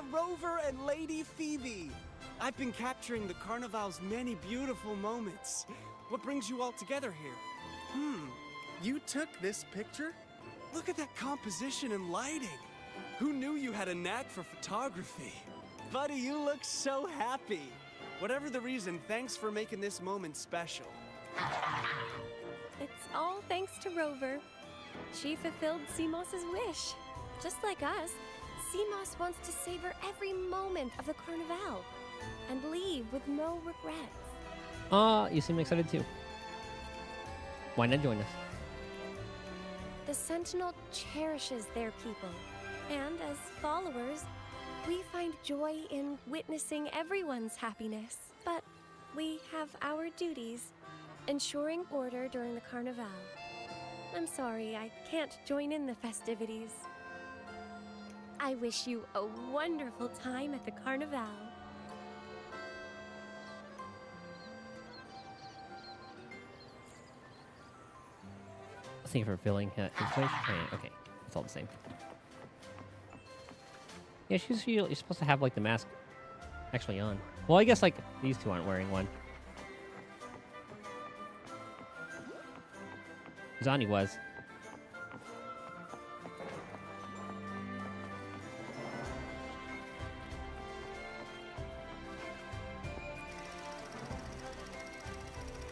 Rover and Lady Phoebe! I've been capturing the Carnival's many beautiful moments. What brings you all together here? You took this picture? Look at that composition and lighting. Who knew you had a knack for photography? Buddy, you look so happy. Whatever the reason, thanks for making this moment special. It's all thanks to Rover. She fulfilled Seamoss's wish. Just like us, Seamoss wants to savor every moment of the Carnival and leave with no regrets. You seem excited too. Why not join us? The Sentinel cherishes their people, and as followers, we find joy in witnessing everyone's happiness. But we have our duties, ensuring order during the Carnival. I'm sorry, I can't join in the festivities. I wish you a wonderful time at the Carnival. Thank you for filling information. Okay, it's all the same. Yeah, you're supposed to have the mask actually on. Well, I guess these two aren't wearing one. Zani was.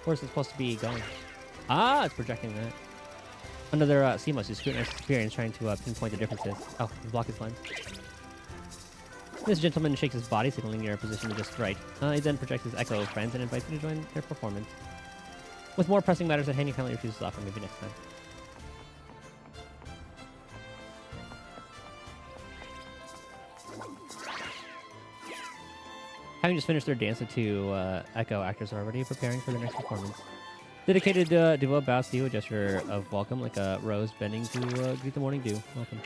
Where's it supposed to be going? Ah, it's projecting that. Another Seamoss who's scrutinized experience trying to pinpoint the differences. Oh, he's blocked his lens. This gentleman shakes his body, signaling your position to just right. He then projects his echo of friends and invites you to join their performance. With more pressing matters at hand, you kindly refuses to offer. Maybe next time. Having just finished their dance, the two Echo actors are already preparing for their next performance. Dedicated duo bows to you, a gesture of welcome, like a rose bending to greet the morning dew. Welcome.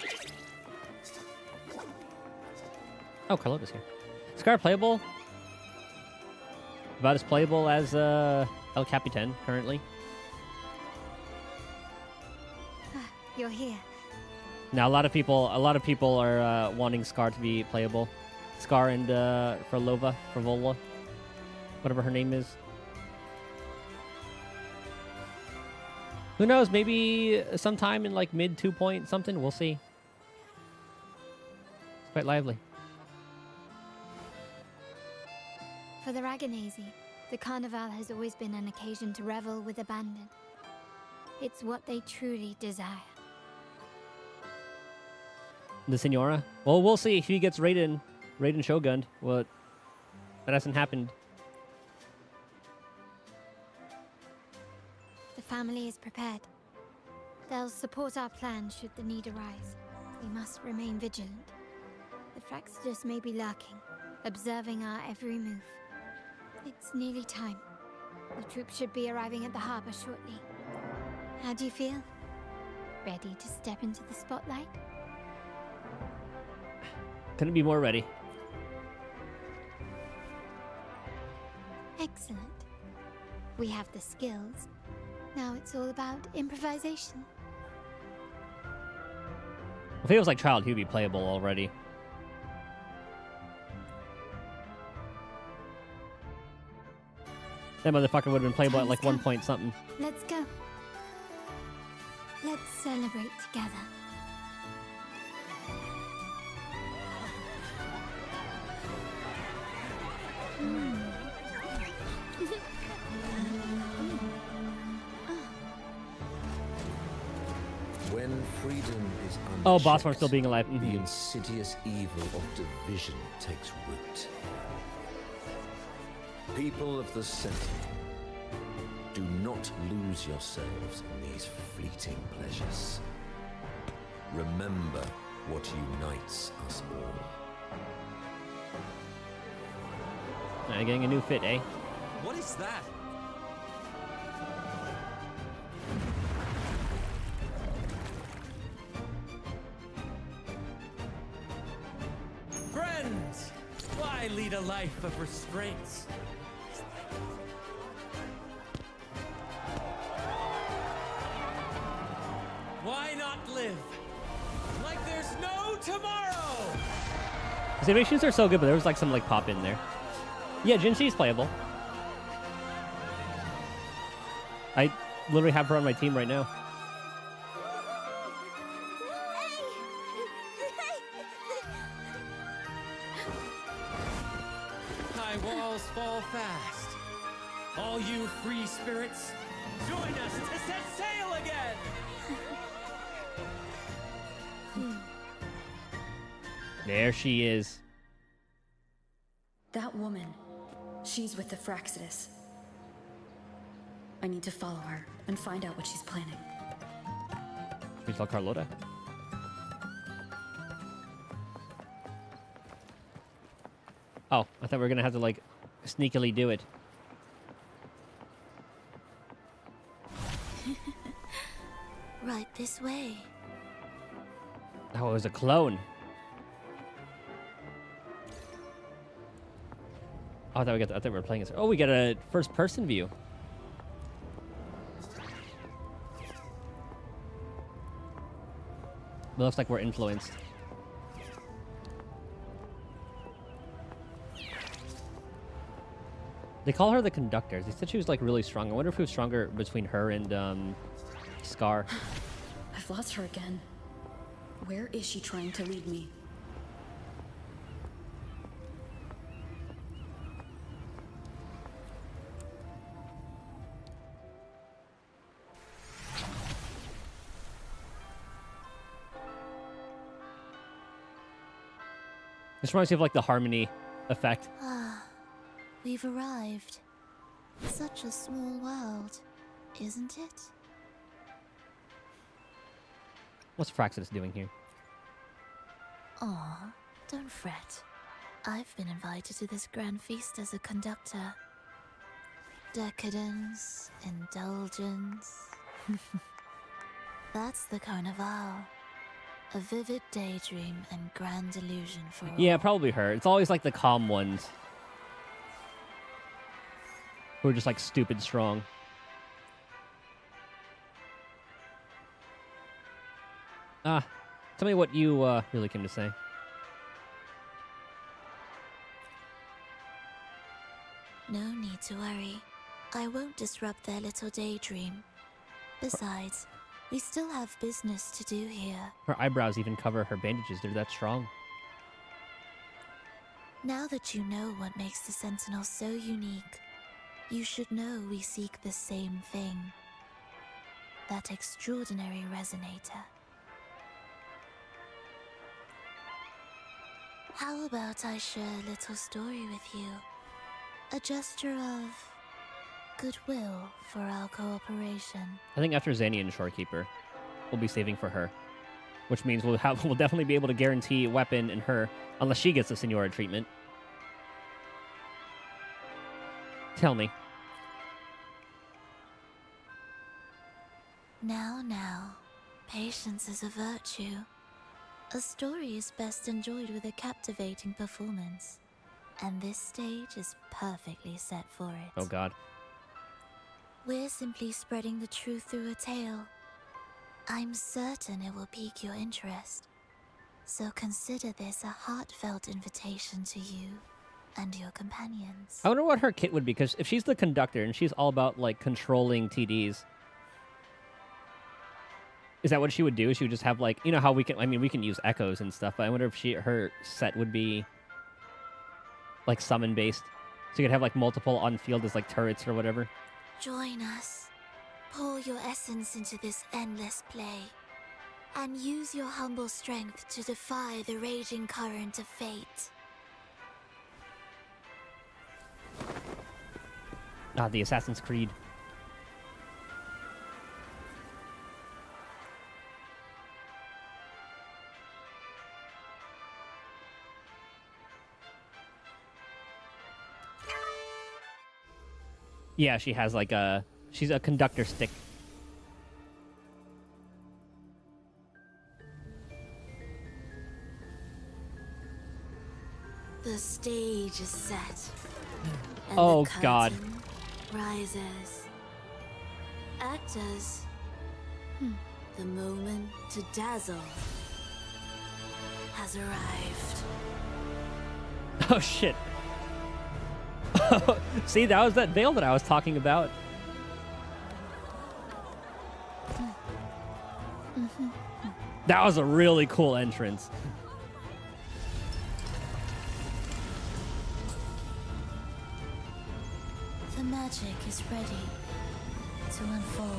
Oh, Carlotta's here. Scar playable. About as playable as El Capitan currently. You're here. Now a lot of people are wanting Scar to be playable. Scar and Frivola, whatever her name is. Who knows? Maybe sometime in like mid 2 point something. We'll see. It's quite lively. For the Raganazi, the Carnival has always been an occasion to revel with abandon. It's what they truly desire. The Senora? Well, we'll see if he gets Raiden Shogunned. Well, that hasn't happened. The family is prepared. They'll support our plan should the need arise. We must remain vigilant. The Fraxidus may be lurking, observing our every move. It's nearly time. The troops should be arriving at the harbor shortly. How do you feel? Ready to step into the spotlight? Couldn't be more ready. Excellent. We have the skills. Now it's all about improvisation. If it was like Child, he would be playable already. That motherfucker would have been playable at like 1 point something. Let's go. Let's celebrate together. When freedom is Oh, unchecked, Bossworm still being alive. the insidious evil of division takes root. People of the Sentinel, do not lose yourselves in these fleeting pleasures. Remember what unites us all. Getting a new fit, eh? What is that? Friends, why lead a life of restraints? Why not live like there's no tomorrow? His animations are so good, but there was like some like pop in there. Yeah, Jinxi's playable. I literally have her on my team right now. High walls fall fast. All you free spirits, join us to set sail again! There she is. That woman, she's with the Fraxidus. I need to follow her and find out what she's planning. We saw Carlota. Oh, I thought we were gonna have to like sneakily do it. Right this way. Oh, it was a clone. Oh, I thought we were playing this. Oh, we got a first-person view. It looks like we're influenced. They call her the conductor. They said she was like really strong. I wonder if it was stronger between her and Scar. I've lost her again. Where is she trying to lead me? This reminds me of like the harmony effect. Ah, we've arrived. Such a small world, isn't it? What's Fraxidus doing here? Aw, don't fret. I've been invited to this grand feast as a conductor. Decadence, indulgence. That's the Carnival. A vivid daydream and grand illusion for all. Yeah, probably her. It's always like the calm ones who are just like stupid strong. Tell me what you really came to say. No need to worry. I won't disrupt their little daydream. Besides, we still have business to do here. Her eyebrows even cover her bandages. They're that strong. Now that you know what makes the Sentinel so unique, you should know we seek the same thing. That extraordinary resonator. How about I share a little story with you? A gesture of goodwill for our cooperation. I think after Zanny and Shorekeeper, we'll be saving for her. Which means we'll definitely be able to guarantee Weapon and her, unless she gets the Senora treatment. Tell me. Now, patience is a virtue. A story is best enjoyed with a captivating performance. And this stage is perfectly set for it. Oh god. We're simply spreading the truth through a tale. I'm certain it will pique your interest. So consider this a heartfelt invitation to you and your companions. I wonder what her kit would be, because if she's the conductor and she's all about like controlling TDs, is that what she would do? She would just have like, you know how we can use echoes and stuff, but I wonder if her set would be like summon based. So you could have like multiple on field as like turrets or whatever. Join us. Pour your essence into this endless play. And use your humble strength to defy the raging current of fate. The Assassin's Creed. Yeah, she has like she's a conductor stick. The stage is set. And Oh, the God. curtain rises. Actors. The moment to dazzle has arrived. Oh shit. See, that was that veil that I was talking about. That was a really cool entrance. The magic is ready to unfold.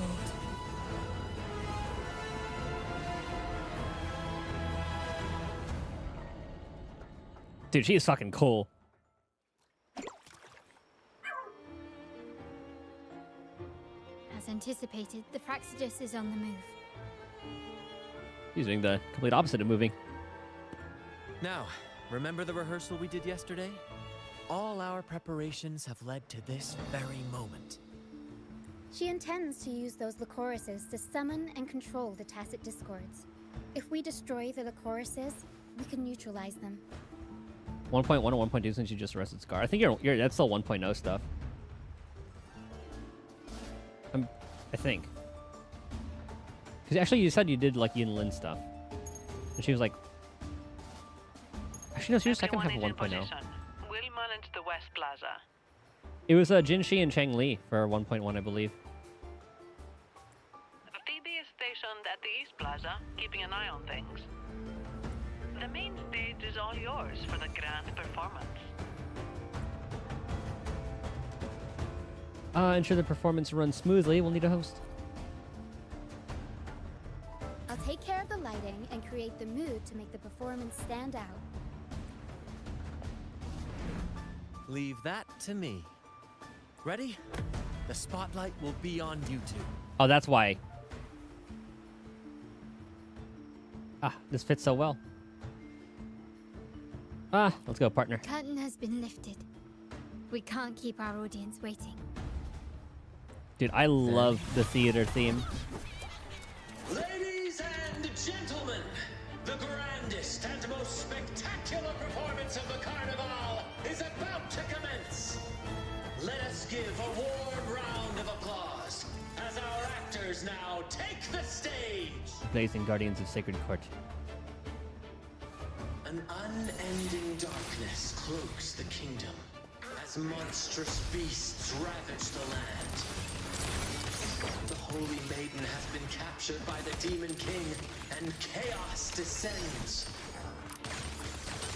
Dude, she is fucking cool. As anticipated, the Fraxidus is on the move. He's doing the complete opposite of moving. Now, remember the rehearsal we did yesterday? All our preparations have led to this very moment. She intends to use those Lycorises to summon and control the Tacit Discords. If we destroy the Lycorises, we can neutralize them. 1.1 or 1.2 since you just arrested Scar. I think you're that's still 1.0 stuff. I think. Because actually you said you did like Yin Lin stuff. And she was like... Actually no, she was second half of 1.0. We'll manage the West Plaza. It was Jin Shi and Chang Li for 1.1, I believe. Phoebe is stationed at the East Plaza, keeping an eye on things. The main stage is all yours for the grand performance. Ensure the performance runs smoothly. We'll need a host. I'll take care of the lighting and create the mood to make the performance stand out. Leave that to me. Ready? The spotlight will be on you two. Oh, that's why. This fits so well. Let's go, partner. Curtain has been lifted. We can't keep our audience waiting. Dude, I love the theater theme. Ladies and gentlemen, most spectacular performance of the Carnival is about to commence. Let us give a warm round of applause as our actors now take the stage. Blazing Guardians of Sacred Court. An unending darkness cloaks the kingdom as monstrous beasts ravage the land. The Holy Maiden has been captured by the Demon King, and chaos descends.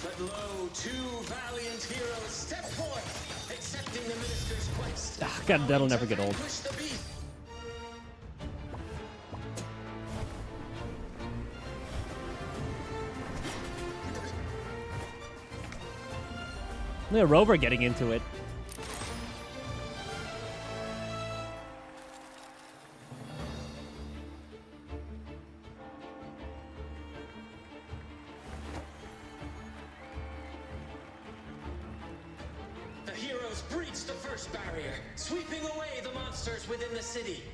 But lo, two valiant heroes step forth, accepting the minister's quest. God, that'll never get old. Push the beast. Look at Rover getting into it. The heroes breach the first barrier, sweeping away the monsters within the city.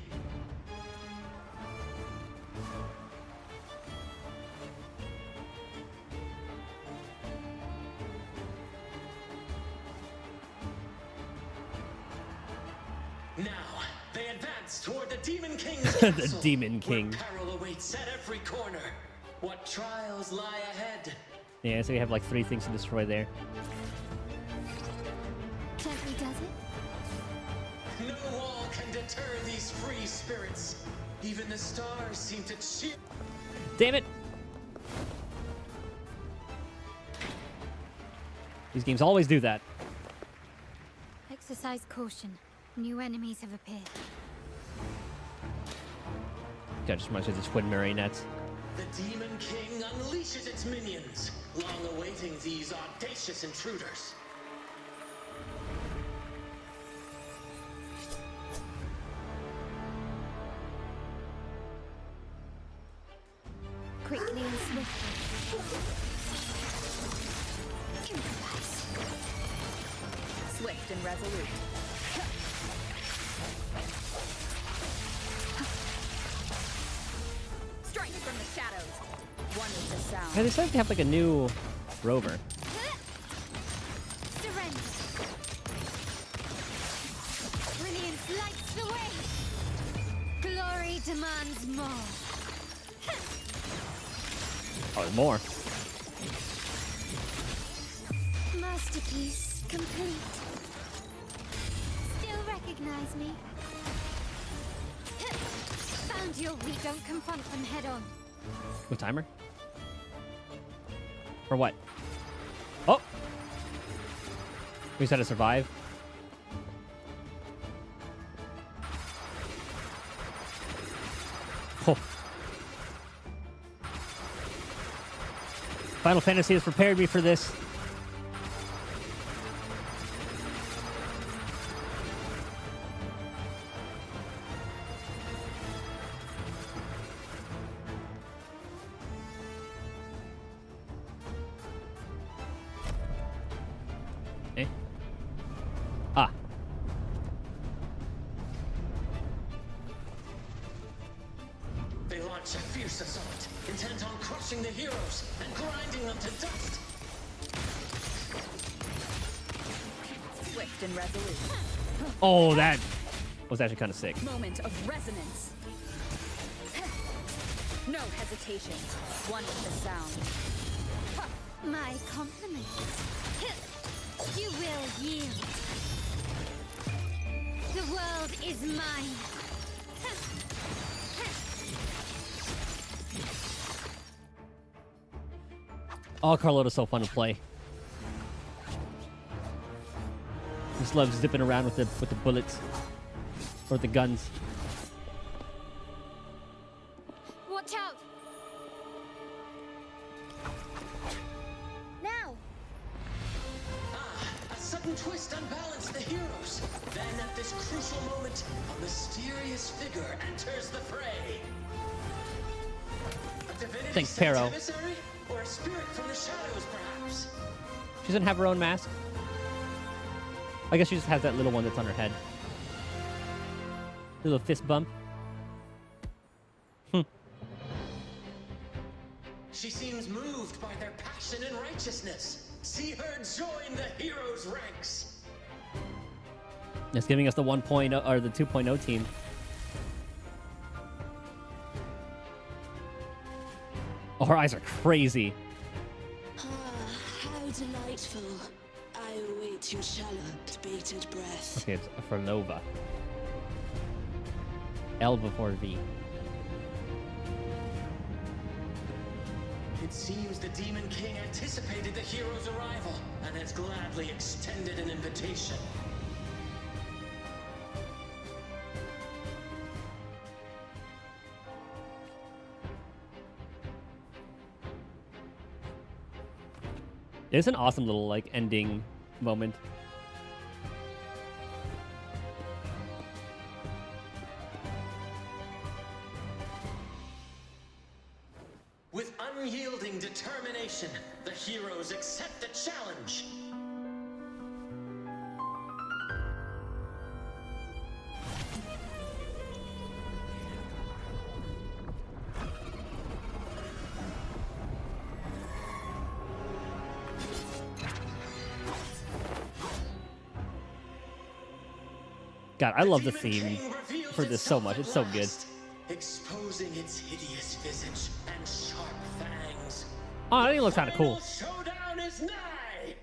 Now, they advance toward the Demon King's The castle, Demon King. where peril awaits at every corner. What trials lie ahead? Yeah, so we have like 3 things to destroy there. Gently does it? No wall can deter these free spirits. Even the stars seem to cheer. Damn it! These games always do that. Exercise caution. New enemies have appeared. God, just reminds me of the twin marionettes. The Demon King unleashes its minions, long awaiting these audacious intruders. Quickly and swiftly. Improvise. Swift and resolute. Strike from the shadows. One with the sound. Yeah, they said they have like a new Rover. Surrender. Brilliance lights the way. Glory demands more. Oh, there's more. Masterpiece complete. Still recognize me? Found your weak. Don't confront them head on. With timer? For what? Oh! We just had to survive. Oh. Final Fantasy has prepared me for this. Eh? Ah. They launch a fierce assault, intent on crushing the heroes and grinding them to dust. Swift and resolute. Oh, that was actually kind of sick. Moment of resonance. No hesitation. One with the sound. My compliments. You will yield. The world is mine. Oh, Carlotta's so fun to play. Just loves zipping around with the bullets or the guns. Watch out! Now! A sudden twist unbalanced the heroes. Then at this crucial moment, a mysterious figure enters the fray. A divinity Thanks, sent Pero. emissary? Or a spirit from the shadows, perhaps? She doesn't have her own mask. I guess she just has that little one that's on her head. Little fist bump. She seems moved by their passion and righteousness. See her join the heroes' ranks. It's giving us the 1.0 or the 2.0 team. Oh, her eyes are crazy. Ah, how delightful. I await your challenge, bated breath. Okay, it's for Nova. L before V. It seems the Demon King anticipated the hero's arrival and has gladly extended an invitation. It's an awesome little like ending moment. With unyielding determination, the heroes accept the challenge. God, I love the theme for this so much. It's so good. Exposing its hideous visage and sharp fangs. Oh, I think it looks kind of cool. Showdown is nigh!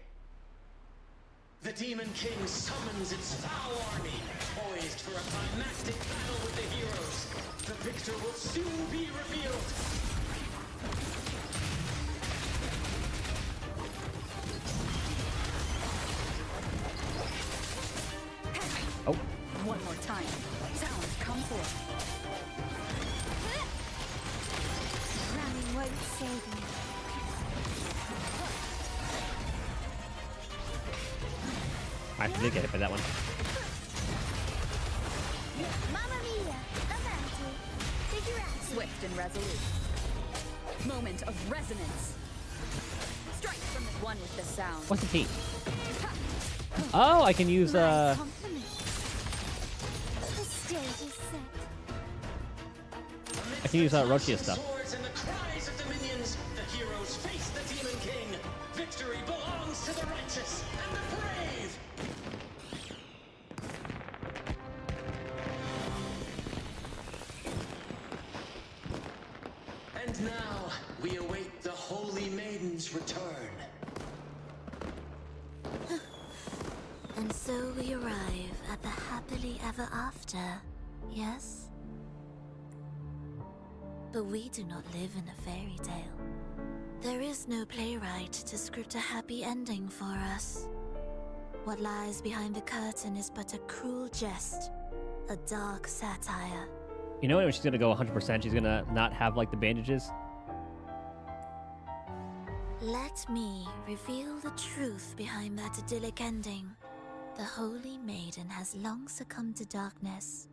The Demon King summons its foul army, poised for a climactic battle with the heroes. The victor will soon be revealed. Oh. One more time. Sounds come forth. Running won't save me. I actually did get hit by that one. Mamma mia! Avanti! Figurati! Swift and resolute. Moment of resonance. Strike from the one with the sound. What's the T? Oh, I can use The stage is set. I can use Rochia stuff. Swords and the cries of the minions, the heroes face the Demon King. Victory belongs to the righteous and the brave. And now we await the Holy Maiden's return. And so we arrive at the happily ever after, yes? But we do not live in a fairy tale. There is no playwright to script a happy ending for us. What lies behind the curtain is but a cruel jest, a dark satire. You know when she's gonna go 100%, she's gonna not have like the bandages. Let me reveal the truth behind that idyllic ending. The Holy Maiden has long succumbed to darkness,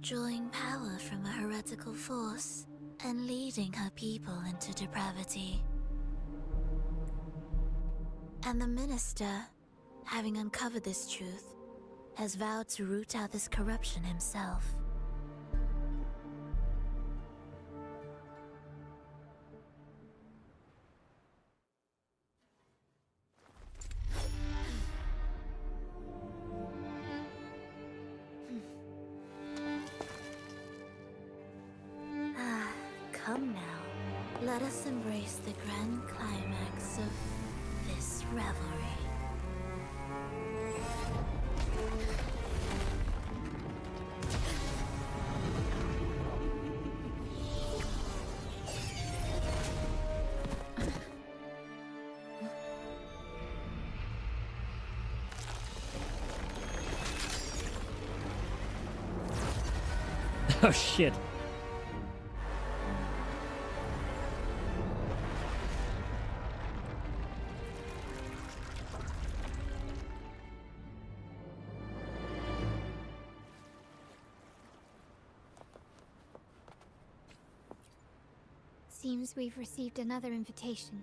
drawing power from a heretical force and leading her people into depravity. And the minister, having uncovered this truth, has vowed to root out this corruption himself. Come now, let us embrace the grand climax of this revelry. Oh shit. Seems we've received another invitation.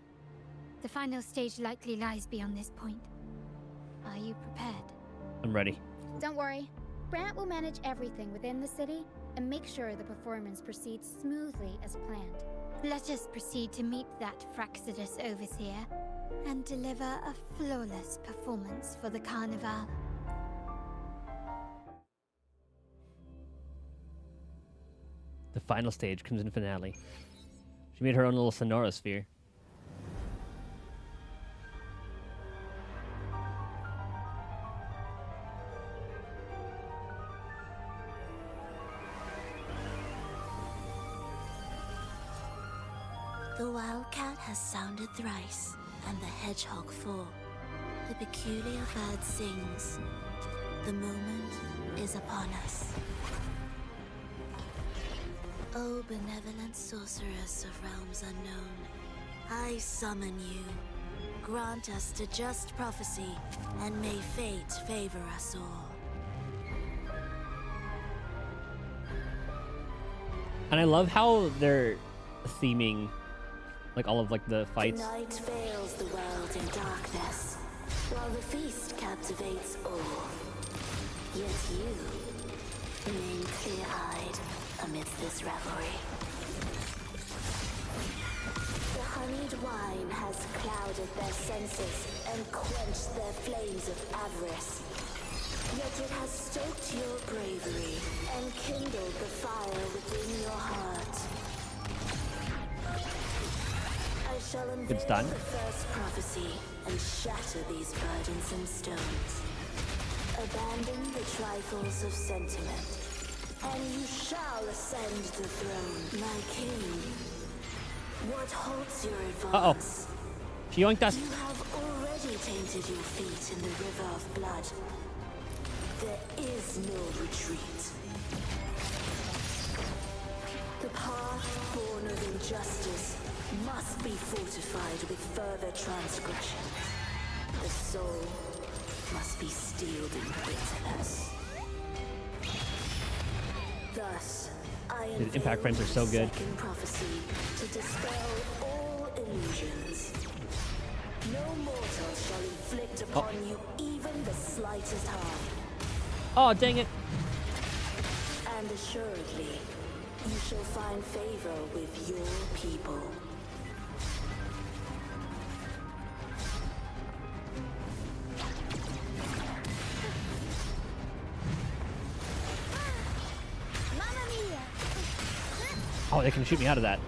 The final stage likely lies beyond this point. Are you prepared? I'm ready. Don't worry. Brant will manage everything within the city and make sure the performance proceeds smoothly as planned. Let us proceed to meet that Fraxidus overseer and deliver a flawless performance for the Carnival. The final stage, Crimson Finale. She made her own little Sonora sphere. The wildcat has sounded thrice, and the hedgehog four. The peculiar bird sings. The moment is upon us. O benevolent sorceress of realms unknown, I summon you. Grant us to just prophecy, and may fate favor us all. And I love how they're theming like all of like the fights. The night veils the world in darkness, while the feast captivates all. Yet you remain clear-eyed amidst this revelry. The honeyed wine has clouded their senses and quenched their flames of avarice. Yet it has stoked your bravery and kindled the fire within your heart. I shall unveil stun. the first prophecy and shatter these burdensome stones. Abandon the trifles of sentiment, and you shall ascend the throne, my king. What halts your advance? She yoinked us. You have already tainted your feet in the river of blood. There is no retreat. The path born of injustice must be fortified with further transgression. The soul must be steeled in bitterness. Thus, I Dude, impact frames are so good. second prophecy to dispel all illusions. No mortal shall inflict upon you even the slightest harm. Oh, dang it. And assuredly, you shall find favor with your people. Oh, they can shoot me out of that.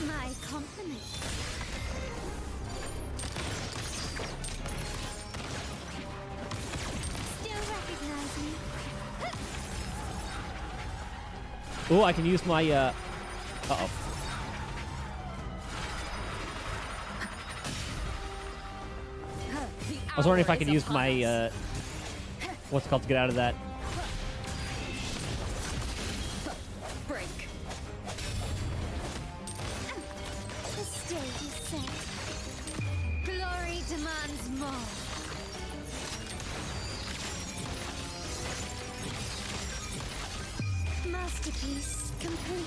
My compliments. Still recognize me? Oh, I can use my uh-oh. I was wondering if I could use my what's it called to get out of that. Break. The stage is set. Glory demands more. Masterpiece complete.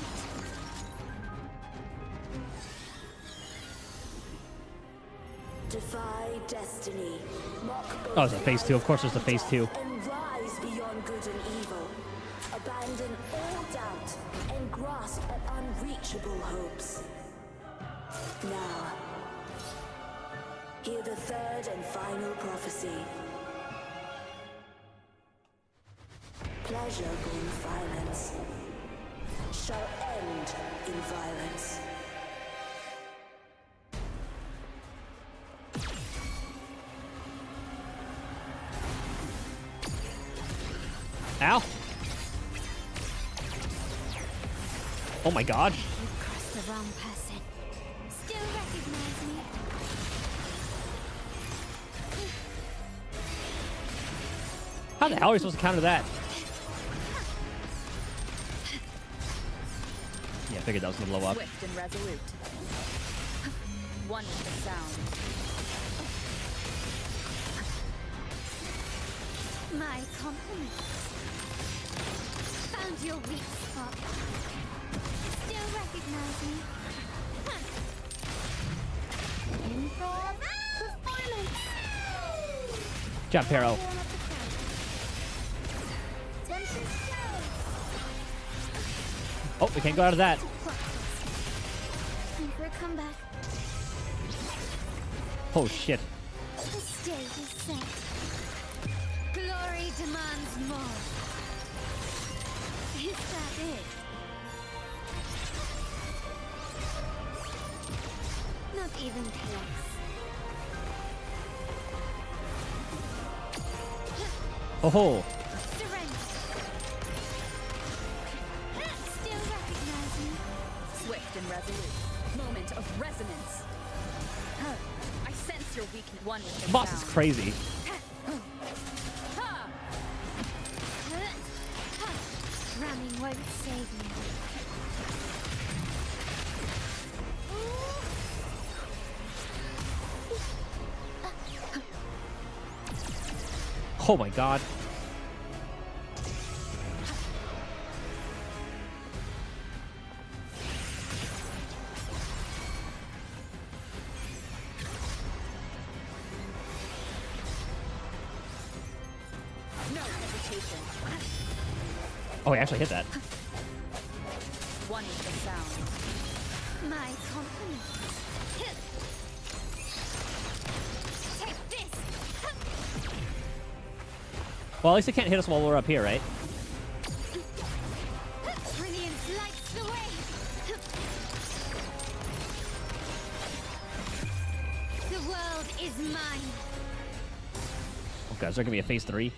Defy destiny. Mock Oh, it's a phase 2. Of course there's a phase 2. and rise beyond good and evil. Abandon all doubt and grasp at unreachable hopes. Now, hear the third and final prophecy. Pleasure born of violence shall end in violence. Ow. Oh my god. You crossed the wrong person. Still recognize me? How the hell are we supposed to counter that? Yeah, I figured that was gonna blow up. Swift and resolute. One with the sound. My compliments. Found your weak spot. Still recognize me? Improv performance. Good job, Pero. Tension show. Oh, we can't go out of that. for a comeback. Oh shit. The stage is set. Glory demands more. Is that it? Not even close. Oh ho. Surrender. Still recognize me? Swift and resolute. Moment of resonance. I sense your weak one with the Boss is sound. crazy. Running won't save me. Oh my god. No hesitation. Oh, he actually hit that. One with the sound. My compliments. Take this. Well, at least it can't hit us while we're up here, right? Brilliance lights the way. The world is mine. Oh god, is there gonna be a phase 3?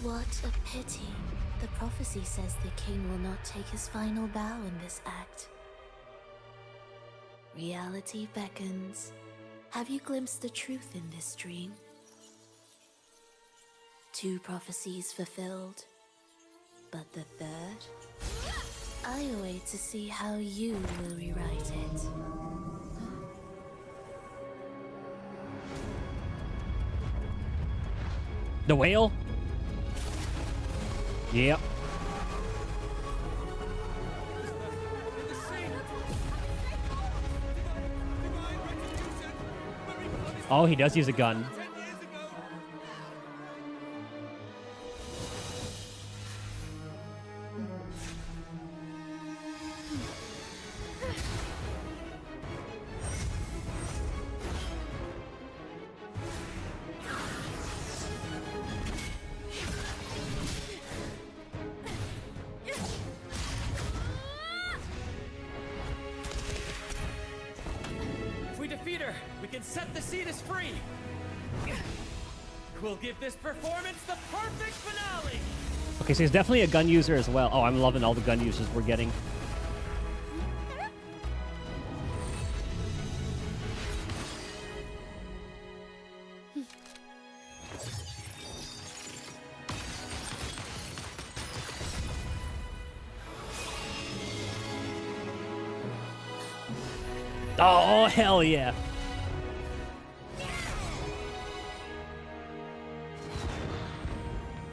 What a pity. The prophecy says the king will not take his final bow in this act. Reality beckons. Have you glimpsed the truth in this dream? 2 prophecies fulfilled, but the third? I await to see how you will rewrite it. The whale? Yep. Oh, he does use a gun. If we defeat her, we can set the Cetus free. We'll give this performance the perfect finale. Okay, so he's definitely a gun user as well. Oh, I'm loving all the gun users we're getting. Oh, hell yeah.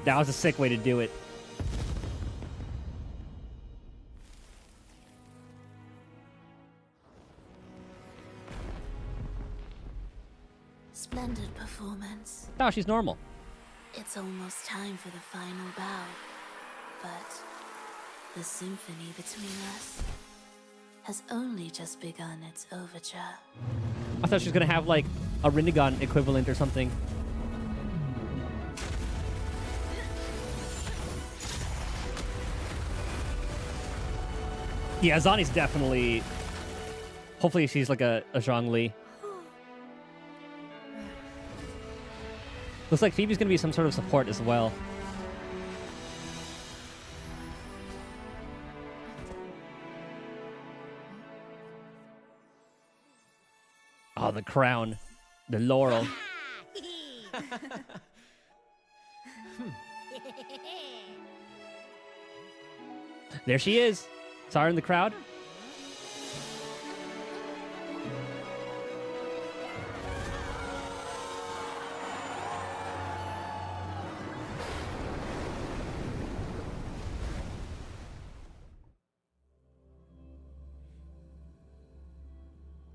That was a sick way to do it. Splendid performance. Oh, she's normal. It's almost time for the final bow. But the symphony between us has only just begun its overture. I thought she was gonna have like a Rinnegan equivalent or something. Yeah, Zani's definitely. Hopefully, she's like a Zhongli. Looks like Phoebe's gonna be some sort of support as well. Oh, the crown, the laurel. There she is. Saw her in the crowd.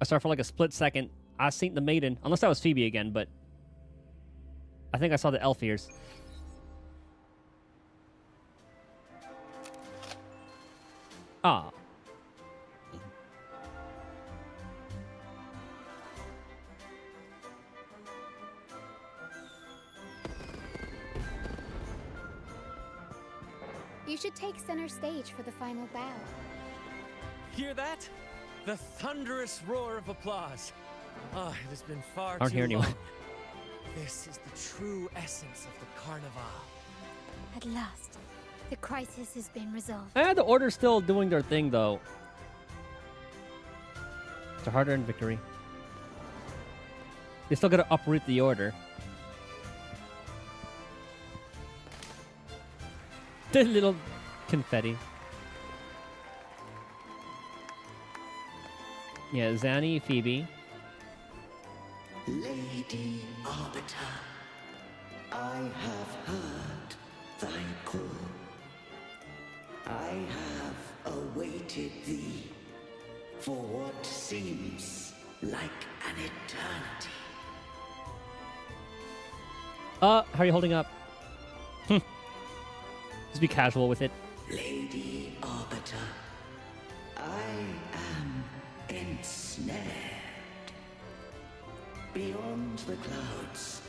I saw for like a split second. I seen the maiden, unless that was Phoebe again, but I think I saw the elf ears. Ah. You should take center stage for the final bow. Hear that? The thunderous roar of applause. Ah, it has been far Aren't too here long. anyway. This is the true essence of the Carnival. At last, the crisis has been resolved. The Order's still doing their thing, though. It's a hard-earned victory. They still gotta uproot the Order. The little confetti. Yeah, Zanny, Phoebe. Lady Arbiter, I have heard thy call. I have awaited thee for what seems like an eternity. How are you holding up? Just be casual with it. Lady Arbiter, I am ensnared. Beyond the clouds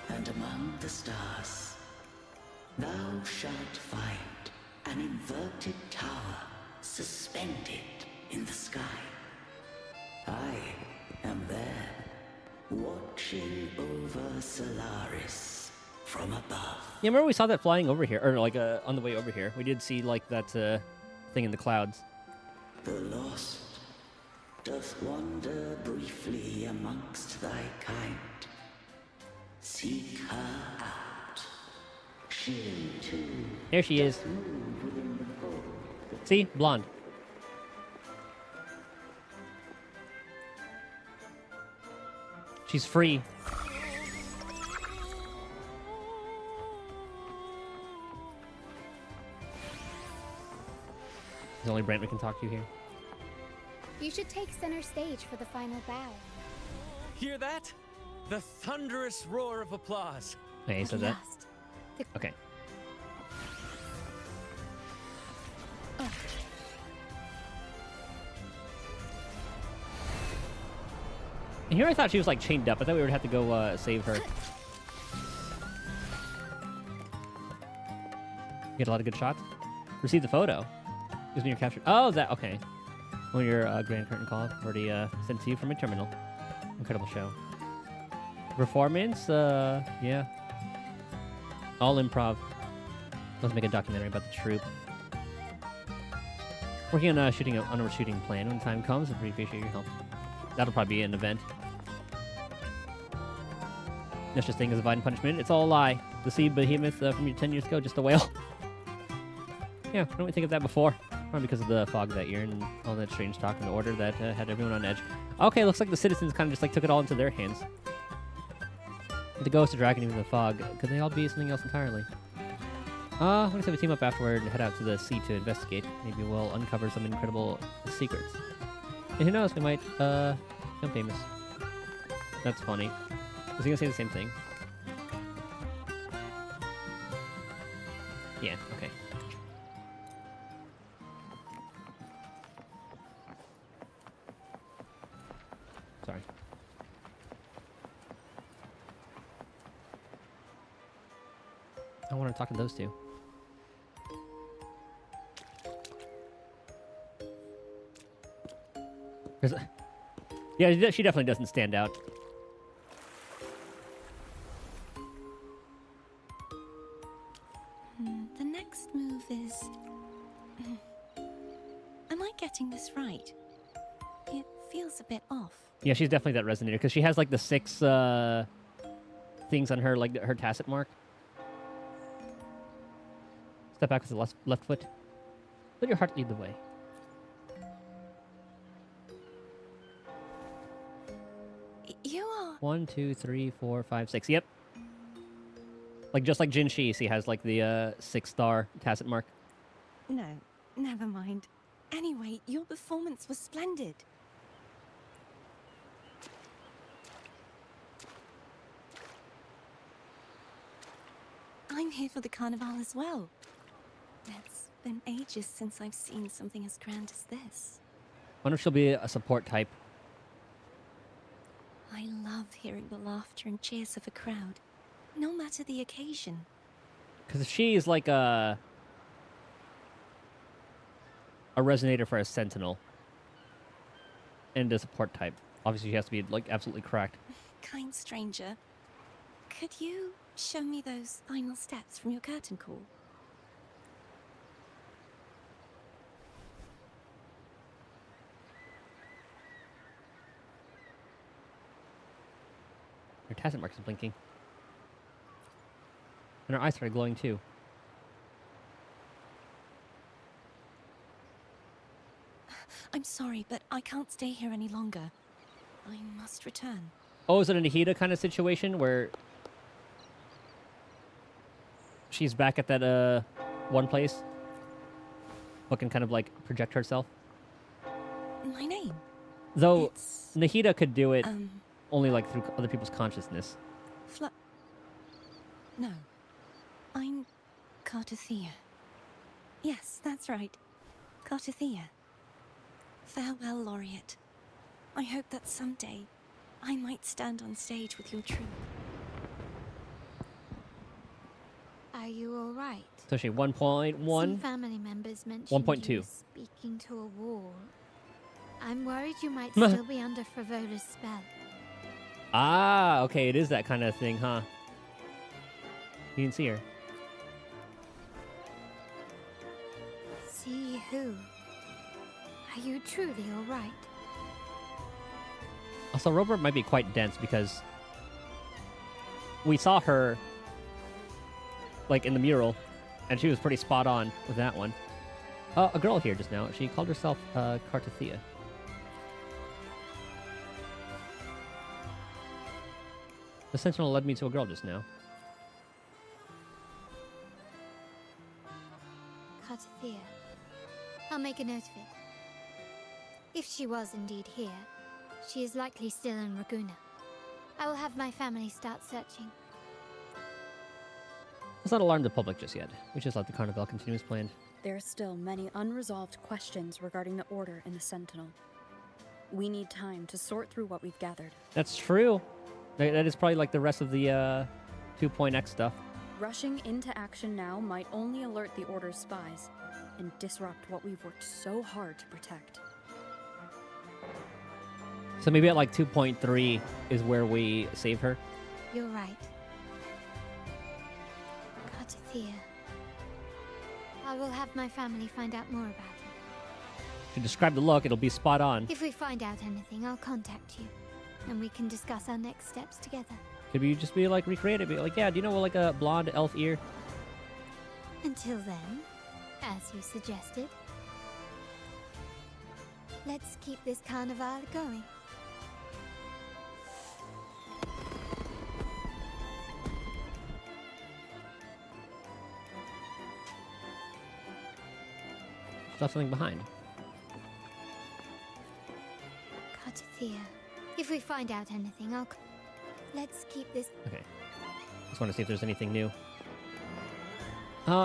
and among the stars, thou shalt find an inverted tower suspended in the sky. I am there, watching over Solaris from above. Yeah, remember we saw that flying over here, or like on the way over here. We did see like that thing in the clouds. The lost doth wander briefly amongst thy kind. Seek her out. She too. There she is. doth move within the fold. See? Blonde. She's free. There's only Brent we can talk to here. You should take center stage for the final bow. Hear that? The thunderous roar of applause. Okay, he said that. Okay. And here I thought she was like chained up. I thought we would have to go save her. Get a lot of good shots. Receive the photo. Is when you're captured. Oh, that okay. When your Grand Curtain Call already sent to you from a terminal. Incredible show. Performance, yeah. All improv. Let's make a documentary about the troupe. Working on a shooting plan when the time comes. I really appreciate your help. That'll probably be an event. No such thing as a divine punishment. It's all a lie. The sea behemoth from your 10 years ago, just a whale. Yeah, why don't we think of that before? Probably because of the fog that year and all that strange talk in the Order that had everyone on edge. Okay, looks like the citizens kind of just like took it all into their hands. The ghost, the dragon, even the fog. Could they all be something else entirely? Let's have a team up afterward and head out to the sea to investigate. Maybe we'll uncover some incredible secrets. And who knows, we might become famous. That's funny. Was he gonna say the same thing? Yeah, okay. Sorry. I want to talk to those two. Yeah, she definitely doesn't stand out. The next move is... Am I getting this right? It feels a bit off. Yeah, she's definitely that resonator because she has like the 6 things on her, like her tacit mark. Step back with the left foot. Let your heart lead the way. You are... 1, 2, 3, 4, 5, 6. Yep. Like just like Jin Shi, she has like the 6-star tacit mark. No, never mind. Anyway, your performance was splendid. I'm here for the carnival as well. It's been ages since I've seen something as grand as this. Wonder if she'll be a support type. I love hearing the laughter and cheers of a crowd, no matter the occasion. Because she's like a resonator for a sentinel. And a support type. Obviously, she has to be like absolutely cracked. Kind stranger, could you show me those final steps from your curtain call? Her tacit mark is blinking. And her eyes started glowing too. I'm sorry, but I can't stay here any longer. I must return. Oh, is it a Nahida kind of situation where she's back at that one place, but can kind of like project herself? My name? Though Nahida could do it Um, only like through other people's consciousness. No. I'm Cartothea. Yes, that's right. Cartothea. Farewell, Laureate. I hope that someday I might stand on stage with your troupe. Are you all right? So she 1.1. Some family members mentioned 1.2. you were speaking to a wall. I'm worried you might still be under Frivola's spell. Ah, okay, it is that kind of thing, huh? You can see her. See who? Are you truly all right? Also, Robert might be quite dense because we saw her like in the mural, and she was pretty spot on with that one. A girl here just now. She called herself Cartothea. The sentinel led me to a girl just now. Cartothea. I'll make a note of it. If she was indeed here, she is likely still in Raguna. I will have my family start searching. Let's not alarm the public just yet. We just let the carnival continue as planned. There are still many unresolved questions regarding the Order and the Sentinel. We need time to sort through what we've gathered. That's true. That is probably like the rest of the 2.x stuff. Rushing into action now might only alert the Order's spies and disrupt what we've worked so hard to protect. So maybe at like 2.3 is where we save her. You're right. Cartothea. I will have my family find out more about it. To describe the look, it'll be spot on. If we find out anything, I'll contact you, and we can discuss our next steps together. Could we just be like recreative? Be like, yeah, do you know like a blonde elf ear? Until then, as you suggested, let's keep this carnival going. Left something behind. Cartothea. If we find out anything, let's keep this. Okay. Just want to see if there's anything new.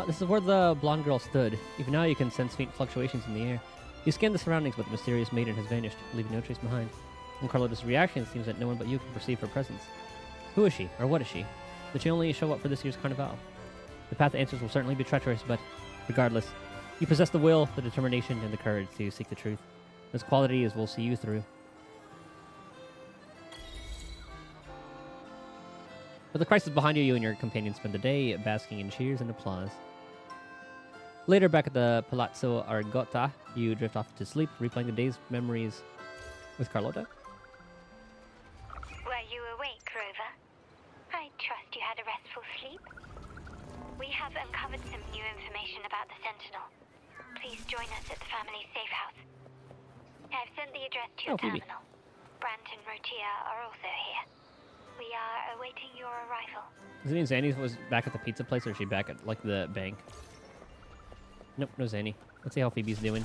This is where the blonde girl stood. Even now you can sense faint fluctuations in the air. You scan the surroundings, but the mysterious maiden has vanished, leaving no trace behind. From Carlotta's reaction, it seems that no one but you can perceive her presence. Who is she, or what is she? Did she only show up for this year's carnival? The path to answers will certainly be treacherous, but regardless, you possess the will, the determination, and the courage to seek the truth. This quality is will see you through. With the crisis behind you, you and your companion spend the day basking in cheers and applause. Later, back at the Palazzo Argota, you drift off to sleep, replaying the day's memories with Carlotta. Were you awake, Rover? I trust you had a restful sleep. We have uncovered some new information about the Sentinel. Please join us at the family safe house. I've sent the address to your Phoebe. terminal. Brant and Rotia are also here. We are awaiting your arrival. Does it mean Zanny was back at the pizza place, or is she back at, like, the bank? Nope, no Zanny. Let's see how Phoebe's doing.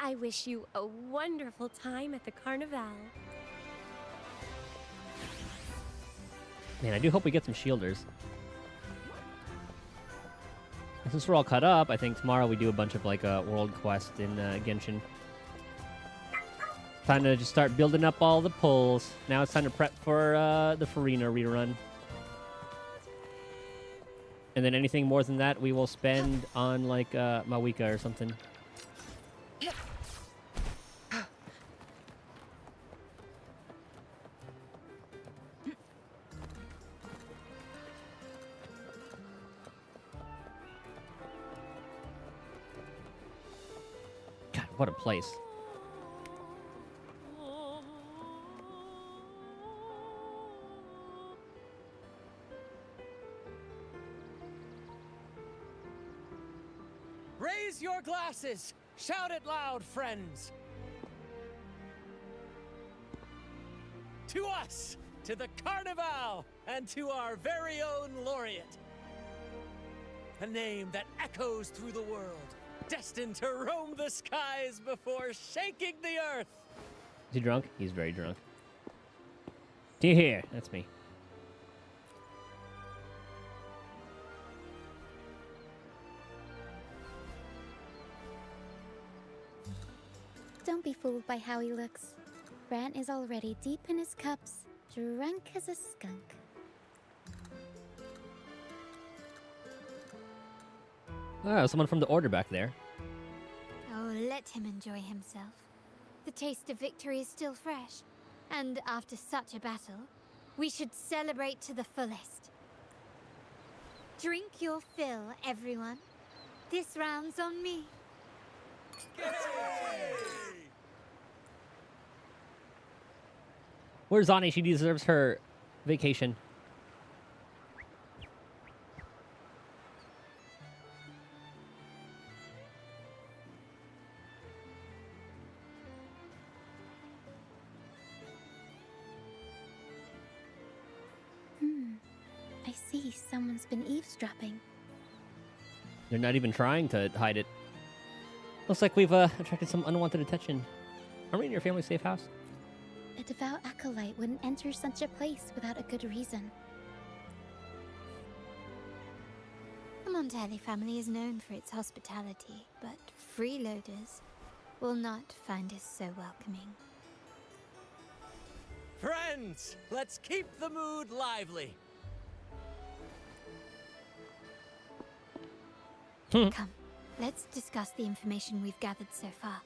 I wish you a wonderful time at the carnival. Man, I do hope we get some shielders. And since we're all cut up, I think tomorrow we do a bunch of like world quest in Genshin. Time to just start building up all the pulls. Now it's time to prep for the Farina rerun. And then anything more than that, we will spend on like Mawika or something. God, what a place. Raise your glasses! Shout it loud, friends! To us! To the Carnival! And to our very own laureate! A name that echoes through the world, destined to roam the skies before shaking the earth! Is he drunk? He's very drunk. Do you hear? That's me. Don't be fooled by how he looks. Brant is already deep in his cups, drunk as a skunk. Oh, someone from the Order back there. Oh, let him enjoy himself. The taste of victory is still fresh. And after such a battle, we should celebrate to the fullest. Drink your fill, everyone. This round's on me. Where's Ani? She deserves her vacation. I see someone's been eavesdropping. They're not even trying to hide it. Looks like we've attracted some unwanted attention. Are we in your family's safe house? A devout acolyte wouldn't enter such a place without a good reason. The Montelli family is known for its hospitality, but freeloaders will not find us so welcoming. Friends, let's keep the mood lively. Come, let's discuss the information we've gathered so far.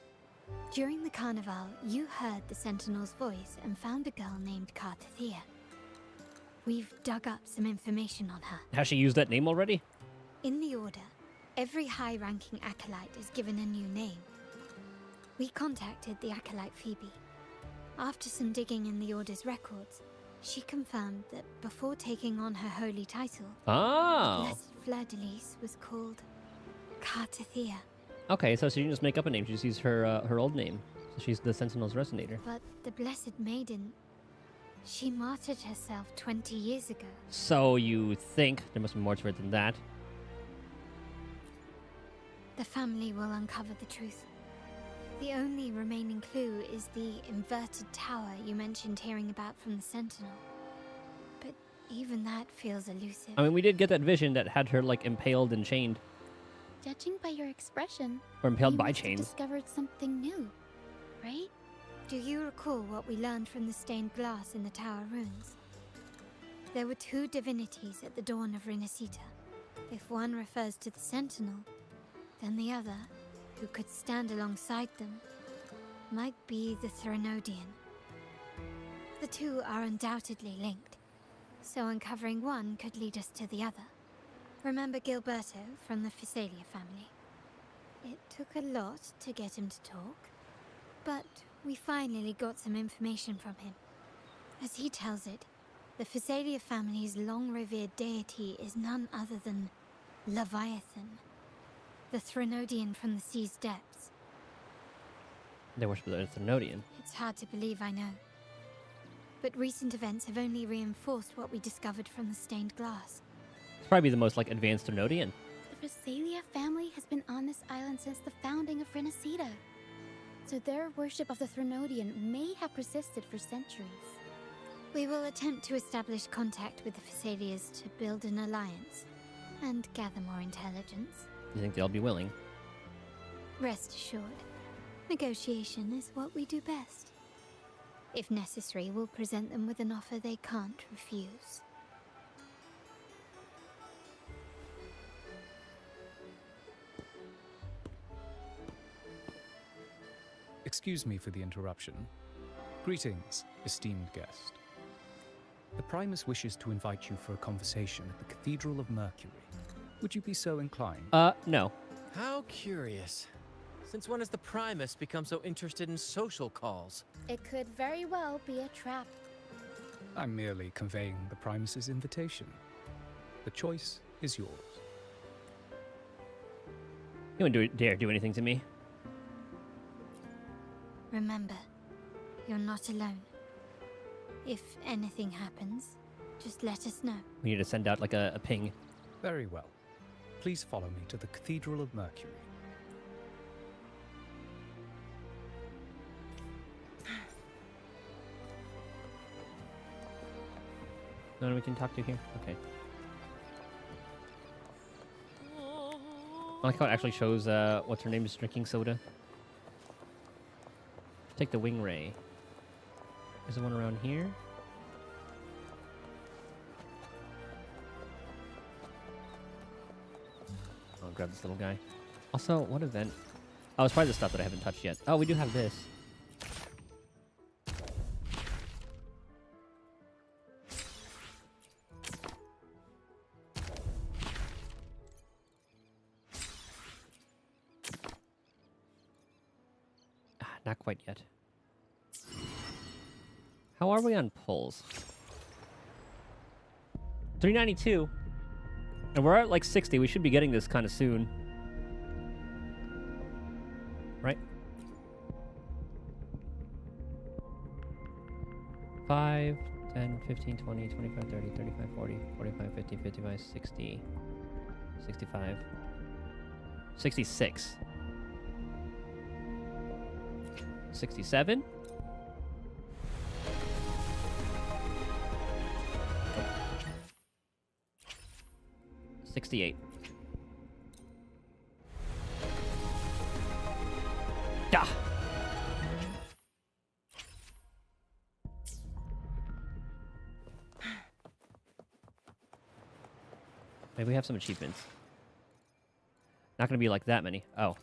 During the carnival, you heard the Sentinel's voice and found a girl named Cartathea. We've dug up some information on her. Has she used that name already? In the Order, every high-ranking acolyte is given a new name. We contacted the acolyte Phoebe. After some digging in the Order's records, she confirmed that before taking on her holy title, Oh. Blessed Fleur-de-Lis was called Cartathea. Okay, so she didn't just make up a name. She just used her old name. So she's the Sentinel's Resonator. But the Blessed Maiden, she martyred herself 20 years ago. So you think there must be more to it than that? The family will uncover the truth. The only remaining clue is the inverted tower you mentioned hearing about from the Sentinel. But even that feels elusive. I mean, we did get that vision that had her, like, impaled and chained. Judging by your expression, Or impaled you by must have chains. discovered something new, right? Do you recall what we learned from the stained glass in the tower ruins? There were two divinities at the dawn of Renacita. If one refers to the Sentinel, then the other, who could stand alongside them, might be the Threnodian. The two are undoubtedly linked, so uncovering one could lead us to the other. Remember Gilberto from the Physalia family? It took a lot to get him to talk, but we finally got some information from him. As he tells it, the Physalia family's long-revered deity is none other than Leviathan, the Threnodian from the sea's depths. They worship the Threnodian. It's hard to believe, I know. But recent events have only reinforced what we discovered from the stained glass. It's probably the most, like, advanced Threnodian. The Physalia family has been on this island since the founding of Renacita. So their worship of the Threnodian may have persisted for centuries. We will attempt to establish contact with the Phassalias to build an alliance and gather more intelligence. You think they'll be willing? Rest assured, negotiation is what we do best. If necessary, we'll present them with an offer they can't refuse. Excuse me for the interruption. Greetings, esteemed guest. The Primus wishes to invite you for a conversation at the Cathedral of Mercury. Would you be so inclined? No. How curious. Since when has the Primus become so interested in social calls? It could very well be a trap. I'm merely conveying the Primus's invitation. The choice is yours. You wouldn't dare do anything to me. Remember, you're not alone. If anything happens, just let us know. We need to send out like a ping. Very well. Please follow me to the Cathedral of Mercury. No one we can talk to here? Okay. I like how it actually shows what's her name is drinking soda. Take the wing ray. Is there one around here? I'll grab this little guy. Also, what event? Oh, it's probably the stuff that I haven't touched yet. Oh, we do have this. Not quite yet. How are we on pulls? 392. And we're at like 60. We should be getting this kind of soon. Right? 5, 10, 15, 20, 25, 30, 35, 40, 45, 50, 55, 60, 65, 66. 67. Oh. 68. Da. Maybe we have some achievements. Not gonna be like that many. Oh.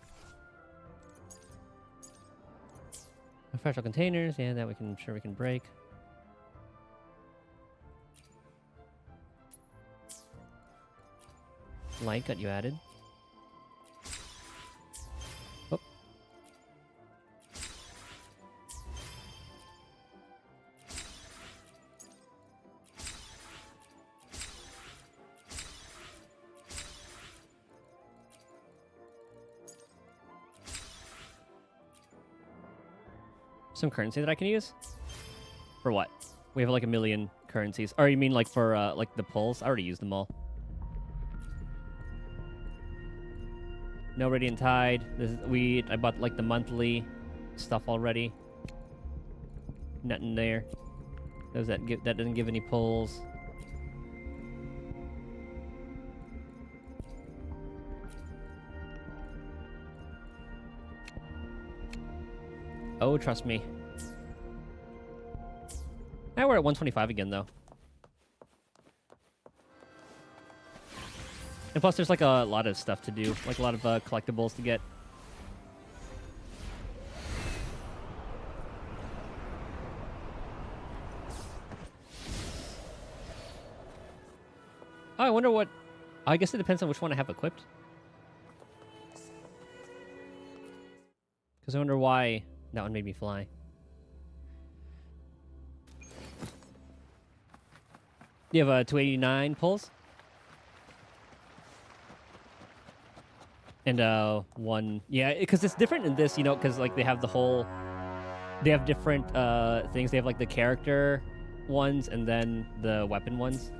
Fragile containers, yeah, that we can sure we can break. Light got you added. Oh. Some currency that I can use? For what? We have like a million currencies. Or you mean like for like the pulls? I already used them all. No Radiant Tide. I bought like the monthly stuff already. Nothing there. That doesn't give any pulls. Oh, trust me. Now we're at 125 again, though. And plus, there's like a lot of stuff to do. Like a lot of collectibles to get. Oh, I wonder what... I guess it depends on which one I have equipped. Because I wonder why... That one made me fly. You have 289 pulls? And one... Yeah, because it's different in this, you know, because like they have the whole... They have different things. They have like the character ones and then the weapon ones.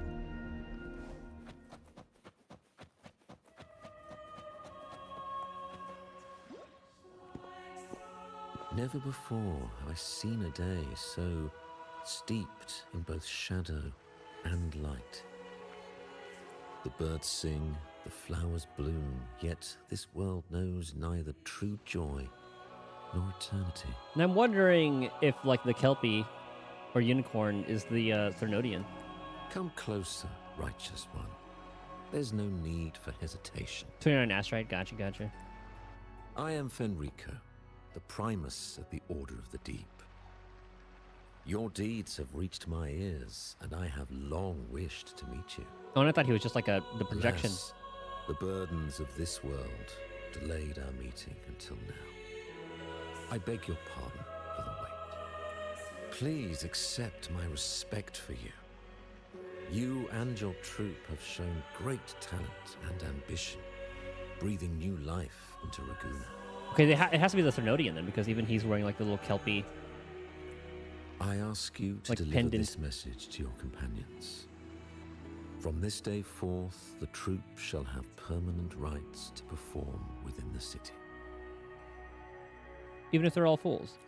Never before have I seen a day so steeped in both shadow and light. The birds sing, the flowers bloom, yet this world knows neither true joy nor eternity. And I'm wondering if, like, the Kelpie or unicorn is the Thernodian. Come closer, righteous one. There's no need for hesitation. 29 Astrite, gotcha. I am Fenrico, the Primus of the Order of the Deep. Your deeds have reached my ears, and I have long wished to meet you. Oh, and I thought he was just like the projection. Alas, the burdens of this world delayed our meeting until now. I beg your pardon for the wait. Please accept my respect for you. You and your troop have shown great talent and ambition, breathing new life into Raguna. Okay, it has to be the Thernodian then, because even he's wearing like the little Kelpie. I ask you to like deliver pendant. this message to your companions. From this day forth, the troop shall have permanent rights to perform within the city. Even if they're all fools?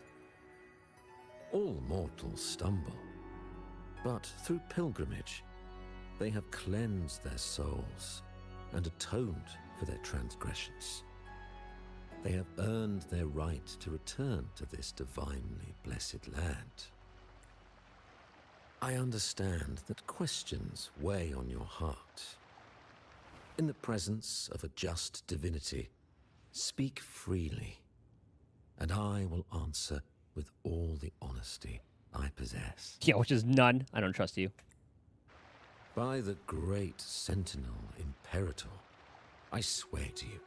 All mortals stumble, but through pilgrimage, they have cleansed their souls and atoned for their transgressions. They have earned their right to return to this divinely blessed land. I understand that questions weigh on your heart. In the presence of a just divinity, speak freely, and I will answer with all the honesty I possess. Yeah, which is none. I don't trust you. By the great Sentinel Imperator, I swear to you,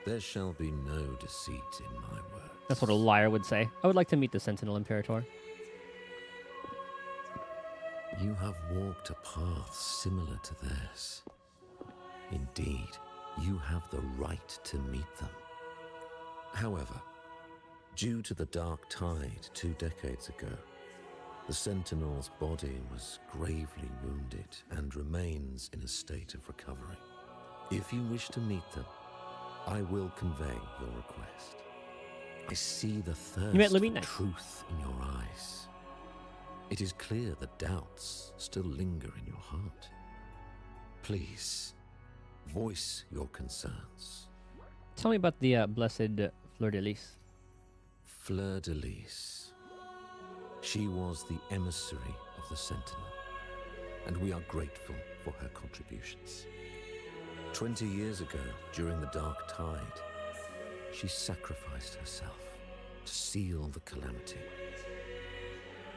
there shall be no deceit in my words. That's what a liar would say. I would like to meet the Sentinel Imperator. You have walked a path similar to theirs. Indeed, you have the right to meet them. However, due to the Dark Tide 2 decades ago, the Sentinel's body was gravely wounded and remains in a state of recovery. If you wish to meet them, I will convey your request. I see the thirst for truth in your eyes. It is clear that doubts still linger in your heart. Please, voice your concerns. Tell me about the blessed Fleur de Lis. Fleur de Lis. She was the emissary of the Sentinel, and we are grateful for her contributions. 20 years ago, during the Dark Tide, she sacrificed herself to seal the calamity.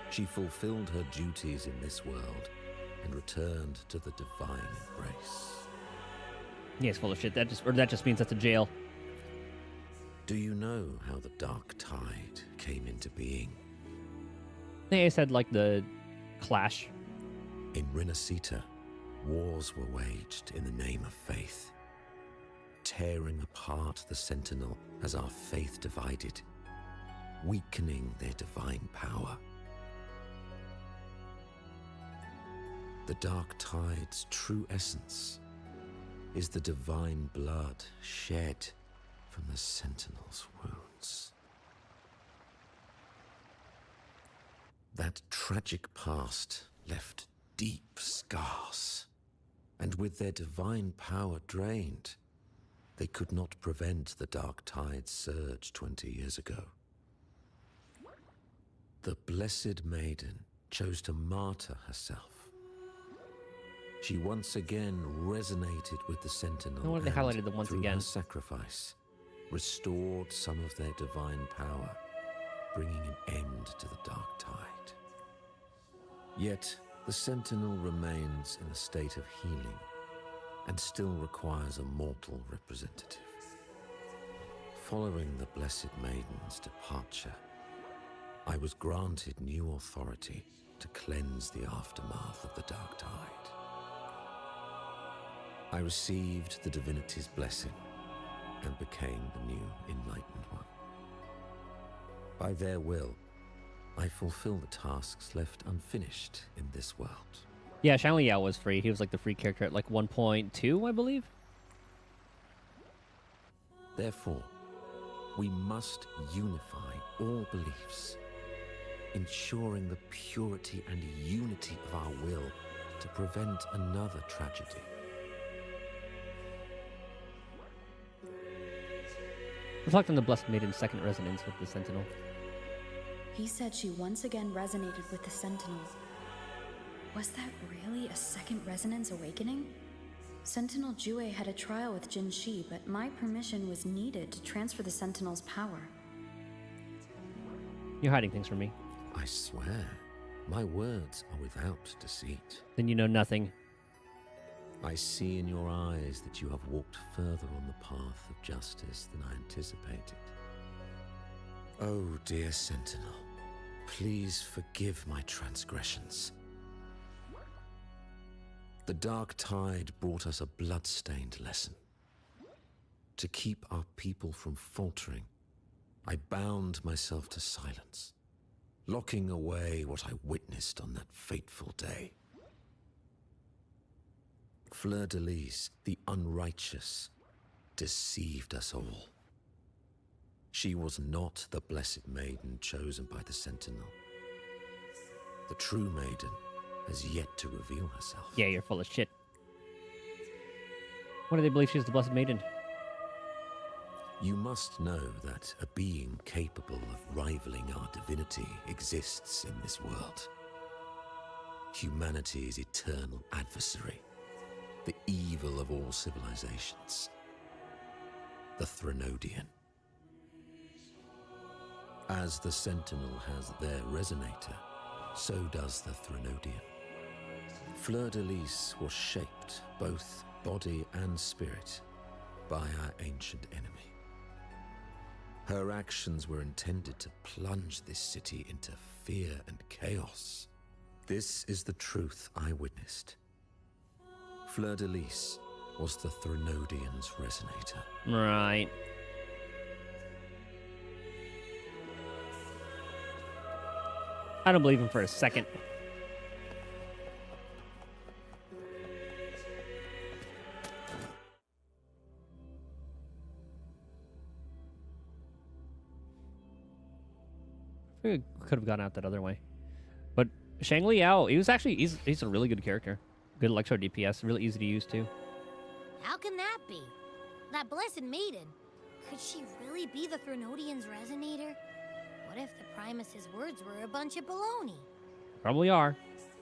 She fulfilled her duties in this world and returned to the divine embrace. Yeah, it's full of shit. That just means that's a jail. Do you know how the Dark Tide came into being? They said like the clash. In Rinascita, wars were waged in the name of faith, tearing apart the Sentinel as our faith divided, weakening their divine power. The Dark Tide's true essence is the divine blood shed from the Sentinel's wounds. That tragic past left deep scars, and with their divine power drained, they could not prevent the Dark Tide's surge 20 years ago. The Blessed Maiden chose to martyr herself. She once again resonated with the Sentinel. I wonder if they highlighted the once through again. her sacrifice, restored some of their divine power, bringing an end to the Dark Tide. Yet, the Sentinel remains in a state of healing and still requires a mortal representative. Following the Blessed Maiden's departure, I was granted new authority to cleanse the aftermath of the Dark Tide. I received the divinity's blessing and became the new Enlightened One. By their will, I fulfill the tasks left unfinished in this world. Yeah, Shanli Yao was free. He was like the free character at like 1.2, I believe. Therefore, we must unify all beliefs. ensuring the purity and unity of our will to prevent another tragedy. Reflect on the Blessed Maiden's second resonance with the Sentinel. He said she once again resonated with the Sentinel. Was that really a second resonance awakening? Sentinel Jue had a trial with Jin Shi, but my permission was needed to transfer the Sentinel's power. You're hiding things from me. I swear, my words are without deceit. Then you know nothing. I see in your eyes that you have walked further on the path of justice than I anticipated. Oh, dear Sentinel, please forgive my transgressions. The dark tide brought us a blood-stained lesson. To keep our people from faltering, I bound myself to silence, locking away what I witnessed on that fateful day. Fleur-de-Lis, the unrighteous, deceived us all. She was not the Blessed Maiden chosen by the Sentinel. The true maiden has yet to reveal herself. Yeah, you're full of shit. Why do they believe she's the Blessed Maiden? You must know that a being capable of rivaling our divinity exists in this world. Humanity's eternal adversary, the evil of all civilizations, the Threnodian. As the Sentinel has their resonator, so does the Threnodian. Fleur-de-Lis was shaped, both body and spirit, by our ancient enemy. Her actions were intended to plunge this city into fear and chaos. This is the truth I witnessed. Fleur-de-Lis was the Threnodian's resonator. Right. I don't believe him for a second. I could have gone out that other way. But Shang Liao, he's a really good character. Good electro DPS, really easy to use too. How can that be? That Blessed Maiden, could she really be the Threnodian's resonator? What if the Primus's words were a bunch of baloney? Probably are.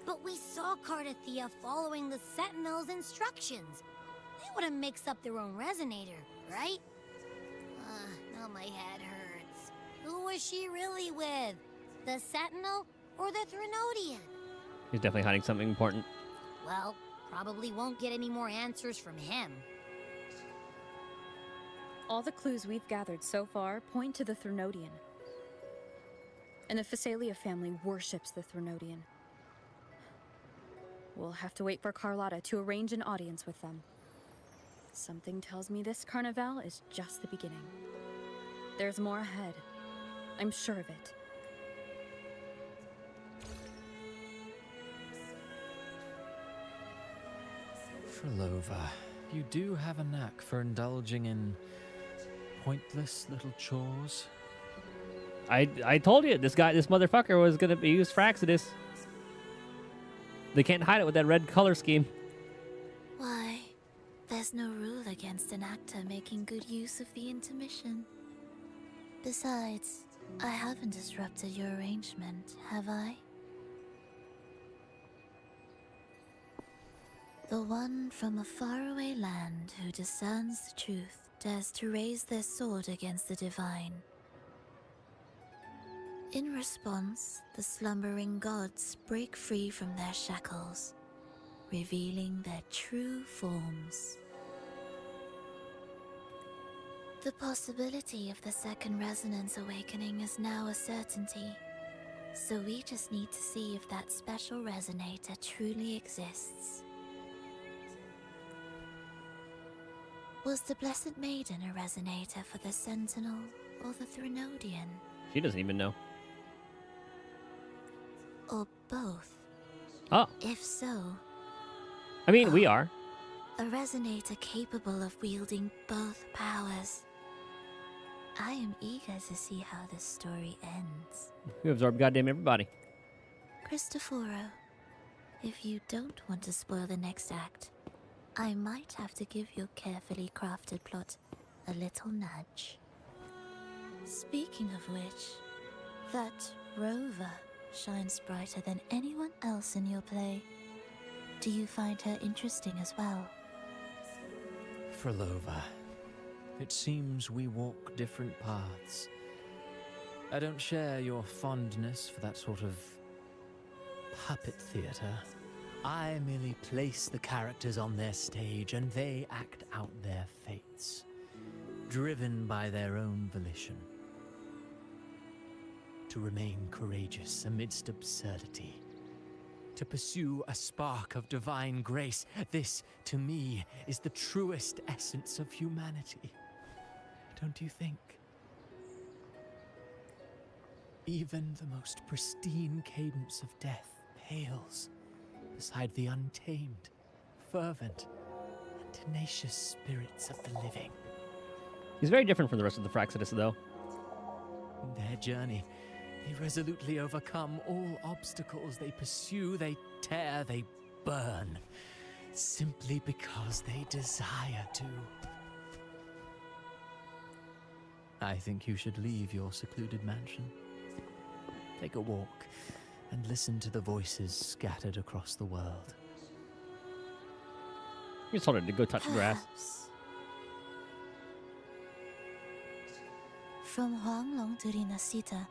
But we saw Cardathea following the Sentinel's instructions. They wouldn't mix up their own resonator, right? Now my head hurts. Who was she really with? The Sentinel or the Threnodian? He's definitely hiding something important. Well, probably won't get any more answers from him. All the clues we've gathered so far point to the Threnodian. And the Phasalia family worships the Threnodian. We'll have to wait for Carlotta to arrange an audience with them. Something tells me this Carnival is just the beginning. There's more ahead. I'm sure of it. Frolova, you do have a knack for indulging in pointless little chores. I told you this motherfucker was gonna be used for Exodus. They can't hide it with that red color scheme. Why? There's no rule against an actor making good use of the intermission. Besides, I haven't disrupted your arrangement, have I? The one from a faraway land who discerns the truth dares to raise their sword against the divine. In response, the slumbering gods break free from their shackles, revealing their true forms. The possibility of the second resonance awakening is now a certainty, so we just need to see if that special resonator truly exists. Was the Blessed Maiden a resonator for the Sentinel or the Threnodian? She doesn't even know. Or both? Oh. If so... I mean, we are. A resonator capable of wielding both powers. I am eager to see how this story ends. You absorb goddamn everybody. Cristoforo, if you don't want to spoil the next act, I might have to give your carefully crafted plot a little nudge. Speaking of which, that rover shines brighter than anyone else in your play. Do you find her interesting as well? Frolova, it seems we walk different paths. I don't share your fondness for that sort of puppet theater. I merely place the characters on their stage and they act out their fates, driven by their own volition. To remain courageous amidst absurdity, to pursue a spark of divine grace, this, to me, is the truest essence of humanity. Don't you think? Even the most pristine cadence of death pales beside the untamed, fervent, and tenacious spirits of the living. He's very different from the rest of the Fraxidus, though. In their journey, they resolutely overcome all obstacles. They pursue, they tear, they burn, simply because they desire to. I think you should leave your secluded mansion. Take a walk and listen to the voices scattered across the world. You just told her to go touch grass. From Huanglong to Rinasita,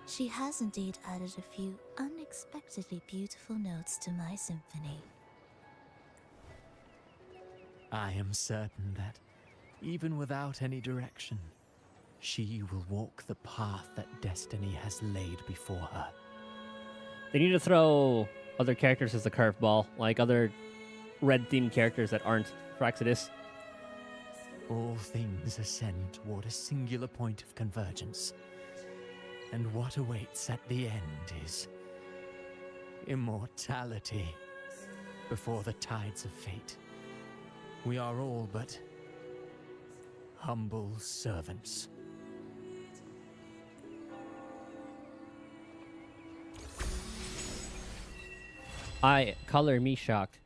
she has indeed added a few unexpectedly beautiful notes to my symphony. I am certain that, even without any direction, she will walk the path that destiny has laid before her. They need to throw other characters as the curveball, like other red-themed characters that aren't Fraxidus. All things ascend toward a singular point of convergence. And what awaits at the end is immortality. Before the tides of fate, we are all but humble servants. Color me shocked.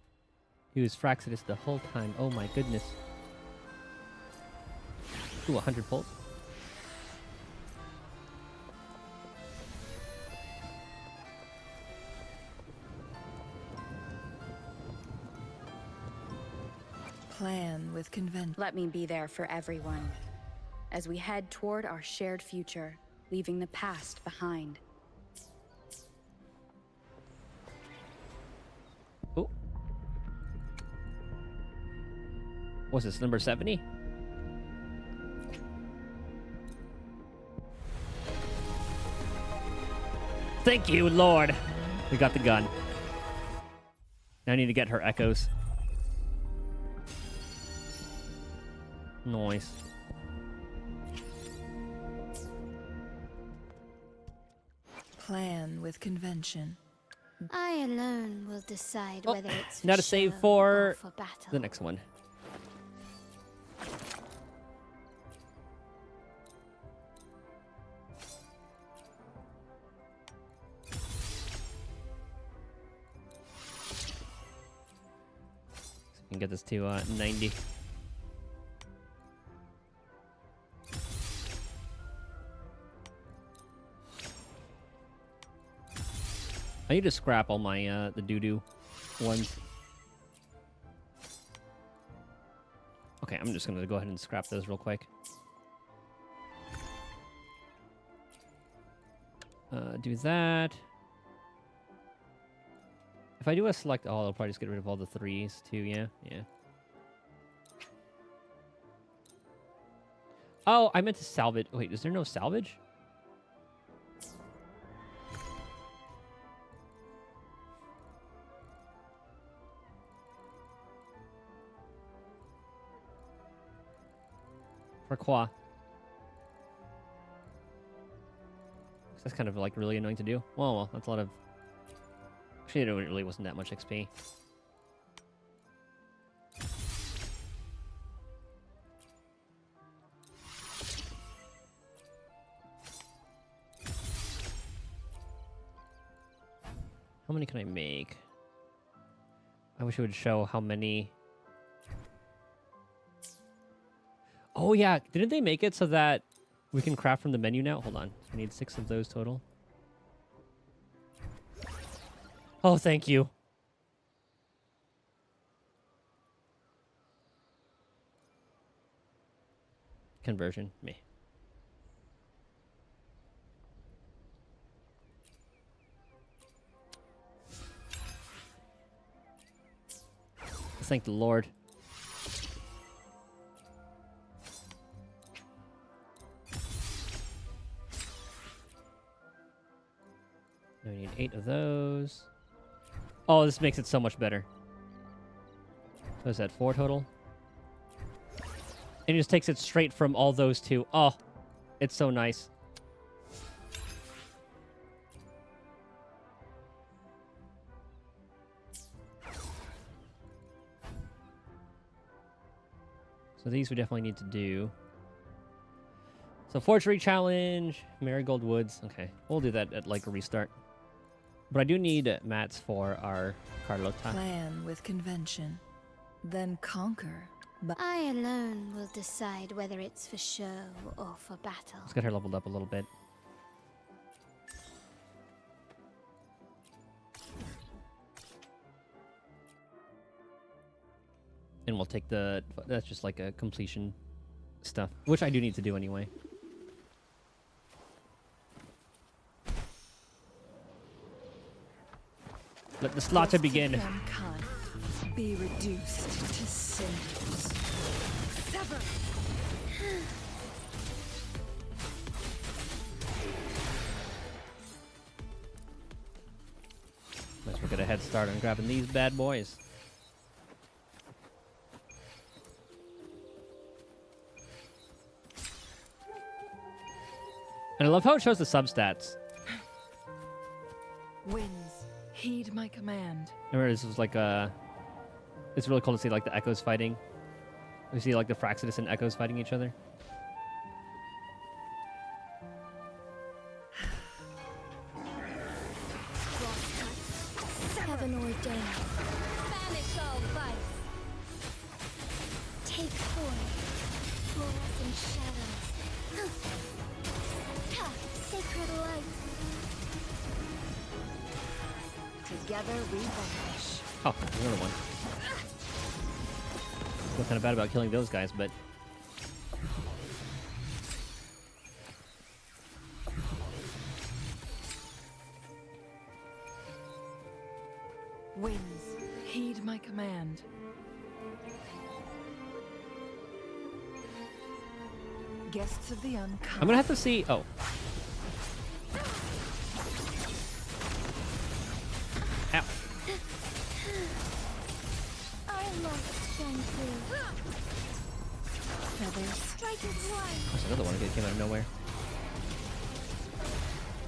He was Fraxidus the whole time. Oh my goodness. Ooh, 100 pulls. Plan with convention. Let me be there for everyone as we head toward our shared future, leaving the past behind. Oh. What's this, number 70? Thank you, Lord. We got the gun. Now I need to get her echoes. Nice. Plan with convention. I alone will decide whether it's for Now to save show for or for battle. the next one. So we can get this to 90. I need to scrap all my the doo-doo ones. Okay, I'm just gonna go ahead and scrap those real quick. Do that. If I do a select all, I'll probably just get rid of all the 3s too, yeah? Yeah. Oh, I meant to salvage. Wait, is there no salvage? Pourquoi? That's kind of like really annoying to do. Well, that's a lot of... Actually, it really wasn't that much XP. How many can I make? I wish it would show how many. Oh yeah, didn't they make it so that we can craft from the menu now? Hold on, we need 6 of those total. Oh, thank you. Conversion, me. Thank the Lord. Now we need 8 of those. Oh, this makes it so much better. So is that 4 total? And it just takes it straight from all those 2. Oh, it's so nice. So these we definitely need to do. So Forgery Challenge, Marigold Woods. Okay, we'll do that at like a restart. But I do need mats for our Carlota. Plan with convention, then conquer. But I alone will decide whether it's for show or for battle. Let's get her leveled up a little bit. And we'll take the... That's just like a completion stuff, which I do need to do anyway. Let the slaughter begin. Mankind be reduced to cinders. Sever. Let's get a head start on grabbing these bad boys. And I love how it shows the substats. Winds, heed my command. Remember, this was like a... It's really cool to see like the echoes fighting. We see like the Fraxidus and echoes fighting each other. Heaven ordained. Banish all vice. Take form. Fluorescent shadows. Sacred light. Together we vanish. Oh, there's another one. I feel kind of bad about killing those guys, but... Winds, heed my command. Guests of the unkind. I'm gonna have to see... Oh. Ow. I must shine through. Feathers. Strike it one. There's another one that came out of nowhere.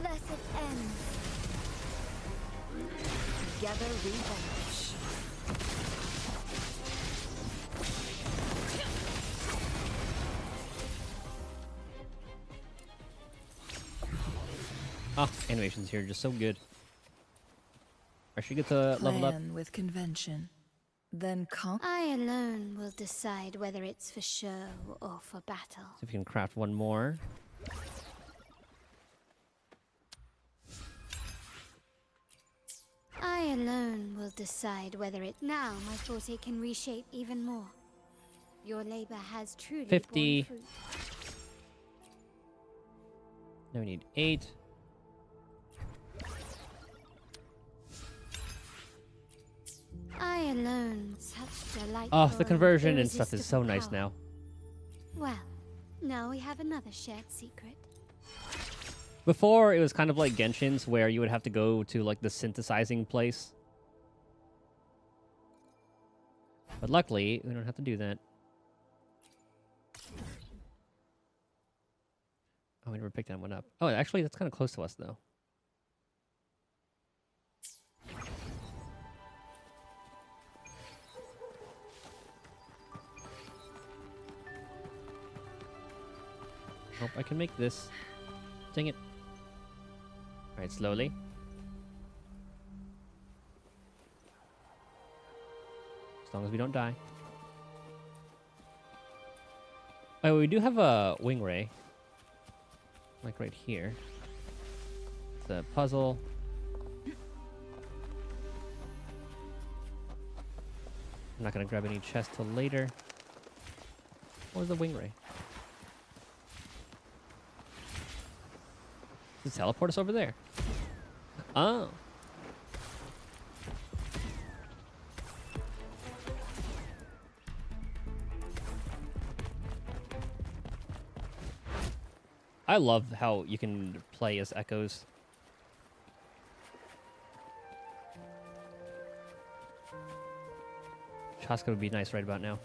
Thus it ends. Together we vanish. Oh, animations here are just so good. I should get to level up. Plan with convention, then conquer. I alone will decide whether it's for show or for battle. See if we can craft one more. I alone will decide whether it... Now my forte can reshape even more. Your labor has truly 50. borne fruit. Now we need 8. I alone, such delightful. Oh, the conversion and stuff is irresistible so nice power. now. Well, now we have another shared secret. Before, it was kind of like Genshin's, where you would have to go to like the synthesizing place. But luckily, we don't have to do that. Oh, we never picked that one up. Oh, actually, that's kind of close to us, though. Hope I can make this. Dang it. Alright, slowly. As long as we don't die. Oh, we do have a wing ray. Like right here. It's a puzzle. I'm not gonna grab any chests till later. Where's the wing ray? Does it teleport us over there? Oh. I love how you can play as echoes. Chaska would be nice right about now.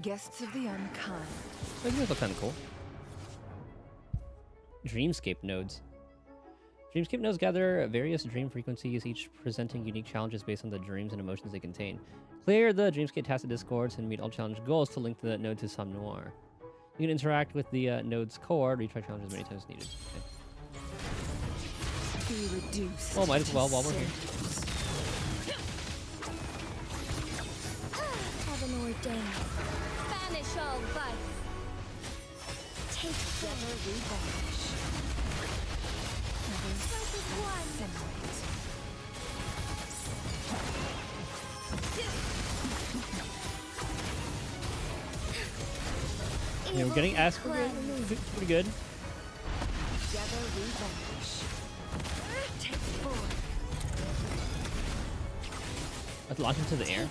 Guests of the unkind. Those look kind of cool. Dreamscape nodes. Dreamscape nodes gather various dream frequencies, each presenting unique challenges based on the dreams and emotions they contain. Clear the Dreamscape Tacit Discords and meet all challenge goals to link the node to Som Noir. You can interact with the node's core, retry challenges many times needed. Okay. Be reduced. Well, might as well while we're here. Heaven ordained. Banish all vice. Take better revenge. Yeah, we're getting Asperger. Pretty good. Together revenge. Take forward. Let's launch into the air.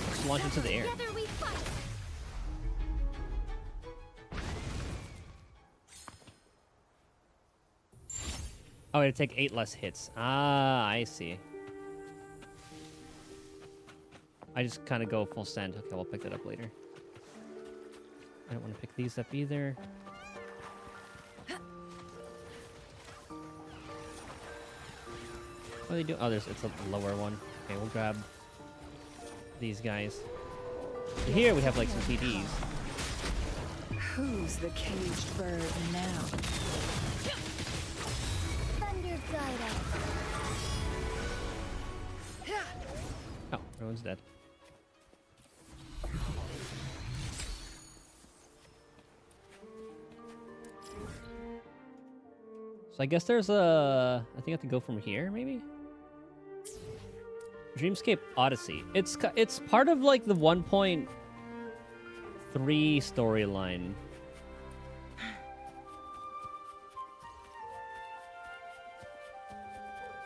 Let's launch into the air. Oh, it'd take 8 less hits. Ah, I see. I just kind of go full send. Okay, we'll pick that up later. I don't want to pick these up either. What are they doing? Oh, it's a lower one. Okay, we'll grab these guys. Here we have like some TDs. Who's the caged bird now? Thunder guide us. Oh, everyone's dead. So I guess there's a... I think I have to go from here, maybe? Dreamscape Odyssey. It's part of like the 1.3 storyline.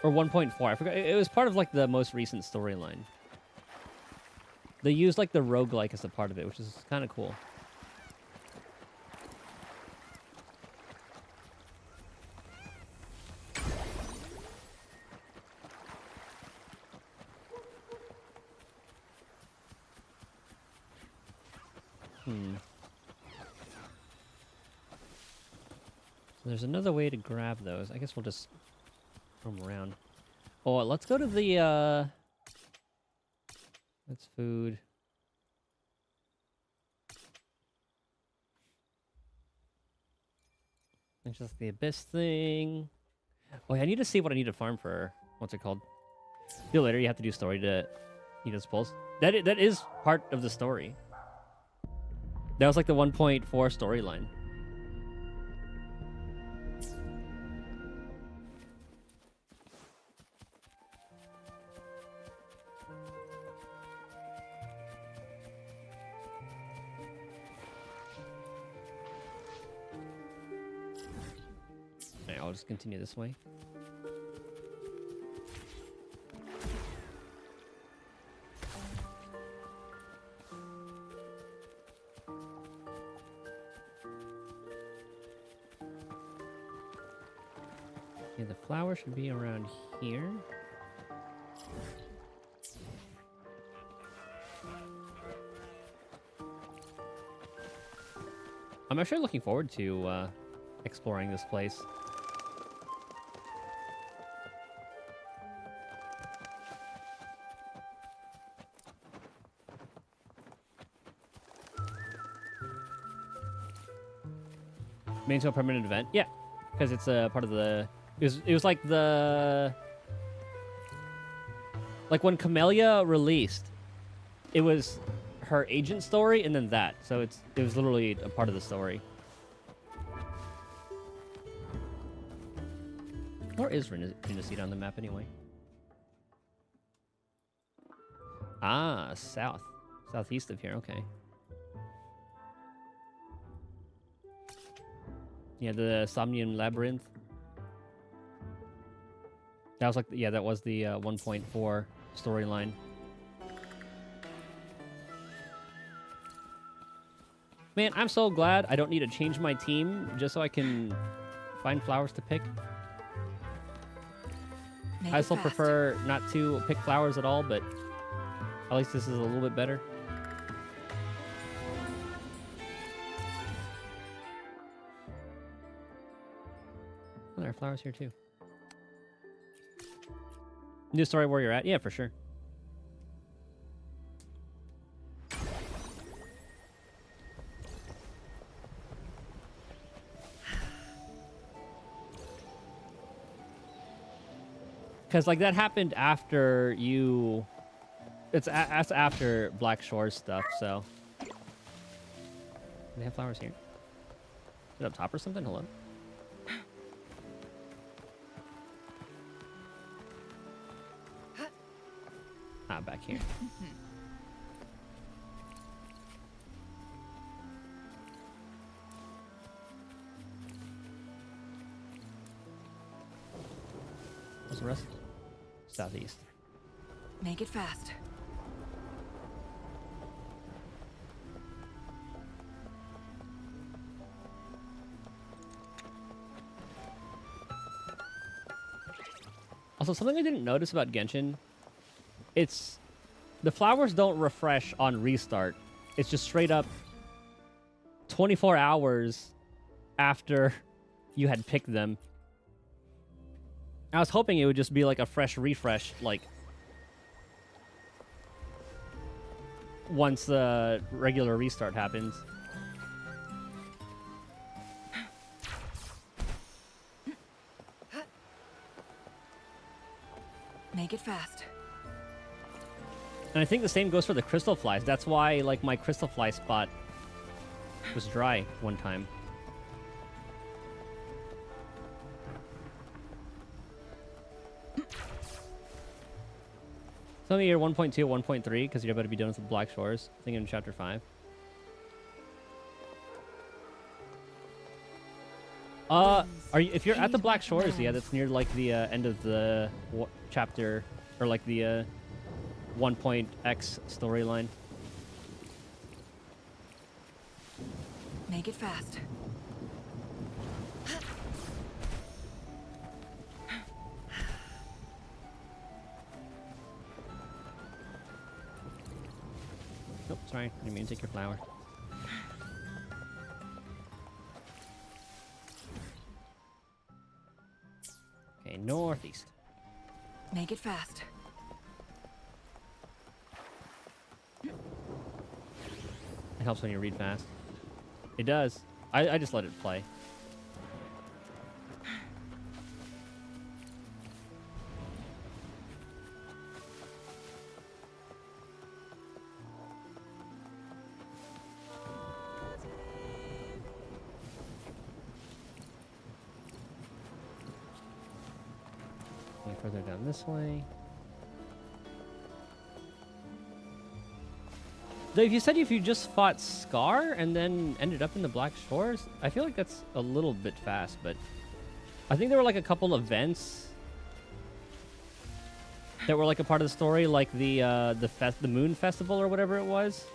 Or 1.4. I forgot. It was part of like the most recent storyline. They used like the roguelike as a part of it, which is kind of cool. So there's another way to grab those. I guess we'll just roam around. Oh, let's go to the, that's food. It's just the abyss thing. Oh, yeah, I need to see what I need to farm for, what's it called? See later, you have to do story to need those pulls. That is part of the story. That was like the 1.4 storyline. Alright, I'll just continue this way. Okay, the flower should be around here. I'm actually looking forward to exploring this place. Made into a permanent event? Yeah, because it's a part of the... It was like the... Like when Camellia released, it was her agent story and then that. So it was literally a part of the story. Where is Renacida on the map anyway? Ah, south. Southeast of here, okay. Yeah, the Somnium Labyrinth. That was like, yeah, that was the 1.4 storyline. Man, I'm so glad I don't need to change my team just so I can find flowers to pick. I still prefer not to pick flowers at all, but at least this is a little bit better. Oh, there are flowers here too. New story where you're at? Yeah, for sure. Because, like, that happened after you... It's after Black Shores stuff, so... Do they have flowers here? Is it up top or something? Hello? Ah, back here. What's the rest? Southeast. Make it fast. Also, something I didn't notice about Genshin, it's... The flowers don't refresh on restart. It's just straight up 24 hours after you had picked them. I was hoping it would just be like a fresh refresh, like... once the regular restart happens. Make it fast. And I think the same goes for the crystal flies. That's why, like, my crystal fly spot was dry one time. It's only year 1.2, 1.3, because you're about to be done with the Black Shores. I think in Chapter 5. If you're at the Black Shores, yeah, that's near, like, the end of the chapter, or, like, the 1.x storyline. Make it fast. Nope, sorry. I didn't mean to take your flower. Okay, northeast. Make it fast. It helps when you read fast. It does. I just let it play. Further down this way. Dave, you said if you just fought Scar and then ended up in the Black Shores, I feel like that's a little bit fast, but I think there were like a couple events that were like a part of the story, like the Moon Festival or whatever it was.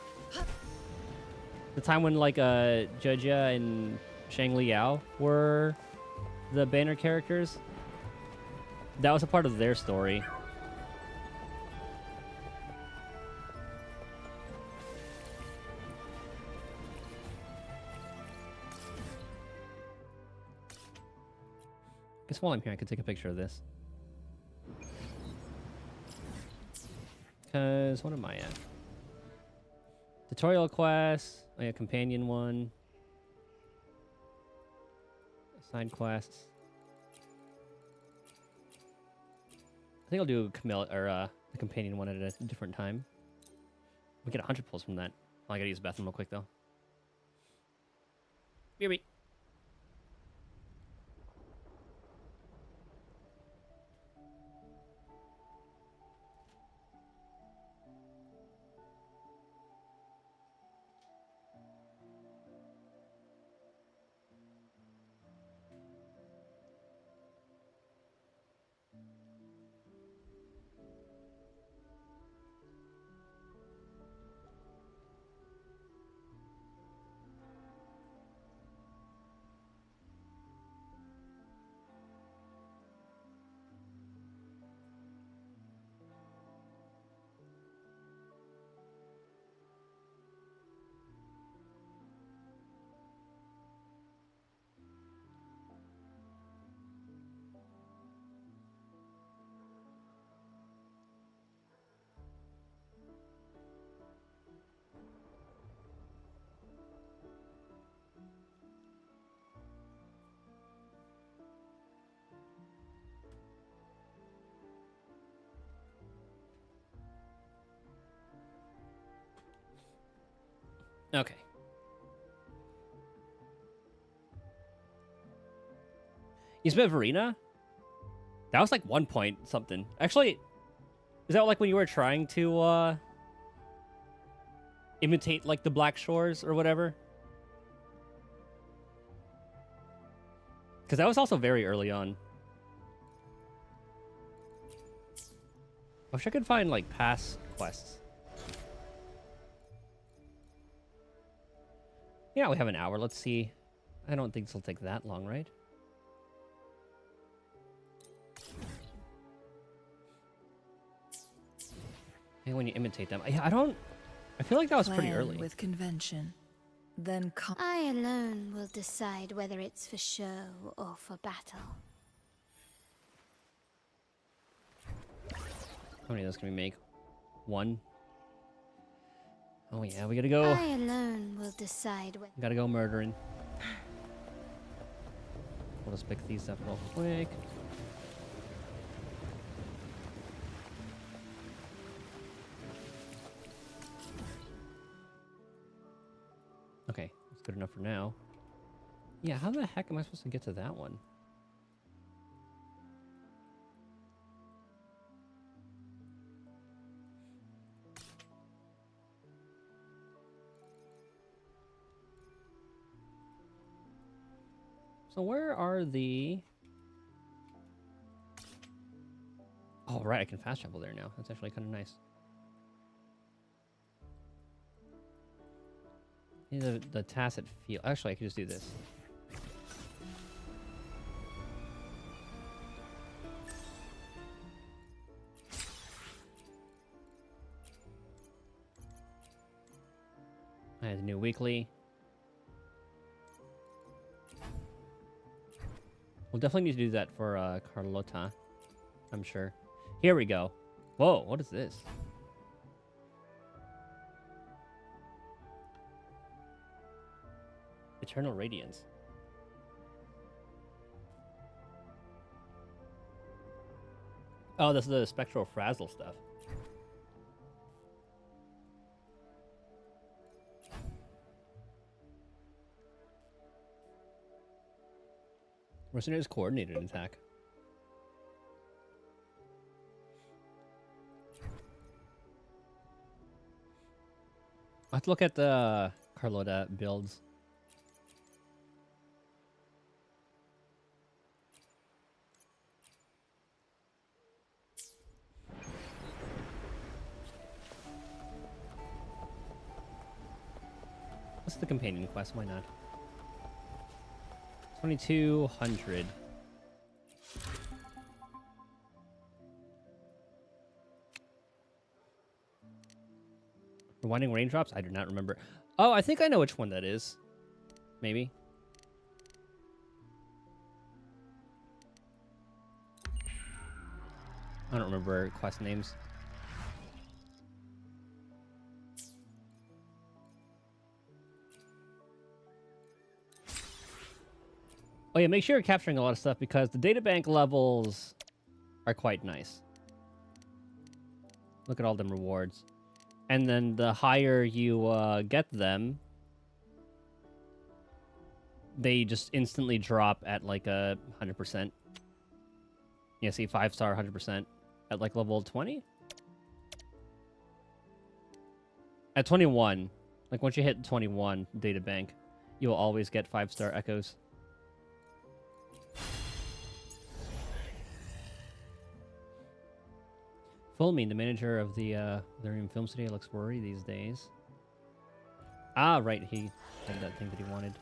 The time when like Jojia and Shang Liao were the banner characters. That was a part of their story. Just while I'm here, I could take a picture of this. Because, what am I at? Tutorial quest. Oh yeah, companion one. Side quests. I think I'll do Camilla, or the companion one at a different time. We get 100 pulls from that. Oh, I gotta use the bathroom real quick though. BRB. Okay. You spent Verena? That was like 1 point something. Actually, is that like when you were trying to imitate like the Black Shores or whatever? Because that was also very early on. I wish I could find like past quests. Yeah, we have an hour. Let's see. I don't think this will take that long, right? Hey, when you imitate them. I don't... I feel like that was pretty early. With convention. Then I alone will decide whether it's for show or for battle. How many of those can we make? 1? Oh yeah, we gotta go. I alone will decide when. Gotta go murdering. We'll just pick these up real quick. Okay, that's good enough for now. Yeah, how the heck am I supposed to get to that one? So where are the... Oh, right, I can fast travel there now. That's actually kind of nice. The tacit feel. Actually, I could just do this. I had a new weekly. We'll definitely need to do that for Carlota, I'm sure. Here we go. Whoa, what is this? Eternal Radiance. Oh, this is the Spectral Frazzle stuff. Mercenaries coordinated attack. I have to look at the Carlota builds. What's the companion quest? Why not? 2200. Rewinding raindrops? I do not remember. Oh, I think I know which one that is. Maybe. I don't remember quest names. Oh yeah, make sure you're capturing a lot of stuff because the databank levels are quite nice. Look at all them rewards. And then the higher you get them, they just instantly drop at like 100%. Yeah, see, 5-star 100% at like level 20? At 21, like once you hit 21 databank, you'll always get 5-star echoes. Fulmin, the manager of the Wuthering Film Studio, looks worried these days. Ah, right, he had that thing that he wanted.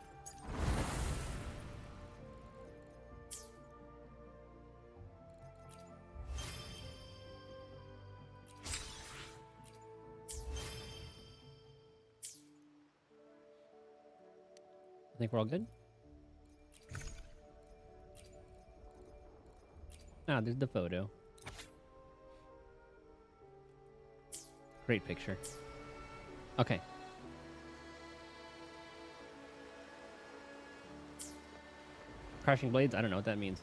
I think we're all good. Ah, there's the photo. Great picture. Okay. Crashing blades? I don't know what that means.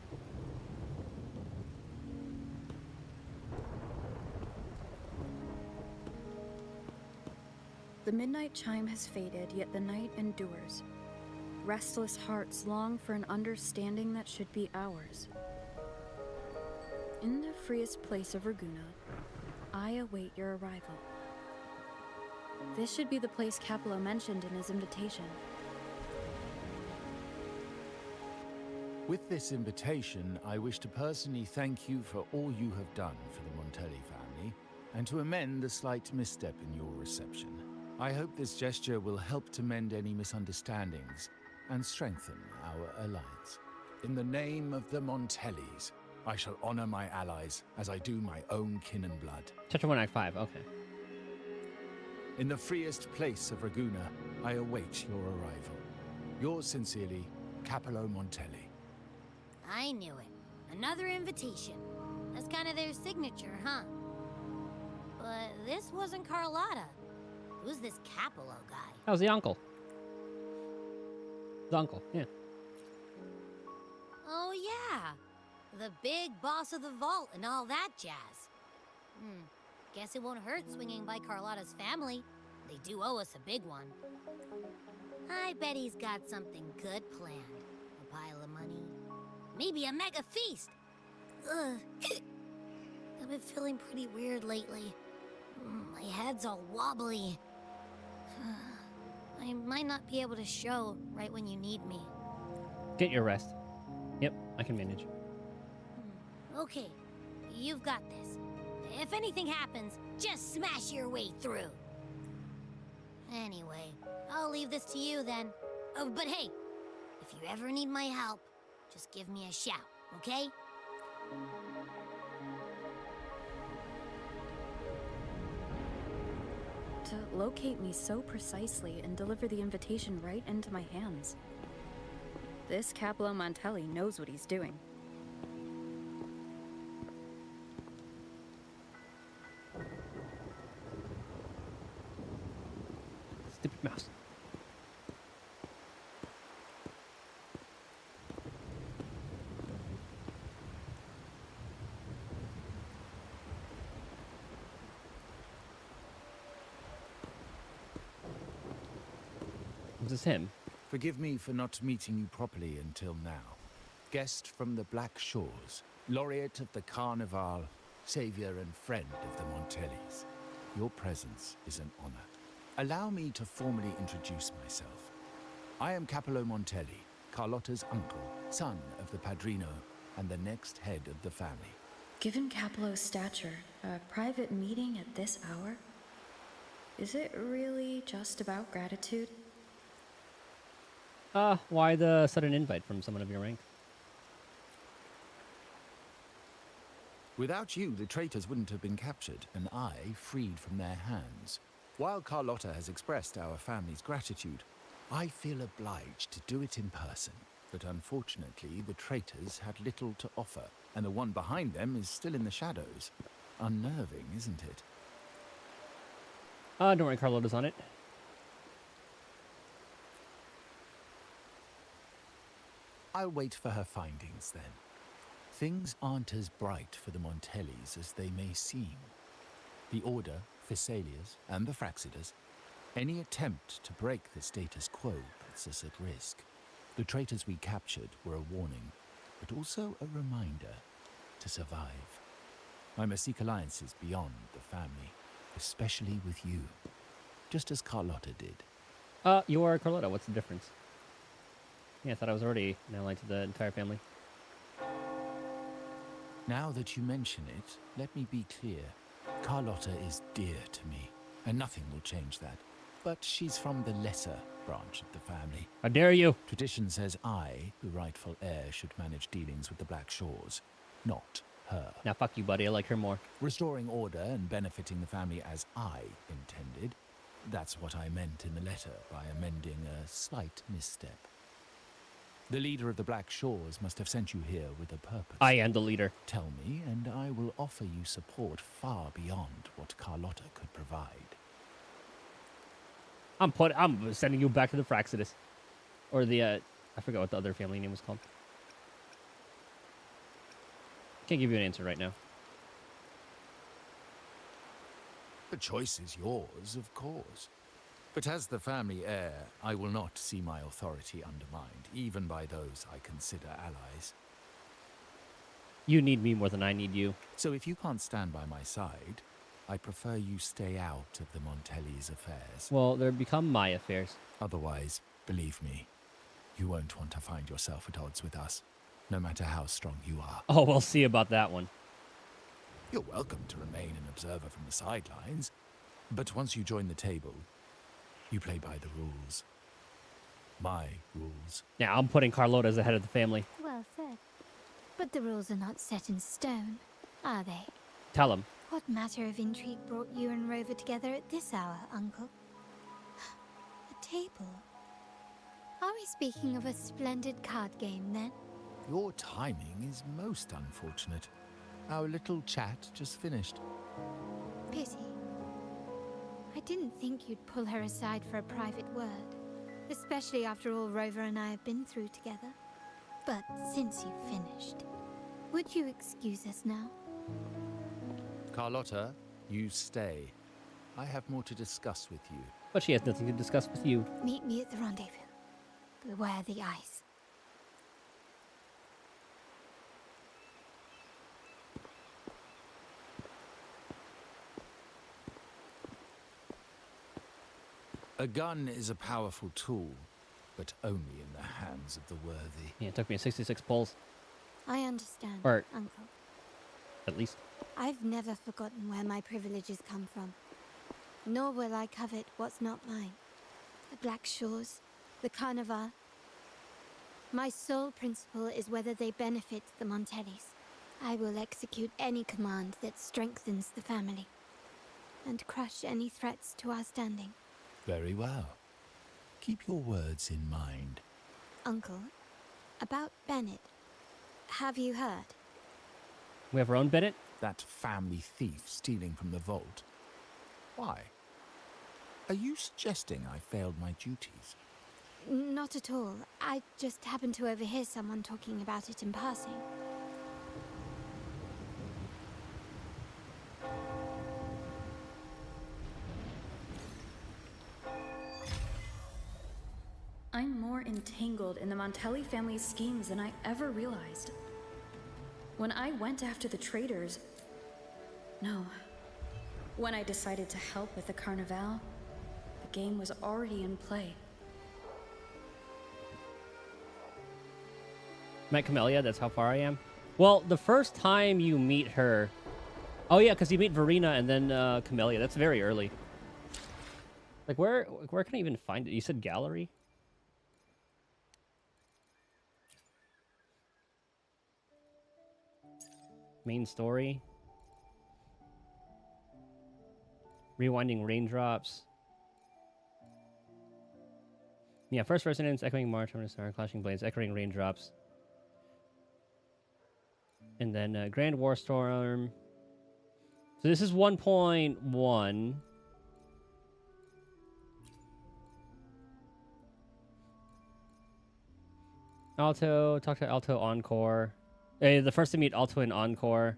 The midnight chime has faded, yet the night endures. Restless hearts long for an understanding that should be ours. In the freest place of Raguna, I await your arrival. This should be the place Capello mentioned in his invitation. With this invitation, I wish to personally thank you for all you have done for the Montelli family, and to amend the slight misstep in your reception. I hope this gesture will help to mend any misunderstandings and strengthen our alliance. In the name of the Montellis, I shall honor my allies as I do my own kin and blood. Chapter 1, Act 5, okay. In the freest place of Raguna, I await your arrival. Yours sincerely, Capello Montelli. I knew it. Another invitation. That's kind of their signature, huh? But this wasn't Carlotta. Who's this Capello guy? That was the uncle. The uncle, yeah. Oh, yeah. The big boss of the vault and all that jazz. Guess it won't hurt swinging by Carlotta's family. They do owe us a big one. I bet he's got something good planned. A pile of money. Maybe a mega feast. Ugh. I've been feeling pretty weird lately. My head's all wobbly. I might not be able to show right when you need me. Get your rest. Yep, I can manage. Okay, you've got this. If anything happens, just smash your way through. Anyway, I'll leave this to you then. Oh, but hey, if you ever need my help, just give me a shout, okay? To locate me so precisely and deliver the invitation right into my hands. This Capello Montelli knows what he's doing. Stupid mouse. Is this him? Forgive me for not meeting you properly until now. Guest from the Black Shores, laureate of the Carnival, savior and friend of the Montellis. Your presence is an honor. Allow me to formally introduce myself. I am Capello Montelli, Carlotta's uncle, son of the Padrino, and the next head of the family. Given Capello's stature, a private meeting at this hour? Is it really just about gratitude? Why the sudden invite from someone of your rank? Without you, the traitors wouldn't have been captured, and I freed from their hands. While Carlotta has expressed our family's gratitude, I feel obliged to do it in person. but unfortunately the traitors had little to offer, and the one behind them is still in the shadows. Unnerving, isn't it? Don't worry, Carlotta's on it. I'll wait for her findings then. Things aren't as bright for the Montellis as they may seem. The Order, Thessalias, and the Fraxidas, any attempt to break the status quo puts us at risk. The traitors we captured were a warning, but also a reminder to survive. I must seek alliances beyond the family, especially with you, just as Carlotta did. You are Carlotta. What's the difference? Yeah, I thought I was already an ally to the entire family. Now that you mention it, let me be clear. Carlotta is dear to me, and nothing will change that. But she's from the lesser branch of the family. How dare you? Tradition says I, the rightful heir, should manage dealings with the Black Shores, not her. Now fuck you, buddy. I like her more. Restoring order and benefiting the family as I intended. That's what I meant in the letter by amending a slight misstep. The leader of the Black Shores must have sent you here with a purpose. I am the leader. Tell me, and I will offer you support far beyond what Carlotta could provide. I'm sending you back to the Fraxidas. Or the, I forgot what the other family name was called. Can't give you an answer right now. The choice is yours, of course. But as the family heir, I will not see my authority undermined, even by those I consider allies. You need me more than I need you. So if you can't stand by my side, I prefer you stay out of the Montellis' affairs. Well, they're become my affairs. Otherwise, believe me, you won't want to find yourself at odds with us, no matter how strong you are. Oh, we'll see about that one. You're welcome to remain an observer from the sidelines, but once you join the table, you play by the rules. My rules. Yeah, I'm putting Carlotta as the head of the family. Well said. But the rules are not set in stone, are they? Tell him. What matter of intrigue brought you and Rover together at this hour, Uncle? A table? Are we speaking of a splendid card game, then? Your timing is most unfortunate. Our little chat just finished. Pity. I didn't think you'd pull her aside for a private word, especially after all Rover and I have been through together. But since you've finished, would you excuse us now? Carlotta, you stay. I have more to discuss with you. But she has nothing to discuss with you. Meet me at the rendezvous. Beware the ice. A gun is a powerful tool, but only in the hands of the worthy. Yeah, it took me 66 pulls. I understand, Or Uncle. at least. I've never forgotten where my privileges come from. Nor will I covet what's not mine. The Black Shores, the Carnival. My sole principle is whether they benefit the Montellis. I will execute any command that strengthens the family, and crush any threats to our standing. Very well. Keep your words in mind. Uncle, about Bennett, have you heard? We have our own Bennett? That family thief stealing from the vault. Why? Are you suggesting I failed my duties? Not at all. I just happened to overhear someone talking about it in passing. I'm more entangled in the Montelli family's schemes than I ever realized. When I went after the traitors... No. When I decided to help with the Carnival, the game was already in play. Met Camellia, that's how far I am. Well, the first time you meet her... Oh yeah, because you meet Verena and then Camellia. That's very early. Like, where can I even find it? You said gallery? Main story. Rewinding raindrops. Yeah, first resonance, echoing march, I'm gonna start clashing blades, echoing raindrops. And then Grand War Storm. So this is 1.1. Alto, talk to Alto Encore. The first to meet Alto in Encore.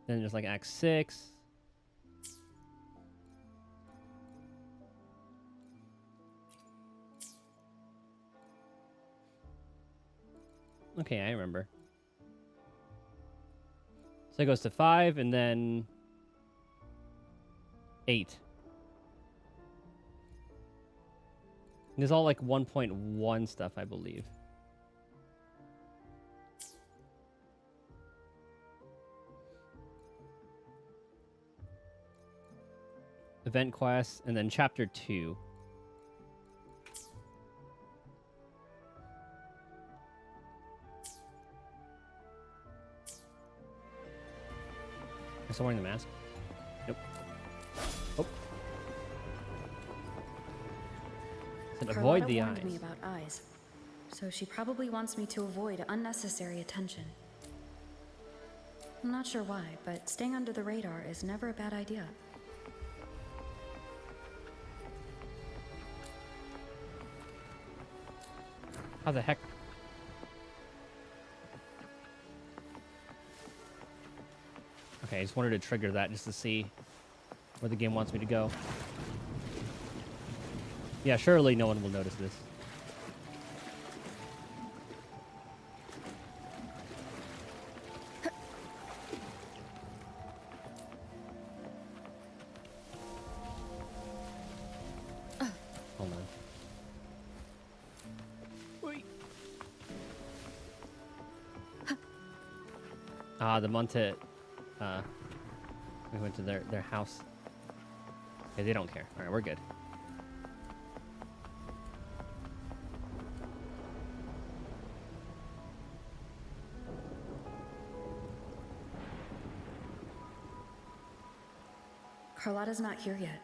Then there's like Act 6. Okay, I remember. So it goes to 5 and then 8. And it's all like 1.1 stuff, I believe. Event quest, and then chapter 2. Am I still wearing the mask? Nope. Oh. Said avoid the warned eyes. me about eyes, so she probably wants me to avoid unnecessary attention. I'm not sure why, but staying under the radar is never a bad idea. How the heck? Okay, I just wanted to trigger that just to see where the game wants me to go. Yeah, surely no one will notice this. Hold on. Ah, the Monte. We went to their house. Okay, they don't care. All right, we're good. Carlotta's not here yet.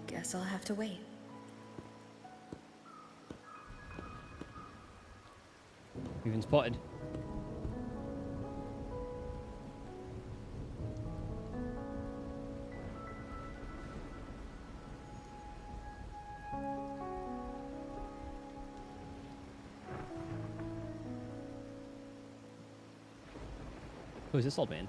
Guess I'll have to wait. We've been spotted. Who is this old man?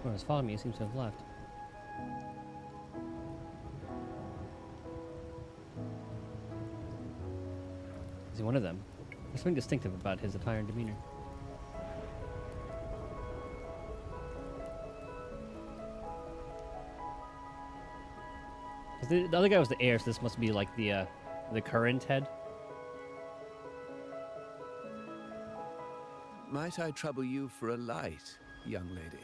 Well, he's following me. He seems to have left. Is he one of them? There's something distinctive about his attire and demeanor. The other guy was the heir, so this must be like the current head. Might I trouble you for a light, young lady?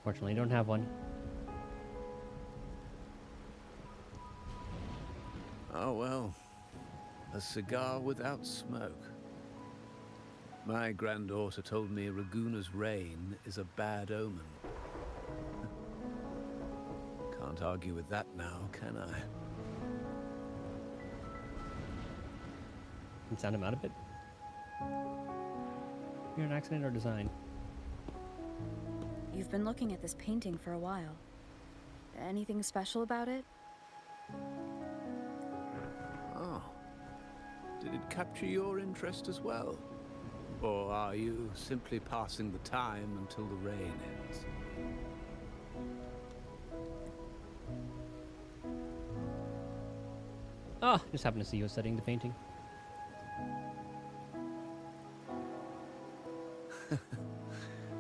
Fortunately, I don't have one. Oh well, a cigar without smoke. My granddaughter told me Raguna's reign is a bad omen. Can't argue with that now, can I? Can you sound him out a bit? You're an accident or design? You've been looking at this painting for a while. Anything special about it? Oh. Did it capture your interest as well? Or are you simply passing the time until the rain ends? Ah, just happened to see you studying the painting.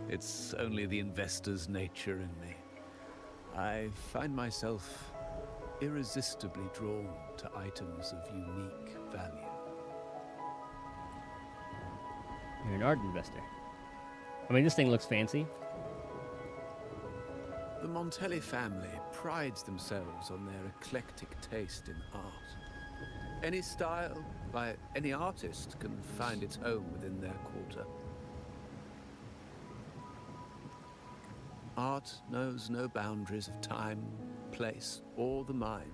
It's only the investor's nature in me. I find myself irresistibly drawn to items of unique value. You're an art investor. I mean, this thing looks fancy. The Montelli family prides themselves on their eclectic taste in art. Any style, by any artist, can find its home within their quarter. Art knows no boundaries of time, place, or the mind.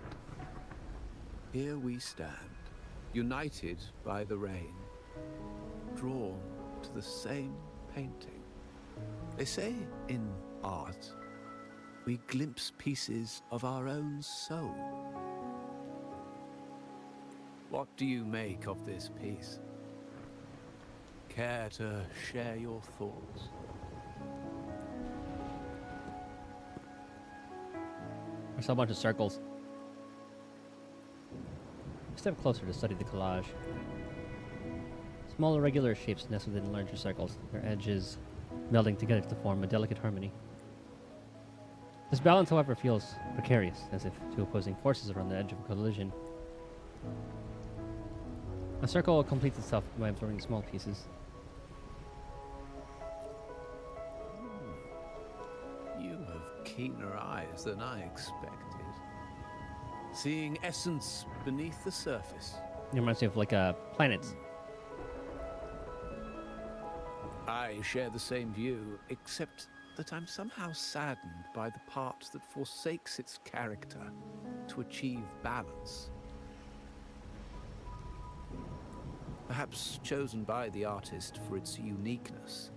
Here we stand, united by the rain, drawn to the same painting. They say in art, we glimpse pieces of our own soul. What do you make of this piece? Care to share your thoughts? I saw a bunch of circles. Step closer to study the collage. Small irregular shapes nest within larger circles, their edges melding together to form a delicate harmony. This balance, however, feels precarious, as if two opposing forces are on the edge of a collision. A circle completes itself by absorbing small pieces. You have keener eyes than I expected. Seeing essence beneath the surface. It reminds me of like planets. I share the same view, except that I'm somehow saddened by the part that forsakes its character to achieve balance. Perhaps chosen by the artist for its uniqueness.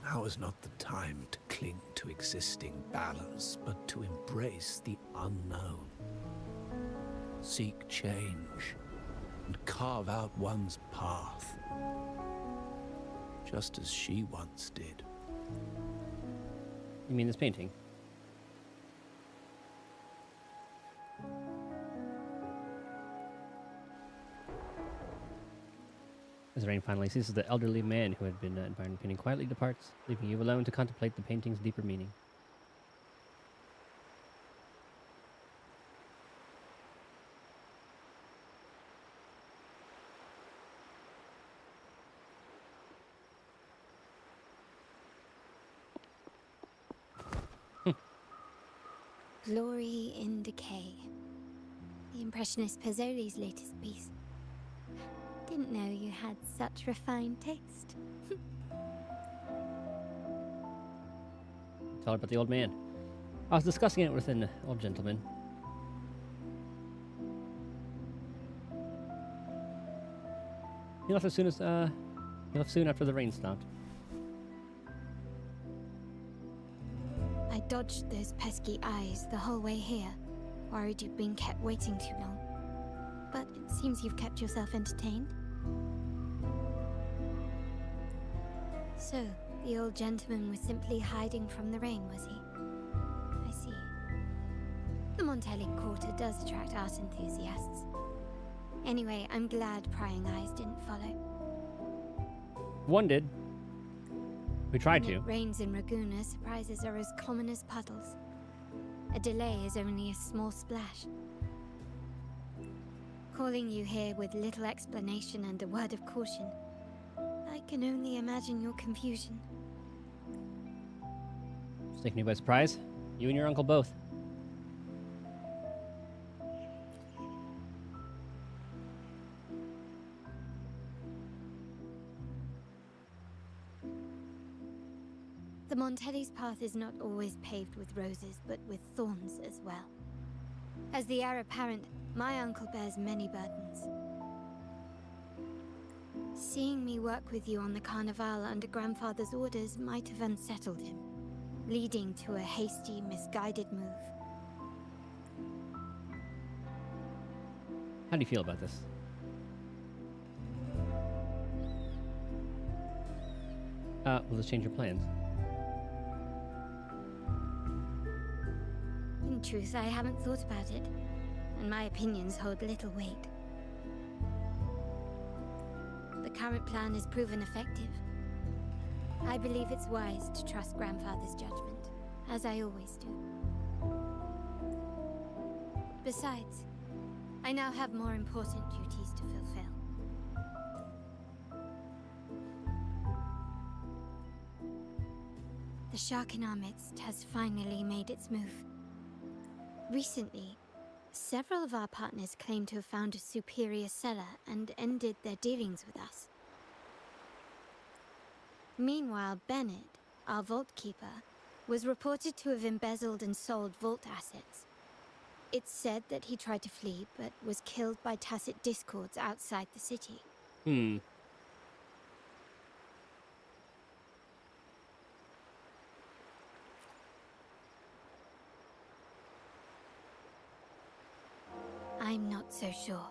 Now is not the time to cling to existing balance, but to embrace the unknown. Seek change and carve out one's path, just as she once did. You mean this painting? As the rain finally ceases, the elderly man who had been admiring the painting quietly departs, leaving you alone to contemplate the painting's deeper meaning. Glory in Decay. The Impressionist Pazzoli's latest piece. Didn't know you had such refined taste. Tell her about the old man. I was discussing it with an old gentleman. He left as soon as he left soon after the rain stopped. I dodged those pesky eyes the whole way here, worried you'd been kept waiting too long. But it seems you've kept yourself entertained. So, the old gentleman was simply hiding from the rain, was he? I see. The Montelli Quarter does attract art enthusiasts. Anyway, I'm glad prying eyes didn't follow. One did. We tried When to. it rains in Raguna, surprises are as common as puddles. A delay is only a small splash. Calling you here with little explanation and a word of caution. I can only imagine your confusion. It's taking you by surprise. You and your uncle both. The Montelli's path is not always paved with roses, but with thorns as well. As the heir apparent, my uncle bears many burdens. Seeing me work with you on the Carnival under grandfather's orders might have unsettled him, leading to a hasty, misguided move. How do you feel about this? Will this change your plans? In truth, I haven't thought about it, and my opinions hold little weight. The current plan has proven effective. I believe it's wise to trust grandfather's judgment, as I always do. Besides, I now have more important duties to fulfill. The shark in our midst has finally made its move. Recently, several of our partners claim to have found a superior cellar and ended their dealings with us. Meanwhile, Bennett, our vault keeper, was reported to have embezzled and sold vault assets. It's said that he tried to flee, but was killed by tacit discords outside the city. I'm not so sure.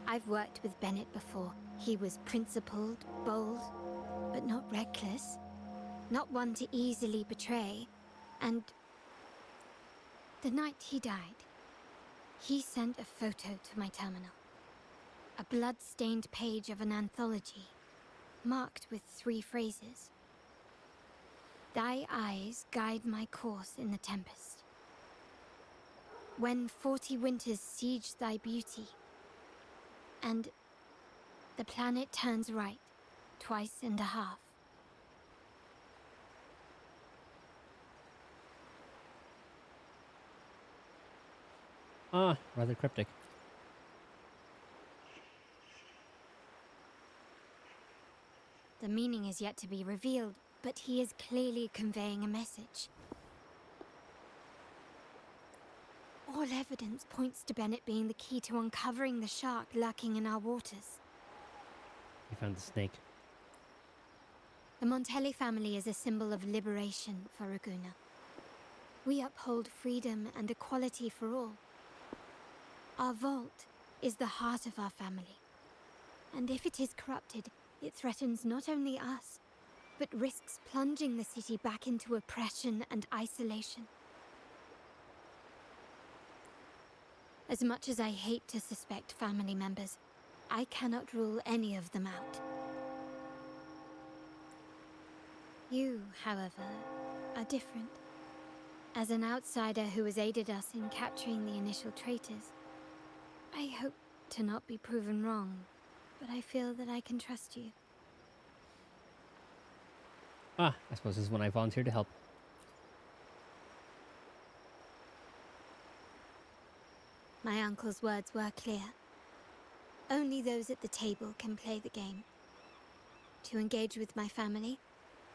I've worked with Bennett before. He was principled, bold, but not reckless. Not one to easily betray. And the night he died, he sent a photo to my terminal. A blood-stained page of an anthology, marked with 3 phrases. Thy eyes guide my course in the tempest. When 40 winters siege thy beauty, and the planet turns right, 2.5 times. Rather cryptic. The meaning is yet to be revealed, but he is clearly conveying a message. All evidence points to Bennett being the key to uncovering the shark lurking in our waters. We found the snake. The Montelli family is a symbol of liberation for Raguna. We uphold freedom and equality for all. Our vault is the heart of our family. And if it is corrupted, it threatens not only us, but risks plunging the city back into oppression and isolation. As much as I hate to suspect family members, I cannot rule any of them out. You, however, are different. As an outsider who has aided us in capturing the initial traitors, I hope to not be proven wrong, but I feel that I can trust you. I suppose this is when I volunteer to help. My uncle's words were clear. Only those at the table can play the game. To engage with my family,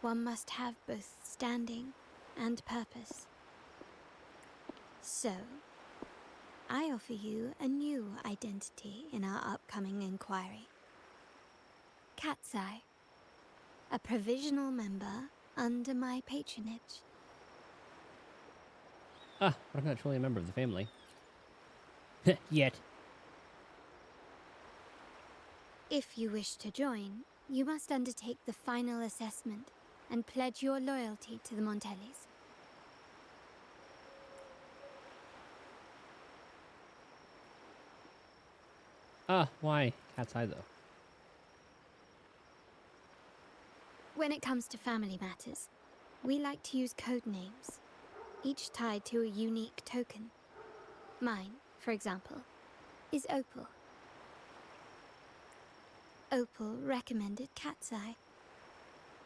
one must have both standing and purpose. So, I offer you a new identity in our upcoming inquiry. Cat's Eye, a provisional member under my patronage. But I'm not truly a member of the family. Yet. If you wish to join, you must undertake the final assessment and pledge your loyalty to the Montellis. Why Cat's Eye, though? When it comes to family matters, we like to use code names, each tied to a unique token. Mine, for example, is Opal. Opal recommended Cat's Eye.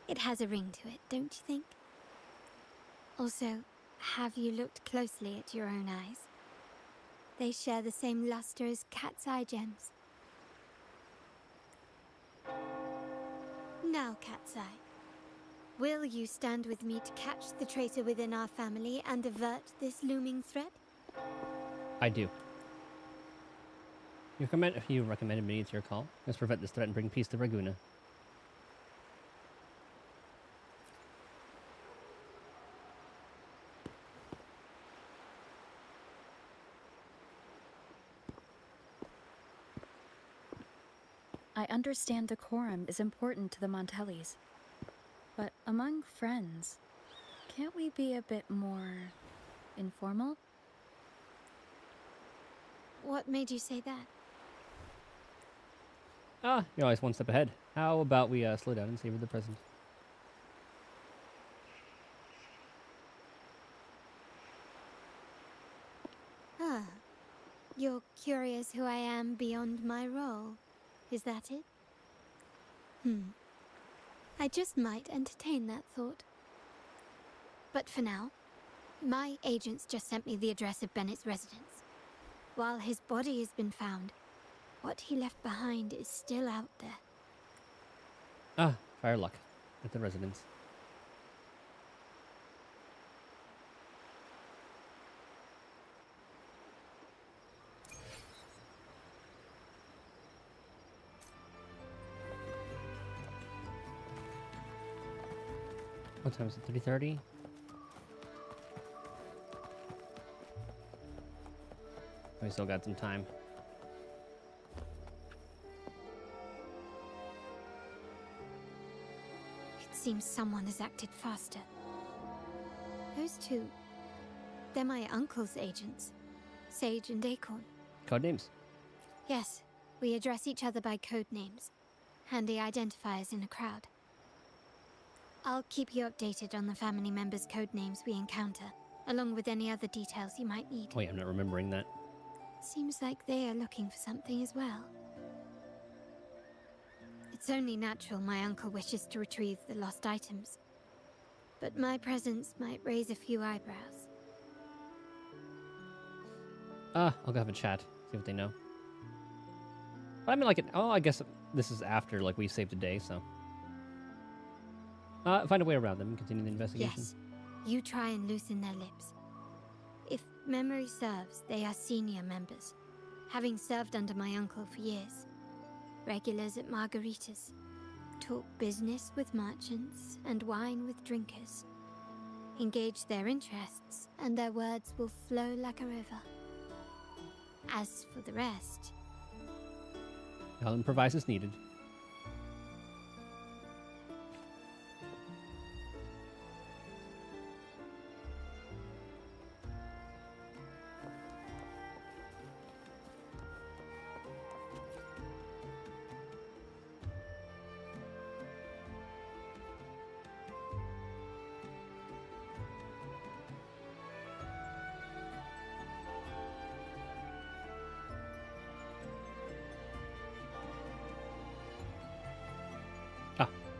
It has a ring to it, don't you think? Also, have you looked closely at your own eyes? They share the same luster as Cat's Eye gems. Now, Cat's Eye, will you stand with me to catch the traitor within our family and avert this looming threat? I do. You recommended me, it's your call. Let's prevent this threat and bring peace to Raguna. I understand decorum is important to the Montellis. But among friends, can't we be a bit more informal? What made you say that? You're always one step ahead. How about we slow down and savor the present? You're curious who I am beyond my role, is that it? I just might entertain that thought. But for now, my agents just sent me the address of Bennett's residence. While his body has been found, what he left behind is still out there. Ah, fire luck at the residence. What time is it? 3:30? We still got some time. It seems someone has acted faster. Those two, they're my uncle's agents, Sage and Acorn. Code names. Yes, we address each other by code names. Handy identifiers in a crowd. I'll keep you updated on the family members' code names we encounter, along with any other details you might need. Wait, I'm not remembering that. Seems like they are looking for something as well. It's only natural my uncle wishes to retrieve the lost items. But my presence might raise a few eyebrows. I'll go have a chat, see what they know. But I mean, like, I guess this is after, like, we saved the day, so. Find a way around them and continue the investigation. Yes, you try and loosen their lips. If memory serves, they are senior members, having served under my uncle for years. Regulars at margaritas. Talk business with merchants and wine with drinkers. Engage their interests, and their words will flow like a river. As for the rest... I'll improvise as needed.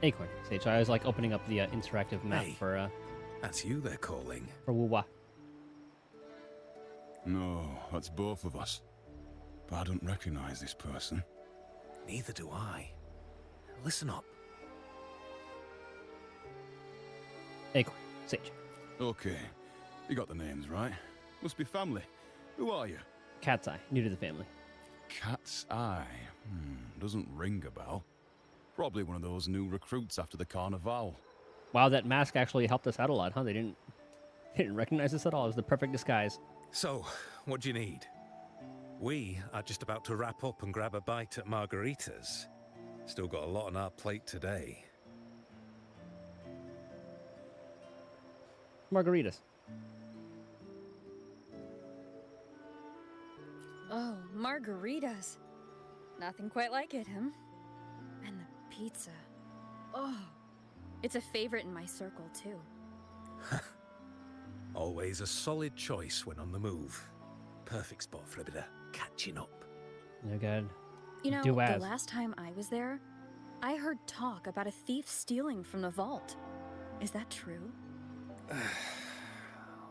Acorn. Sage. I was like opening up the interactive map for that's you they're calling. For Wuwa. No, that's both of us. But I don't recognize this person. Neither do I. Listen up. Acorn. Sage. Okay. You got the names right. Must be family. Who are you? Cat's Eye. New to the family. Cat's Eye. Doesn't ring a bell. Probably one of those new recruits after the Carnival. Wow, that mask actually helped us out a lot, huh? They didn't recognize us at all. It was the perfect disguise. So, what do you need? We are just about to wrap up and grab a bite at margaritas. Still got a lot on our plate today. Margaritas. Oh, margaritas. Nothing quite like it, huh? And the pizza. Oh, it's a favorite in my circle, too. Always a solid choice when on the move. Perfect spot for a bit of catching up. Oh, God. You know, the last time I was there, I heard talk about a thief stealing from the vault. Is that true?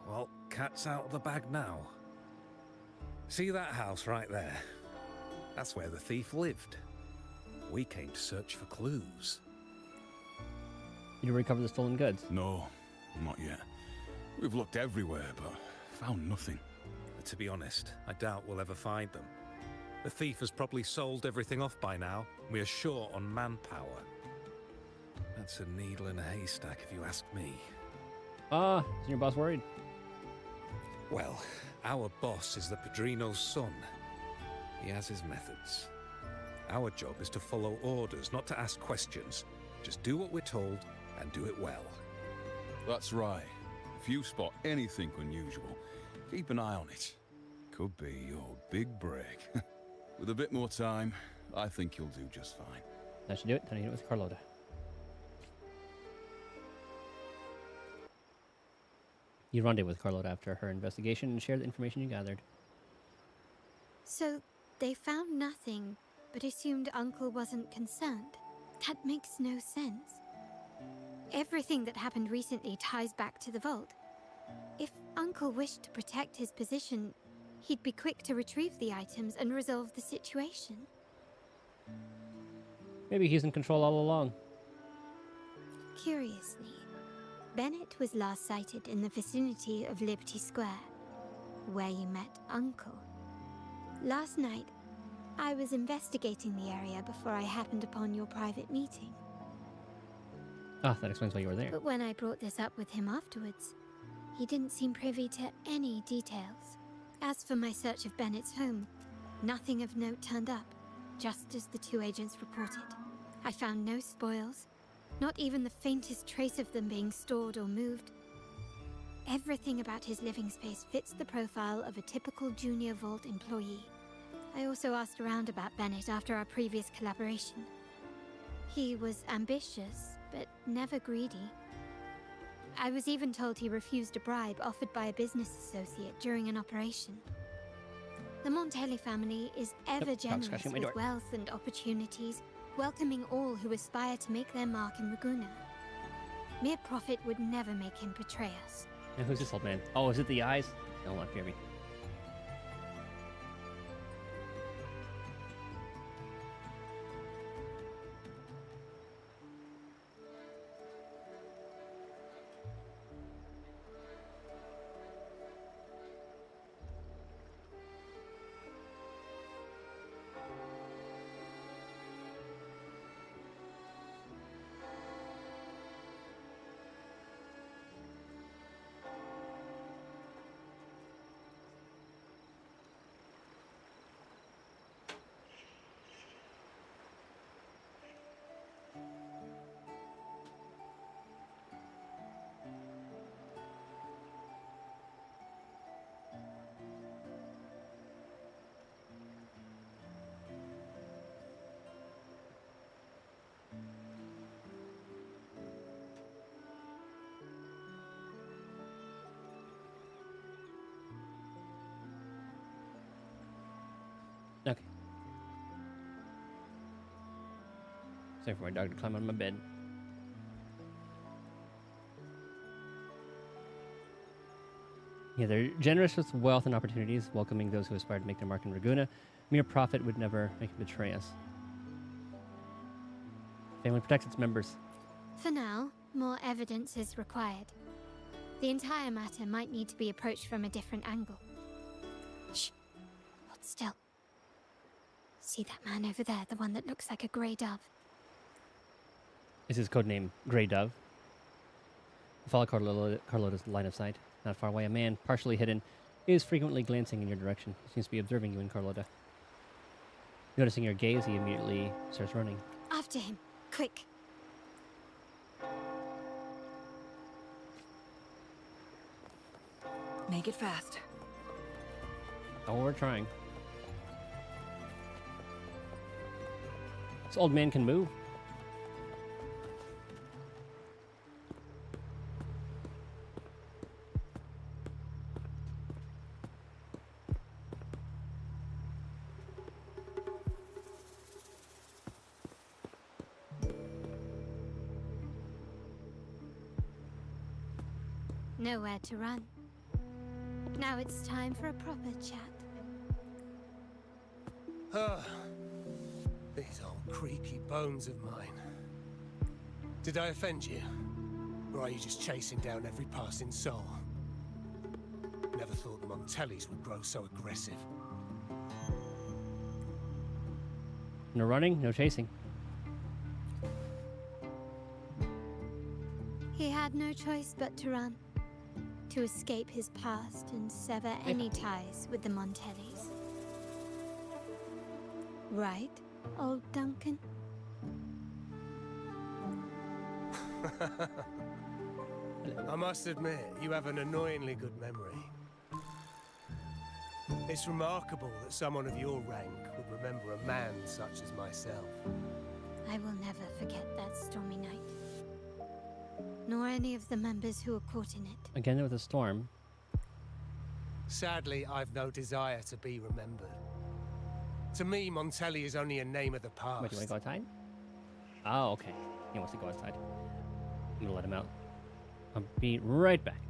Well, cat's out of the bag now. See that house right there? That's where the thief lived. We came to search for clues. You recover the stolen goods? No, not yet. We've looked everywhere, but found nothing. To be honest, I doubt we'll ever find them. The thief has probably sold everything off by now. We are short on manpower. That's a needle in a haystack, if you ask me. Is your boss worried? Well, our boss is the Padrino's son. He has his methods. Our job is to follow orders, not to ask questions. Just do what we're told and do it well. That's right. If you spot anything unusual, keep an eye on it. Could be your big break. With a bit more time, I think you'll do just fine. That should do it. I need it with Carlota. You rendezvous with Carlota after her investigation and share the information you gathered. So, they found nothing, but assumed Uncle wasn't concerned. That makes no sense. Everything that happened recently ties back to the vault. If Uncle wished to protect his position, he'd be quick to retrieve the items and resolve the situation. Maybe he's in control all along. Curiously, Bennett was last sighted in the vicinity of Liberty Square, where you met Uncle. Last night, I was investigating the area before I happened upon your private meeting. Ah, that explains why you were there. But when I brought this up with him afterwards, he didn't seem privy to any details. As for my search of Bennett's home, nothing of note turned up, just as the two agents reported. I found no spoils, not even the faintest trace of them being stored or moved. Everything about his living space fits the profile of a typical Junior Vault employee. I also asked around about Bennett after our previous collaboration. He was ambitious, but never greedy. I was even told he refused a bribe offered by a business associate during an operation. The Montelli family is ever generous with wealth and opportunities, welcoming all who aspire to make their mark in Ragunna. Mere profit would never make him betray us. And who's this old man? Oh, is it the eyes? Hold on, hear me. Okay. Sorry for my dog to climb on my bed. Yeah, they're generous with wealth and opportunities, welcoming those who aspire to make their mark in Ragunna. Mere profit would never make them betray us. Family protects its members. For now, more evidence is required. The entire matter might need to be approached from a different angle. Shh! Hold still. See that man over there, the one that looks like a grey dove? Is his codename Grey Dove? Follow Carlota's line of sight. Not far away, a man, partially hidden, is frequently glancing in your direction. He seems to be observing you and Carlota. Noticing your gaze, he immediately starts running. After him, quick! Make it fast. Oh, we're trying. This old man can move. Nowhere to run. Now it's time for a proper chat. These old creaky bones of mine. Did I offend you? Or are you just chasing down every passing soul? Never thought the Montellis would grow so aggressive. No running, no chasing. He had no choice but to run. To escape his past and sever any ties with the Montellis. Right, old Duncan? I must admit, you have an annoyingly good memory. It's remarkable that someone of your rank would remember a man such as myself. I will never forget that stormy night. Nor any of the members who were caught in it. Again with a storm. Sadly, I've no desire to be remembered. To me, Montelli is only a name of the past. Wait, do you want to go outside? Oh, okay. He wants to go outside. I'm gonna let him out. I'll be right back.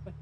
Bye.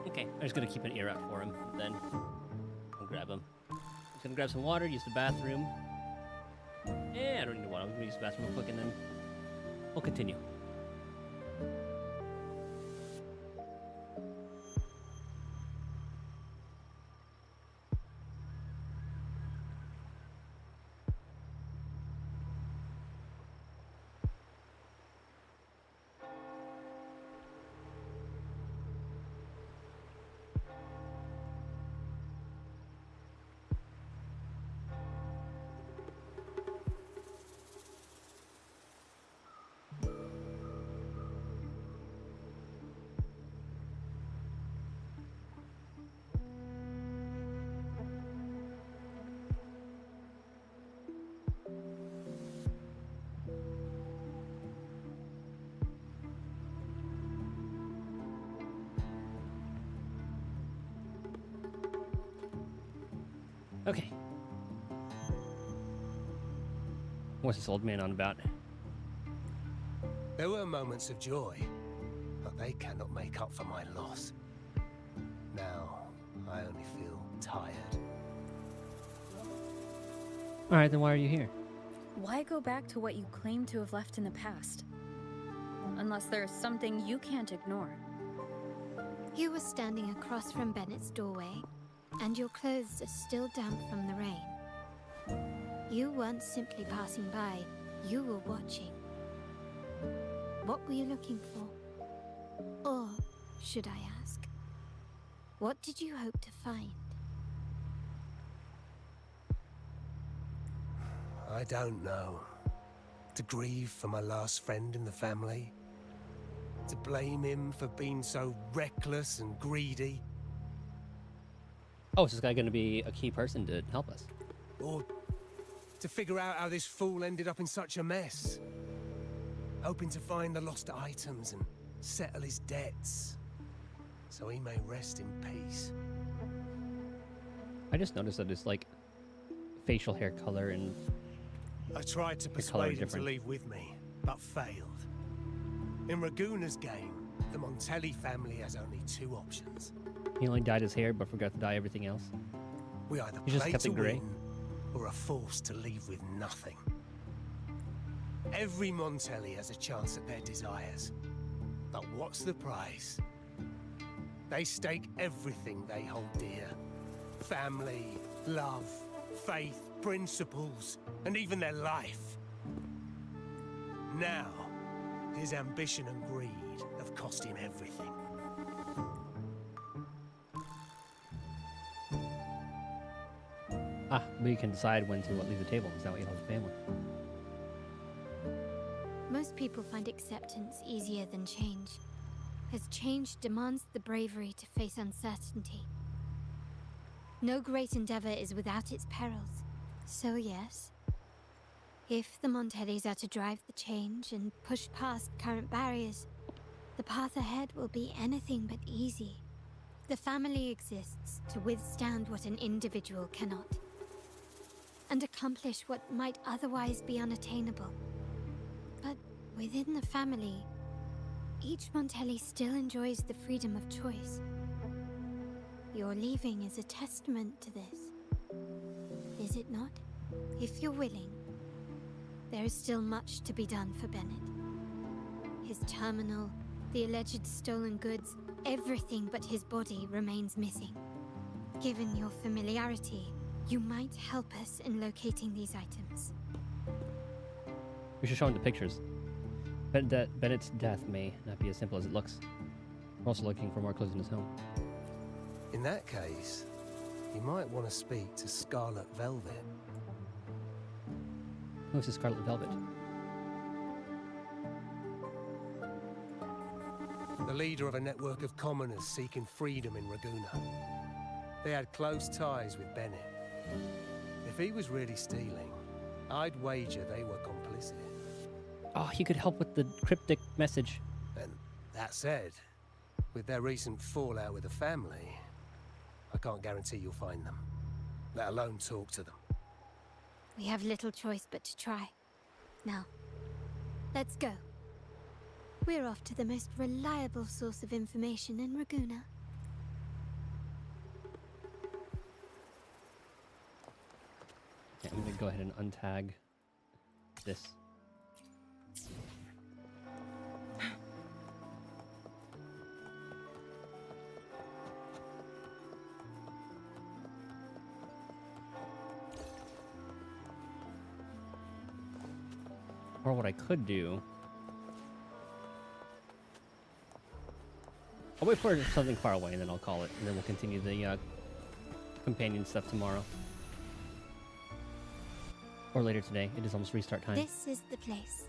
Okay, I'm just gonna keep an ear out for him, then I'll grab him. Just gonna grab some water, use the bathroom. I don't need water. I'm gonna use the bathroom real quick, and then we'll continue. Okay. What's this old man on about? There were moments of joy, but they cannot make up for my loss. Now, I only feel tired. Alright, then why are you here? Why go back to what you claim to have left in the past? Unless there's something you can't ignore. You were standing across from Bennett's doorway, and your clothes are still damp from the rain. You weren't simply passing by, you were watching. What were you looking for? Or, should I ask, what did you hope to find? I don't know. To grieve for my last friend in the family? To blame him for being so reckless and greedy? Oh, is this guy gonna be a key person to help us? Or to figure out how this fool ended up in such a mess? Hoping to find the lost items and settle his debts, so he may rest in peace. I just noticed that his, like, facial hair color and I tried to persuade him to leave with me, but failed. In Raguna's game, the Montelli family has only two options. He only dyed his hair, but forgot to dye everything else. We either He just play kept to it grey. win or are forced to leave with nothing. Every Montelli has a chance at their desires. But what's the prize? They stake everything they hold dear. Family, love, faith, principles, and even their life. Now, his ambition and greed have cost him everything. Ah, but you can decide when to leave the table. Is that what you tell the family? Most people find acceptance easier than change, as change demands the bravery to face uncertainty. No great endeavor is without its perils. So yes, if the Montellis are to drive the change and push past current barriers, the path ahead will be anything but easy. The family exists to withstand what an individual cannot, and accomplish what might otherwise be unattainable. But within the family, each Montelli still enjoys the freedom of choice. Your leaving is a testament to this, is it not? If you're willing, there is still much to be done for Bennett. His terminal, the alleged stolen goods, everything but his body remains missing. Given your familiarity, you might help us in locating these items. We should show him the pictures. Bennett's death may not be as simple as it looks. We're also looking for more clues in his home. In that case, you might want to speak to Scarlet Velvet. Who's the Scarlet Velvet? The leader of a network of commoners seeking freedom in Raguna. They had close ties with Bennett. If he was really stealing, I'd wager they were complicit. Oh, he could help with the cryptic message. And that said, with their recent fallout with the family, I can't guarantee you'll find them, let alone talk to them. We have little choice but to try. Now, let's go. We're off to the most reliable source of information in Raguna. Yeah, I'm gonna go ahead and untag this. Or what I could do... I'll wait for something far away and then I'll call it. And then we'll continue the companion stuff tomorrow. Or later today. It is almost restart time. This is the place.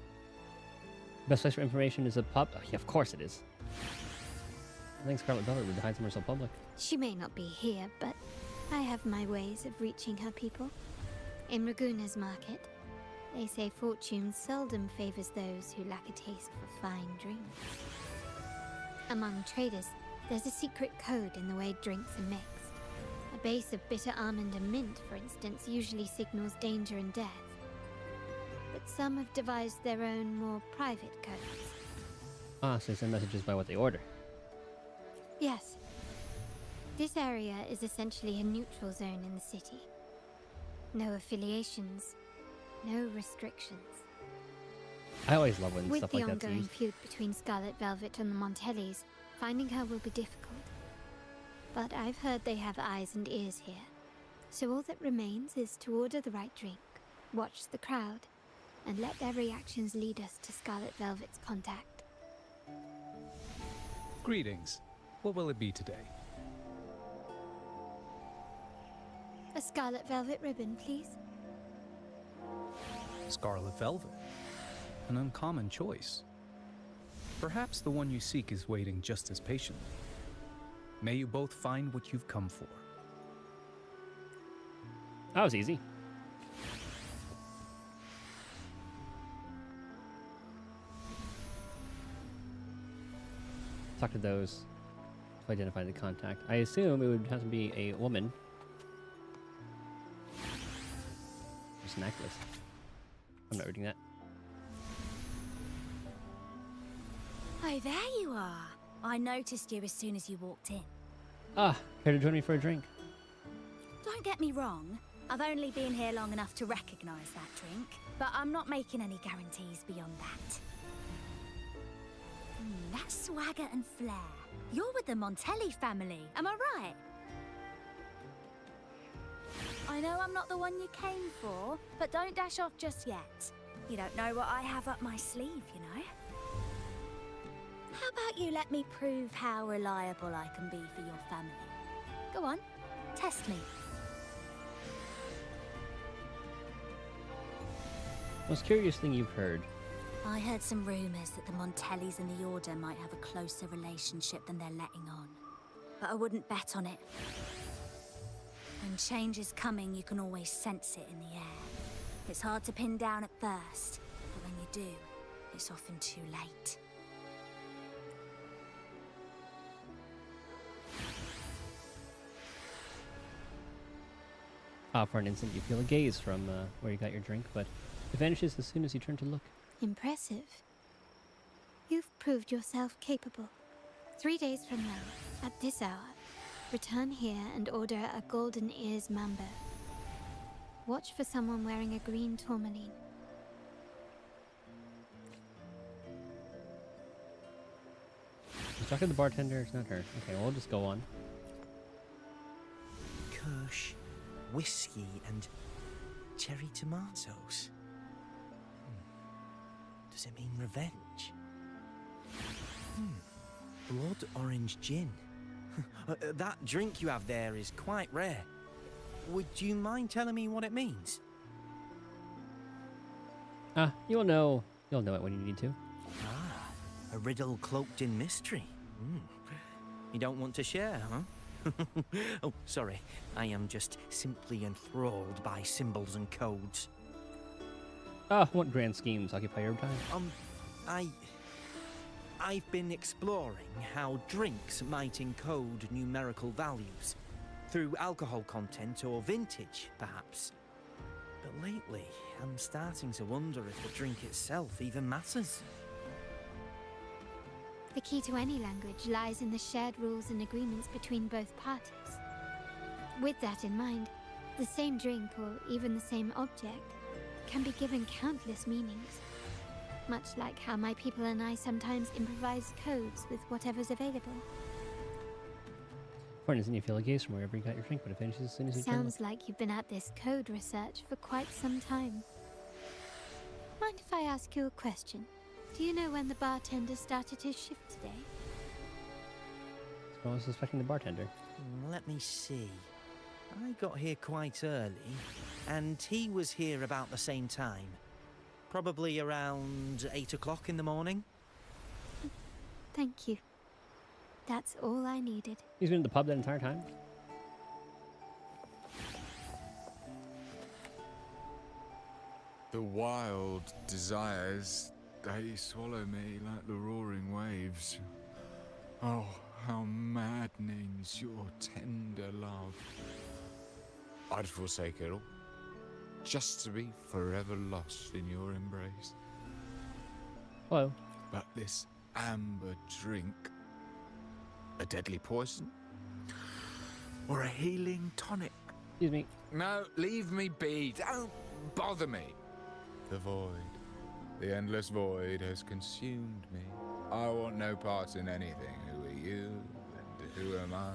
Best place for information is a pub? Oh, yeah, of course it is. I think Scarlet Velvet would hide somewhere so public. She may not be here, but I have my ways of reaching her people. In Raguna's market, they say fortune seldom favors those who lack a taste for fine drinks. Among traders, there's a secret code in the way drinks are mixed. A base of bitter almond and mint, for instance, usually signals danger and death. But some have devised their own, more private codes. Ah, so they send messages by what they order. Yes. This area is essentially a neutral zone in the city. No affiliations, no restrictions. I always love when With stuff the like that's ongoing used. feud between Scarlet Velvet and the Montellis, finding her will be difficult. But I've heard they have eyes and ears here. So all that remains is to order the right drink, watch the crowd, and let their reactions lead us to Scarlet Velvet's contact. Greetings. What will it be today? A Scarlet Velvet ribbon, please. Scarlet Velvet. An uncommon choice. Perhaps the one you seek is waiting just as patiently. May you both find what you've come for. That was easy. Talk to those to identify the contact. I assume it would have to be a woman. Just a necklace. I'm not reading that. Oh, there you are. I noticed you as soon as you walked in. Ah, care to join me for a drink? Don't get me wrong, I've only been here long enough to recognize that drink, but I'm not making any guarantees beyond that. That swagger and flair. You're with the Montelli family, am I right? I know I'm not the one you came for, but don't dash off just yet. You don't know what I have up my sleeve, you know? How about you let me prove how reliable I can be for your family? Go on, test me. Most curious thing you've heard. I heard some rumors that the Montellis and the Order might have a closer relationship than they're letting on. But I wouldn't bet on it. When change is coming, you can always sense it in the air. It's hard to pin down at first, but when you do, it's often too late. For an instant, you feel a gaze from where you got your drink, but it vanishes as soon as you turn to look. Impressive. You've proved yourself capable. 3 days from now, at this hour, return here and order a golden ears mambo. Watch for someone wearing a green tourmaline. She's talking to the bartender, it's not her. Okay, well, we'll just go on. Kirsch, whiskey, and cherry tomatoes. Does it mean revenge? Blood orange gin. That drink you have there is quite rare. Would you mind telling me what it means? You'll know it when you need to. A riddle cloaked in mystery. You don't want to share, huh? Oh, sorry. I am just simply enthralled by symbols and codes. What grand schemes occupy your time? I've been exploring how drinks might encode numerical values through alcohol content or vintage, perhaps. But lately, I'm starting to wonder if the drink itself even matters. The key to any language lies in the shared rules and agreements between both parties. With that in mind, the same drink or even the same object can be given countless meanings. Much like how my people and I sometimes improvise codes with whatever's available. For an instant, you feel a gaze from wherever you got your drink, but it vanishes as soon as you turn to look. Sounds like you've been at this code research for quite some time. Mind if I ask you a question? Do you know when the bartender started his shift today? I was suspecting the bartender. Let me see. I got here quite early, and he was here about the same time. Probably around 8 o'clock in the morning. Thank you. That's all I needed. He's been in the pub that entire time? The wild desires, they swallow me like the roaring waves. Oh, how maddening's your tender love. I'd forsake it all, just to be forever lost in your embrace. Hello. But this amber drink, a deadly poison? Or a healing tonic? Excuse me. No, leave me be. Don't bother me. The void, the endless void has consumed me. I want no part in anything. Who are you and who am I?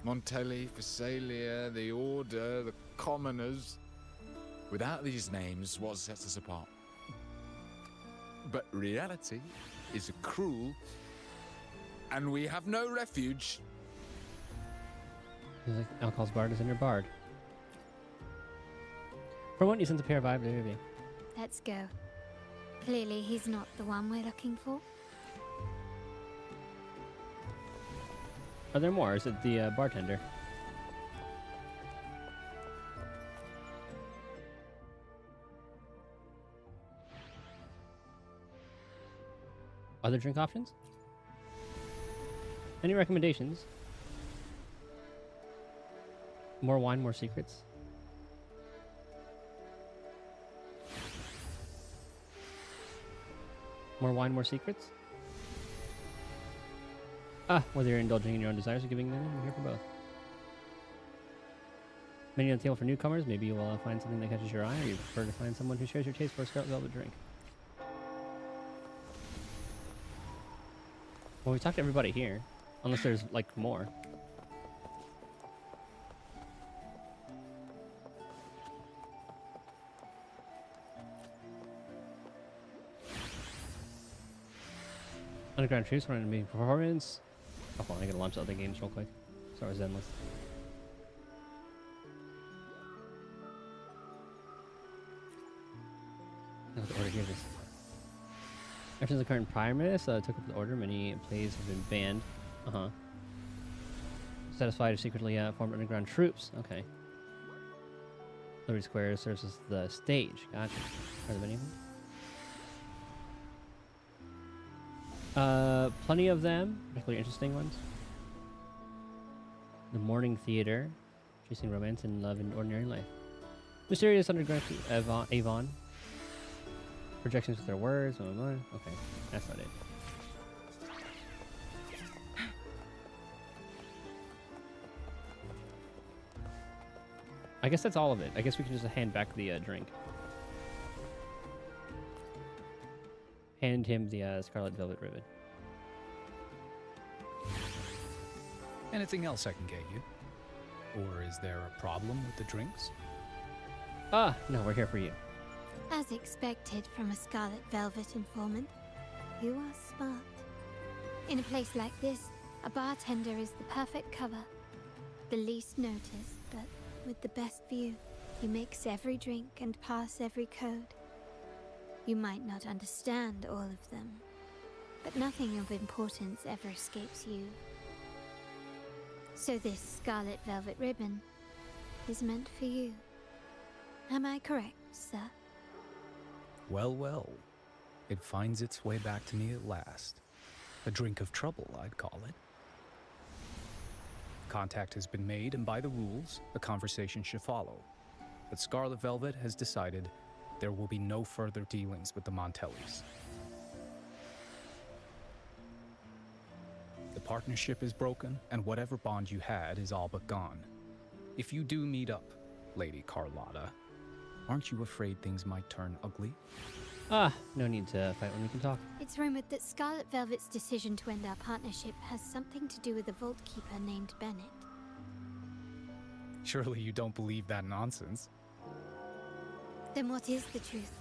Montelli, Phasalia, the Order, the Commoners. Without these names, what sets us apart? But reality is cruel, and we have no refuge. He's like, alcohol's bard is in your bard. For one, you sense a pair of eyes, baby. Let's go. Clearly, he's not the one we're looking for. Are there more? Or is it the bartender? Other drink options? Any recommendations? More wine, more secrets? More wine, more secrets? Whether you're indulging in your own desires or giving them in, we're here for both. Menu on the table for newcomers. Maybe you will find something that catches your eye, or you prefer to find someone who shares your taste for a Scarlet Velvet drink. Well, we talked to everybody here, unless there's like more. Underground Troops running a meeting performance. Oh, hold on, I gotta launch the other games real quick. Start with Zenless. The order here is. Ever since the current primus took up the order, many plays have been banned. Satisfied or secretly formed underground troops. Okay. Liberty Square serves as the stage. Gotcha. Are there many of them? Plenty of them. Particularly interesting ones. The Morning Theater. Chasing romance and love in ordinary life. Mysterious underground Avon. Projections with their words. Okay, that's not it. I guess that's all of it. I guess we can just hand back the drink. Hand him the Scarlet Velvet Ribbon. Anything else I can get you? Or is there a problem with the drinks? No, we're here for you. As expected from a Scarlet Velvet informant, you are smart. In a place like this, a bartender is the perfect cover. The least noticed, but with the best view. He makes every drink and pass every code. You might not understand all of them, but nothing of importance ever escapes you. So this Scarlet Velvet Ribbon is meant for you. Am I correct, sir? Well, well. It finds its way back to me at last. A drink of trouble, I'd call it. Contact has been made, and by the rules, a conversation should follow. But Scarlet Velvet has decided there will be no further dealings with the Montellis. The partnership is broken, and whatever bond you had is all but gone. If you do meet up, Lady Carlotta, aren't you afraid things might turn ugly? No need to fight when we can talk. It's rumored that Scarlet Velvet's decision to end our partnership has something to do with a vault keeper named Bennett. Surely you don't believe that nonsense. Then what is the truth?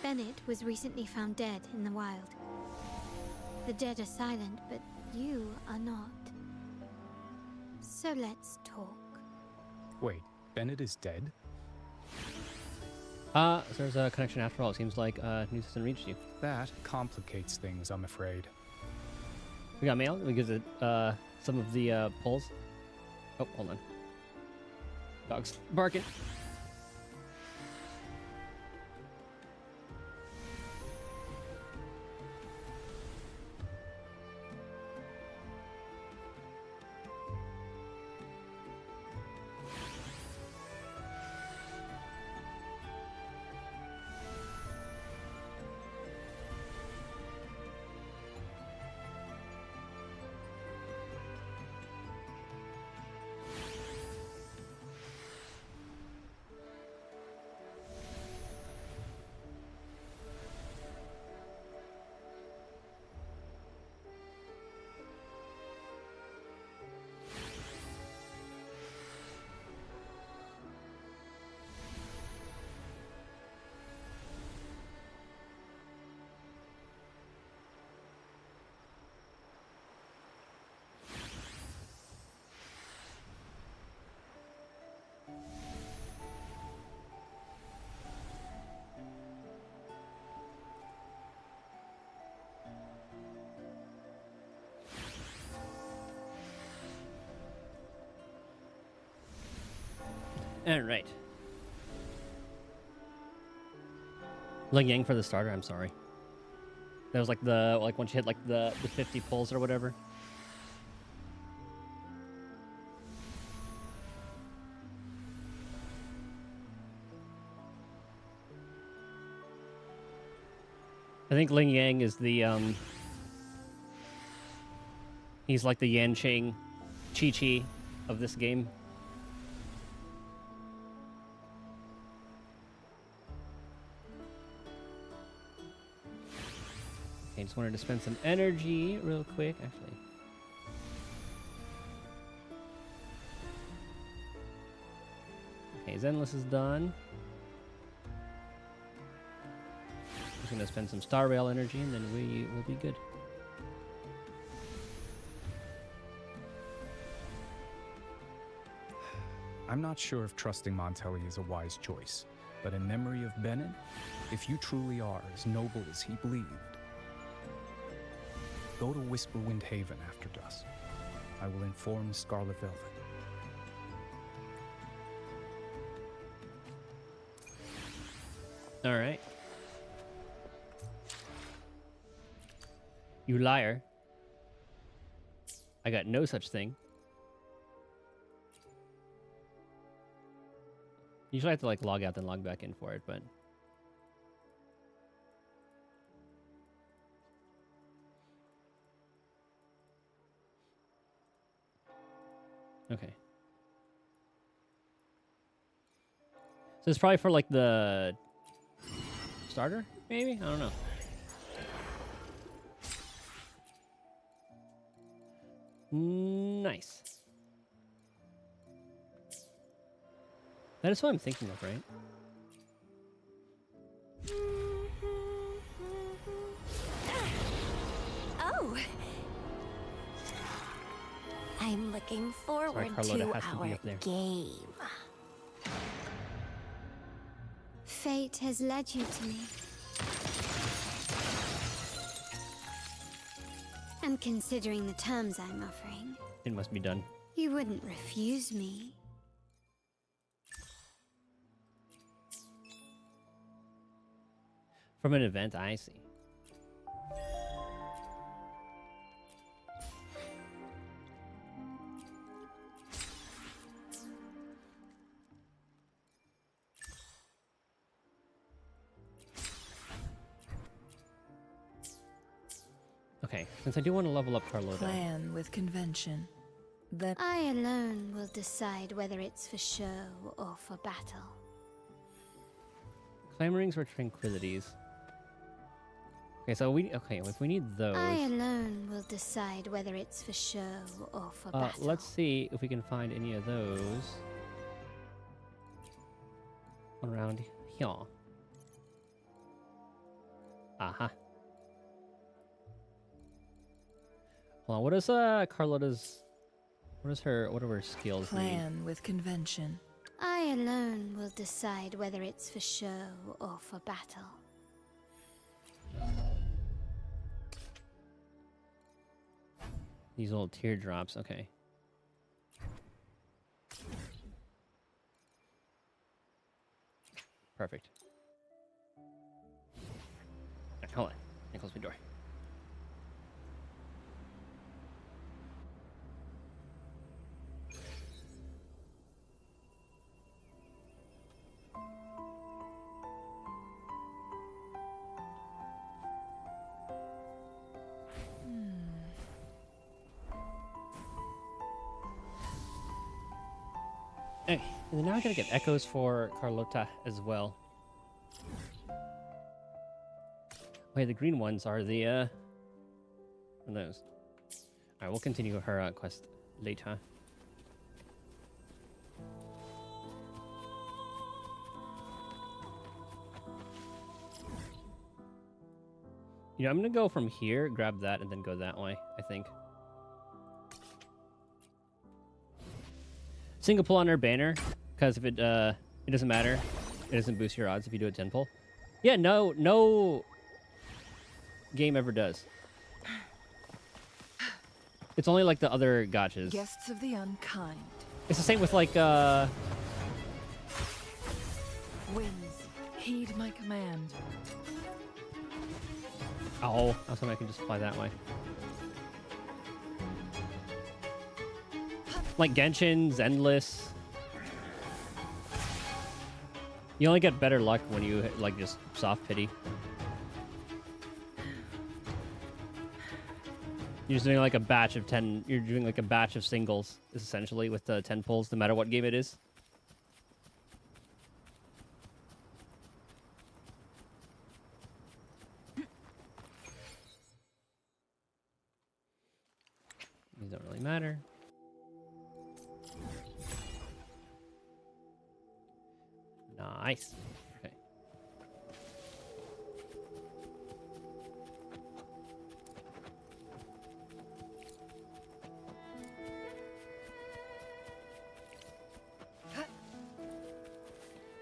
Bennett was recently found dead in the wild. The dead are silent, but you are not. So let's talk. Wait, Bennett is dead? So there's a connection after all. It seems like news hasn't reached you. That complicates things, I'm afraid. We got mail. We visit some of the polls. Oh, hold on. Dog's barking. All right. Ling Yang for the starter. I'm sorry. That was like once you hit like the 50 pulls or whatever. I think Ling Yang is the He's like the Yanqing Chi-Chi of this game. Okay, just wanted to spend some energy real quick, actually. Okay, Zenless is done. Just gonna spend some Star Rail energy and then we will be good. I'm not sure if trusting Montelli is a wise choice, but in memory of Bennett, if you truly are as noble as he believed, go to Whisperwind Haven after dusk. I will inform Scarlet Velvet. All right. You liar. I got no such thing. Usually I have to like log out then log back in for it, but okay. So it's probably for like the starter, maybe? I don't know. Nice. That is what I'm thinking of, right? Oh! I'm looking forward Carlotta to has to be our up there. game. Fate has led you to me. And considering the terms I'm offering, It must be done. you wouldn't refuse me. From an event, I see. Okay, since I do want to level up Carlotta. Plan with convention. Then I alone will decide whether it's for show or for battle. Clamorings or tranquilities? Okay, so if we need those. I alone will decide whether it's for show or for battle. Let's see if we can find any of those around here. Aha. Hold on, what is Carlotta's? What are her skills? plan with convention. I alone will decide whether it's for show or for battle. These little teardrops, okay. Perfect. Right, hold on. Let me close my door. Okay, and then now I gotta get echoes for Carlotta as well. Wait, the green ones are the those. Alright, we'll continue her quest later. You know, I'm gonna go from here, grab that, and then go that way, I think. Single pull on her banner, because if it doesn't matter. It doesn't boost your odds if you do a 10 pull. Yeah, no game ever does. It's only like the other gotchas. Guests of the unkind. It's the same with like Winds, heed my command. oh, I was hoping I could just fly that way. Like Genshin, Endless. You only get better luck when you like just soft pity. You're just doing like a batch of 10. You're doing like a batch of singles, essentially, with the 10 pulls, no matter what game it is. These don't really matter. Nice. Okay.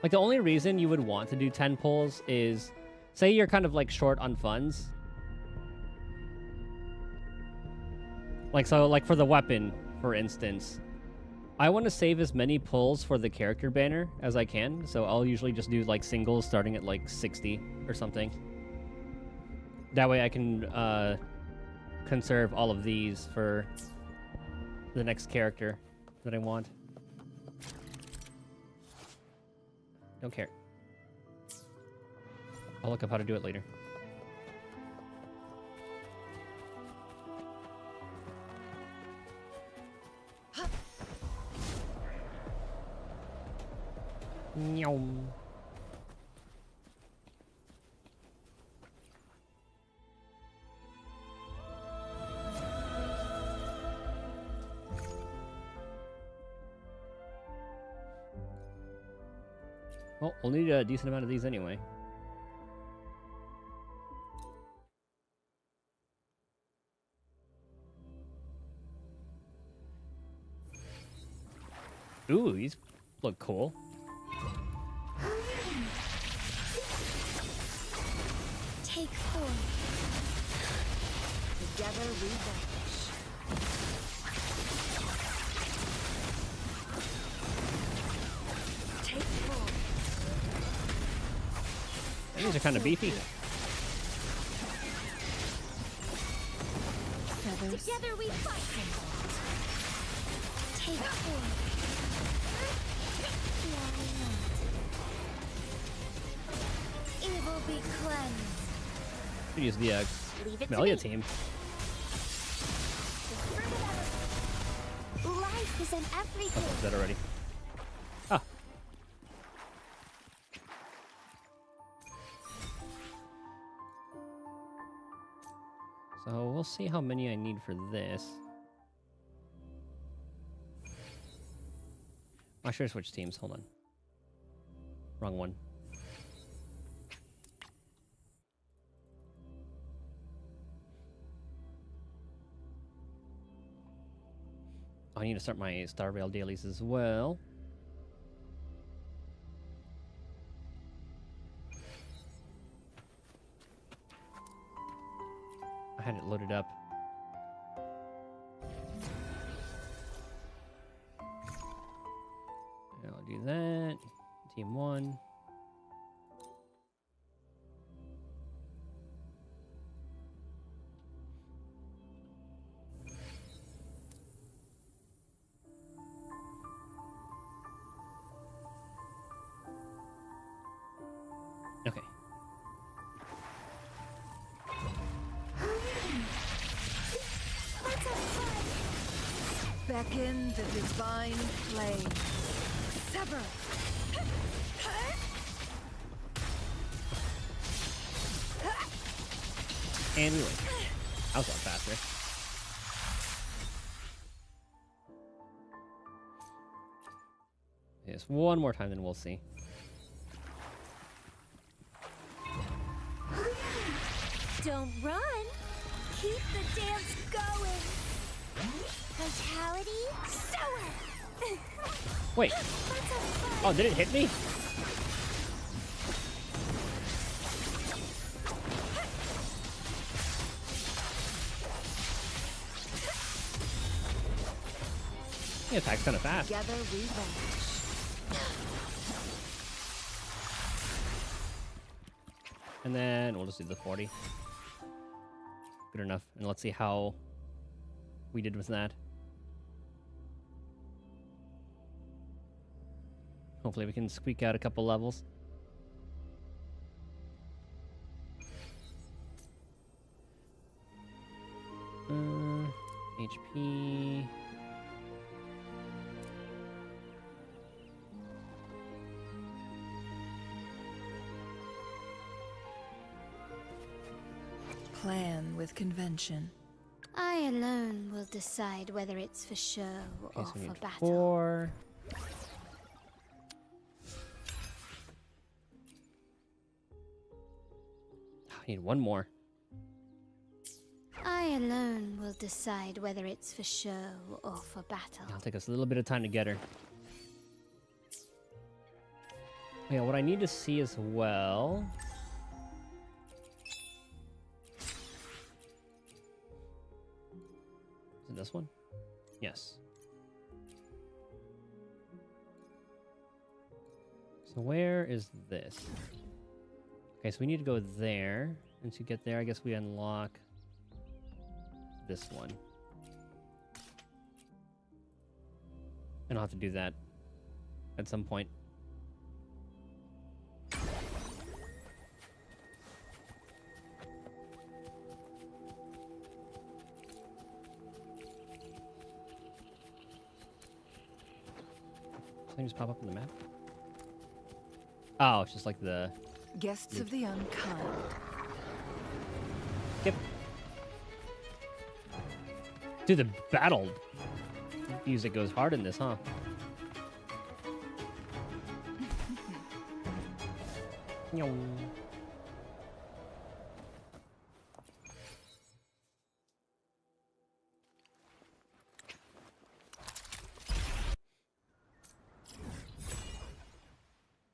Like, the only reason you would want to do 10 pulls is, say you're kind of like short on funds. Like, so like for the weapon, for instance, I want to save as many pulls for the character banner as I can. So I'll usually just do like singles starting at like 60 or something. That way I can conserve all of these for the next character that I want. Don't care. I'll look up how to do it later. Nyom. Well, we'll need a decent amount of these anyway. Ooh, these look cool. Take 4. Together we vanish. Take 4. These are kind of beefy. Together we fight. Take 4. Evil be cleansed. Could use the Melia team. Life is in everything. Oh, that already. Ah. So we'll see how many I need for this. I should switch teams. Hold on. Wrong one. I need to start my Star Rail dailies as well. I had it loaded up. I'll do that. Team 1. Okay. Beckon the divine flame. Sever. And we win. That was a lot faster. Yes, one more time, then we'll see. Don't run. Keep the dance going. Vitality, sour. Wait. Oh, did it hit me? The attack's kind of fast. Together we vanish. And then we'll just do the 40. Good enough. And let's see how we did with that. Hopefully we can squeak out a couple levels. HP. Plan with convention. I alone will decide whether it's for show Okay, or so we for need battle. 4. I need 1 more. I alone will decide whether it's for show or for battle. It'll take us a little bit of time to get her. Yeah, what I need to see as well. Is it this one? Yes. So where is this? Okay, so we need to go there. And to get there, I guess we unlock this one. And I'll have to do that at some point. Something just pop up on the map? Oh, it's just like the... Guests of the unkind. Yep. Dude, the battle music goes hard in this, huh?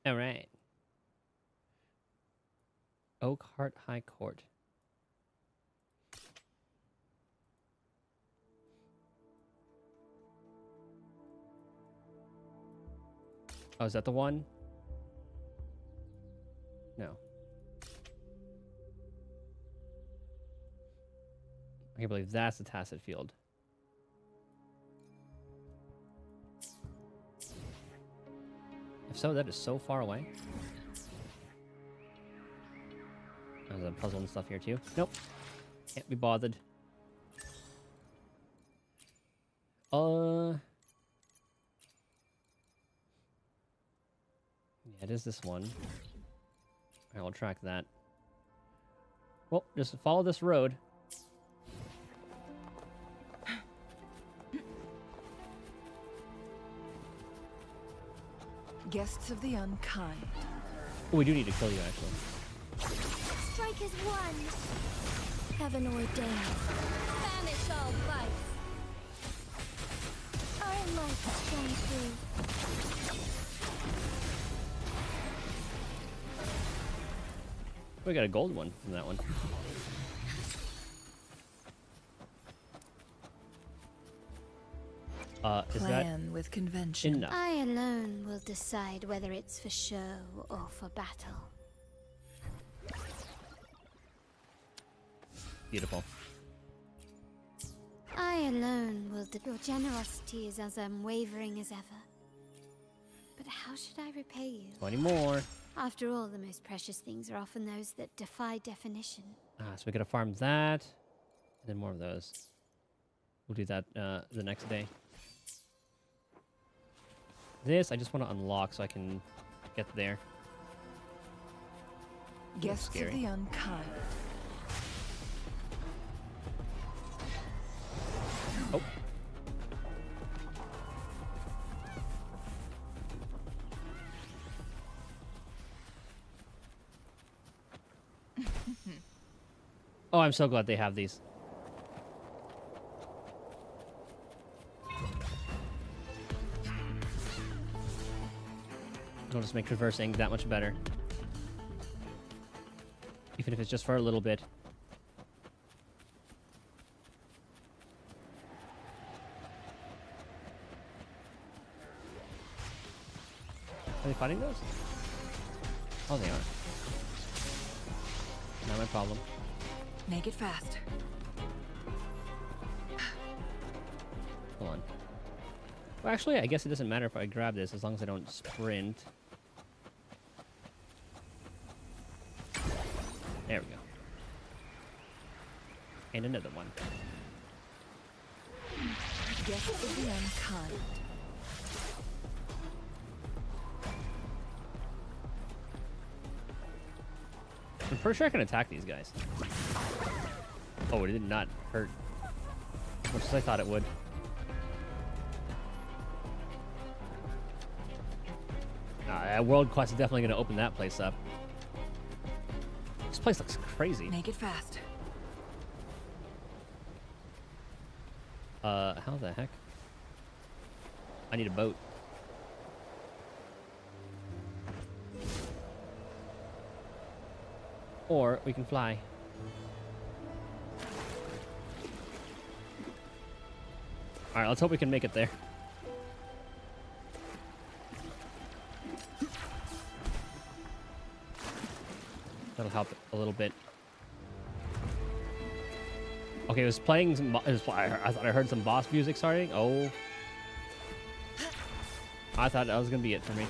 All right. Oakheart High Court. Oh, is that the one? No. I can't believe that's the Tacit Field. If so, that is so far away. There's a puzzle and stuff here too. Nope. Can't be bothered. Yeah, it is this one. I will track that. Well, just follow this road. Guests of the unkind. Oh, we do need to kill you, actually. Strike is one. Heaven ordained. Banish all vice. Our light shine through. We got a gold one from that one. Is that Plan with convention. enough? I alone will decide whether it's for show or for battle. Beautiful. I alone will your generosity is as unwavering as ever. But how should I repay you? 20 more. After all, the most precious things are often those that defy definition. So we gotta farm that, and then more of those. We'll do that the next day. This I just want to unlock so I can get there. Guests of scary. the unkind. Oh. Oh, I'm so glad they have these. It'll just make traversing that much better. Even if it's just for a little bit. Are they fighting those? Oh, they are. Not my problem. Make it fast. Hold on. Well, actually, I guess it doesn't matter if I grab this as long as I don't sprint. There we go. And another one. Guests of the unkind. I'm pretty sure I can attack these guys. Oh, it did not hurt. As much as I thought it would. World Quest is definitely going to open that place up. This place looks crazy. Make it fast. How the heck? I need a boat. Or we can fly. Alright, let's hope we can make it there. That'll help a little bit. Okay, it was playing some... I thought I heard some boss music starting. Oh. I thought that was going to be it for me.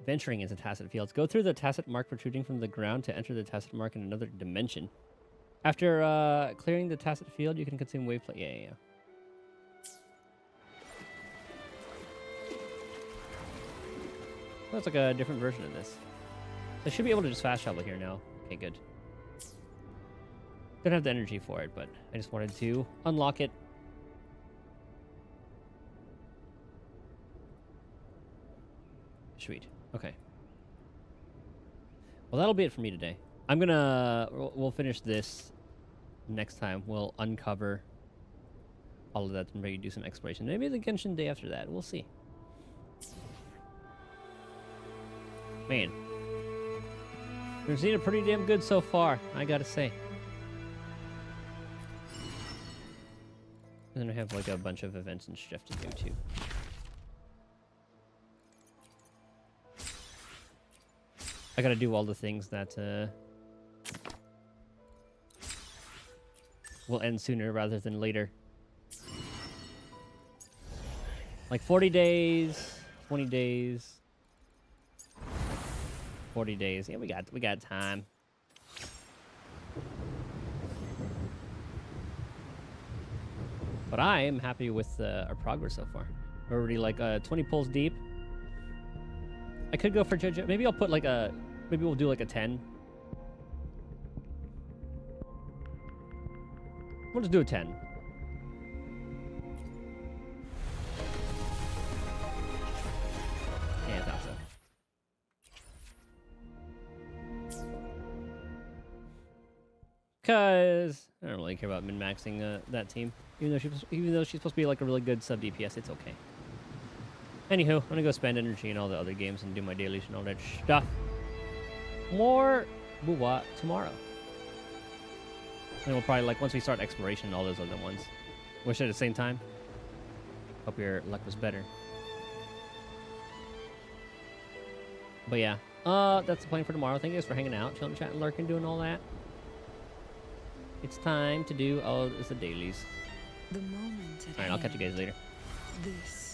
Venturing into Tacet Fields. Go through the Tacet Mark protruding from the ground to enter the Tacet Mark in another dimension. After clearing the Tacet Field, you can consume wave play. Yeah. That's like a different version of this. I should be able to just fast travel here now. Okay, good. Don't have the energy for it, but I just wanted to unlock it. Sweet. Okay. Well, that'll be it for me today. I'm gonna... We'll finish this next time. We'll uncover all of that and maybe do some exploration. Maybe the Genshin day after that. We'll see. Man. We've seen it pretty damn good so far, I gotta say. And then we have like a bunch of events and stuff to do too. I gotta do all the things that will end sooner rather than later. Like 40 days, 20 days, 40 days. Yeah, we got time. But I am happy with our progress so far. We're already like 20 pulls deep. I could go for JoJo. Maybe I'll put like a... Maybe we'll do like a 10. We'll just do a 10. Yeah, I thought so. Because I don't really care about min-maxing that team. Even though she's supposed to be like a really good sub DPS, it's okay. Anywho, I'm gonna go spend energy in all the other games and do my dailies and all that stuff. More Buwa tomorrow. And we'll probably, like, once we start exploration and all those other ones. Wish at the same time. Hope your luck was better. But yeah, that's the plan for tomorrow. Thank you guys for hanging out, chilling, chatting, lurking, doing all that. It's time to do all the dailies. The moment at Alright, I'll catch you guys later. This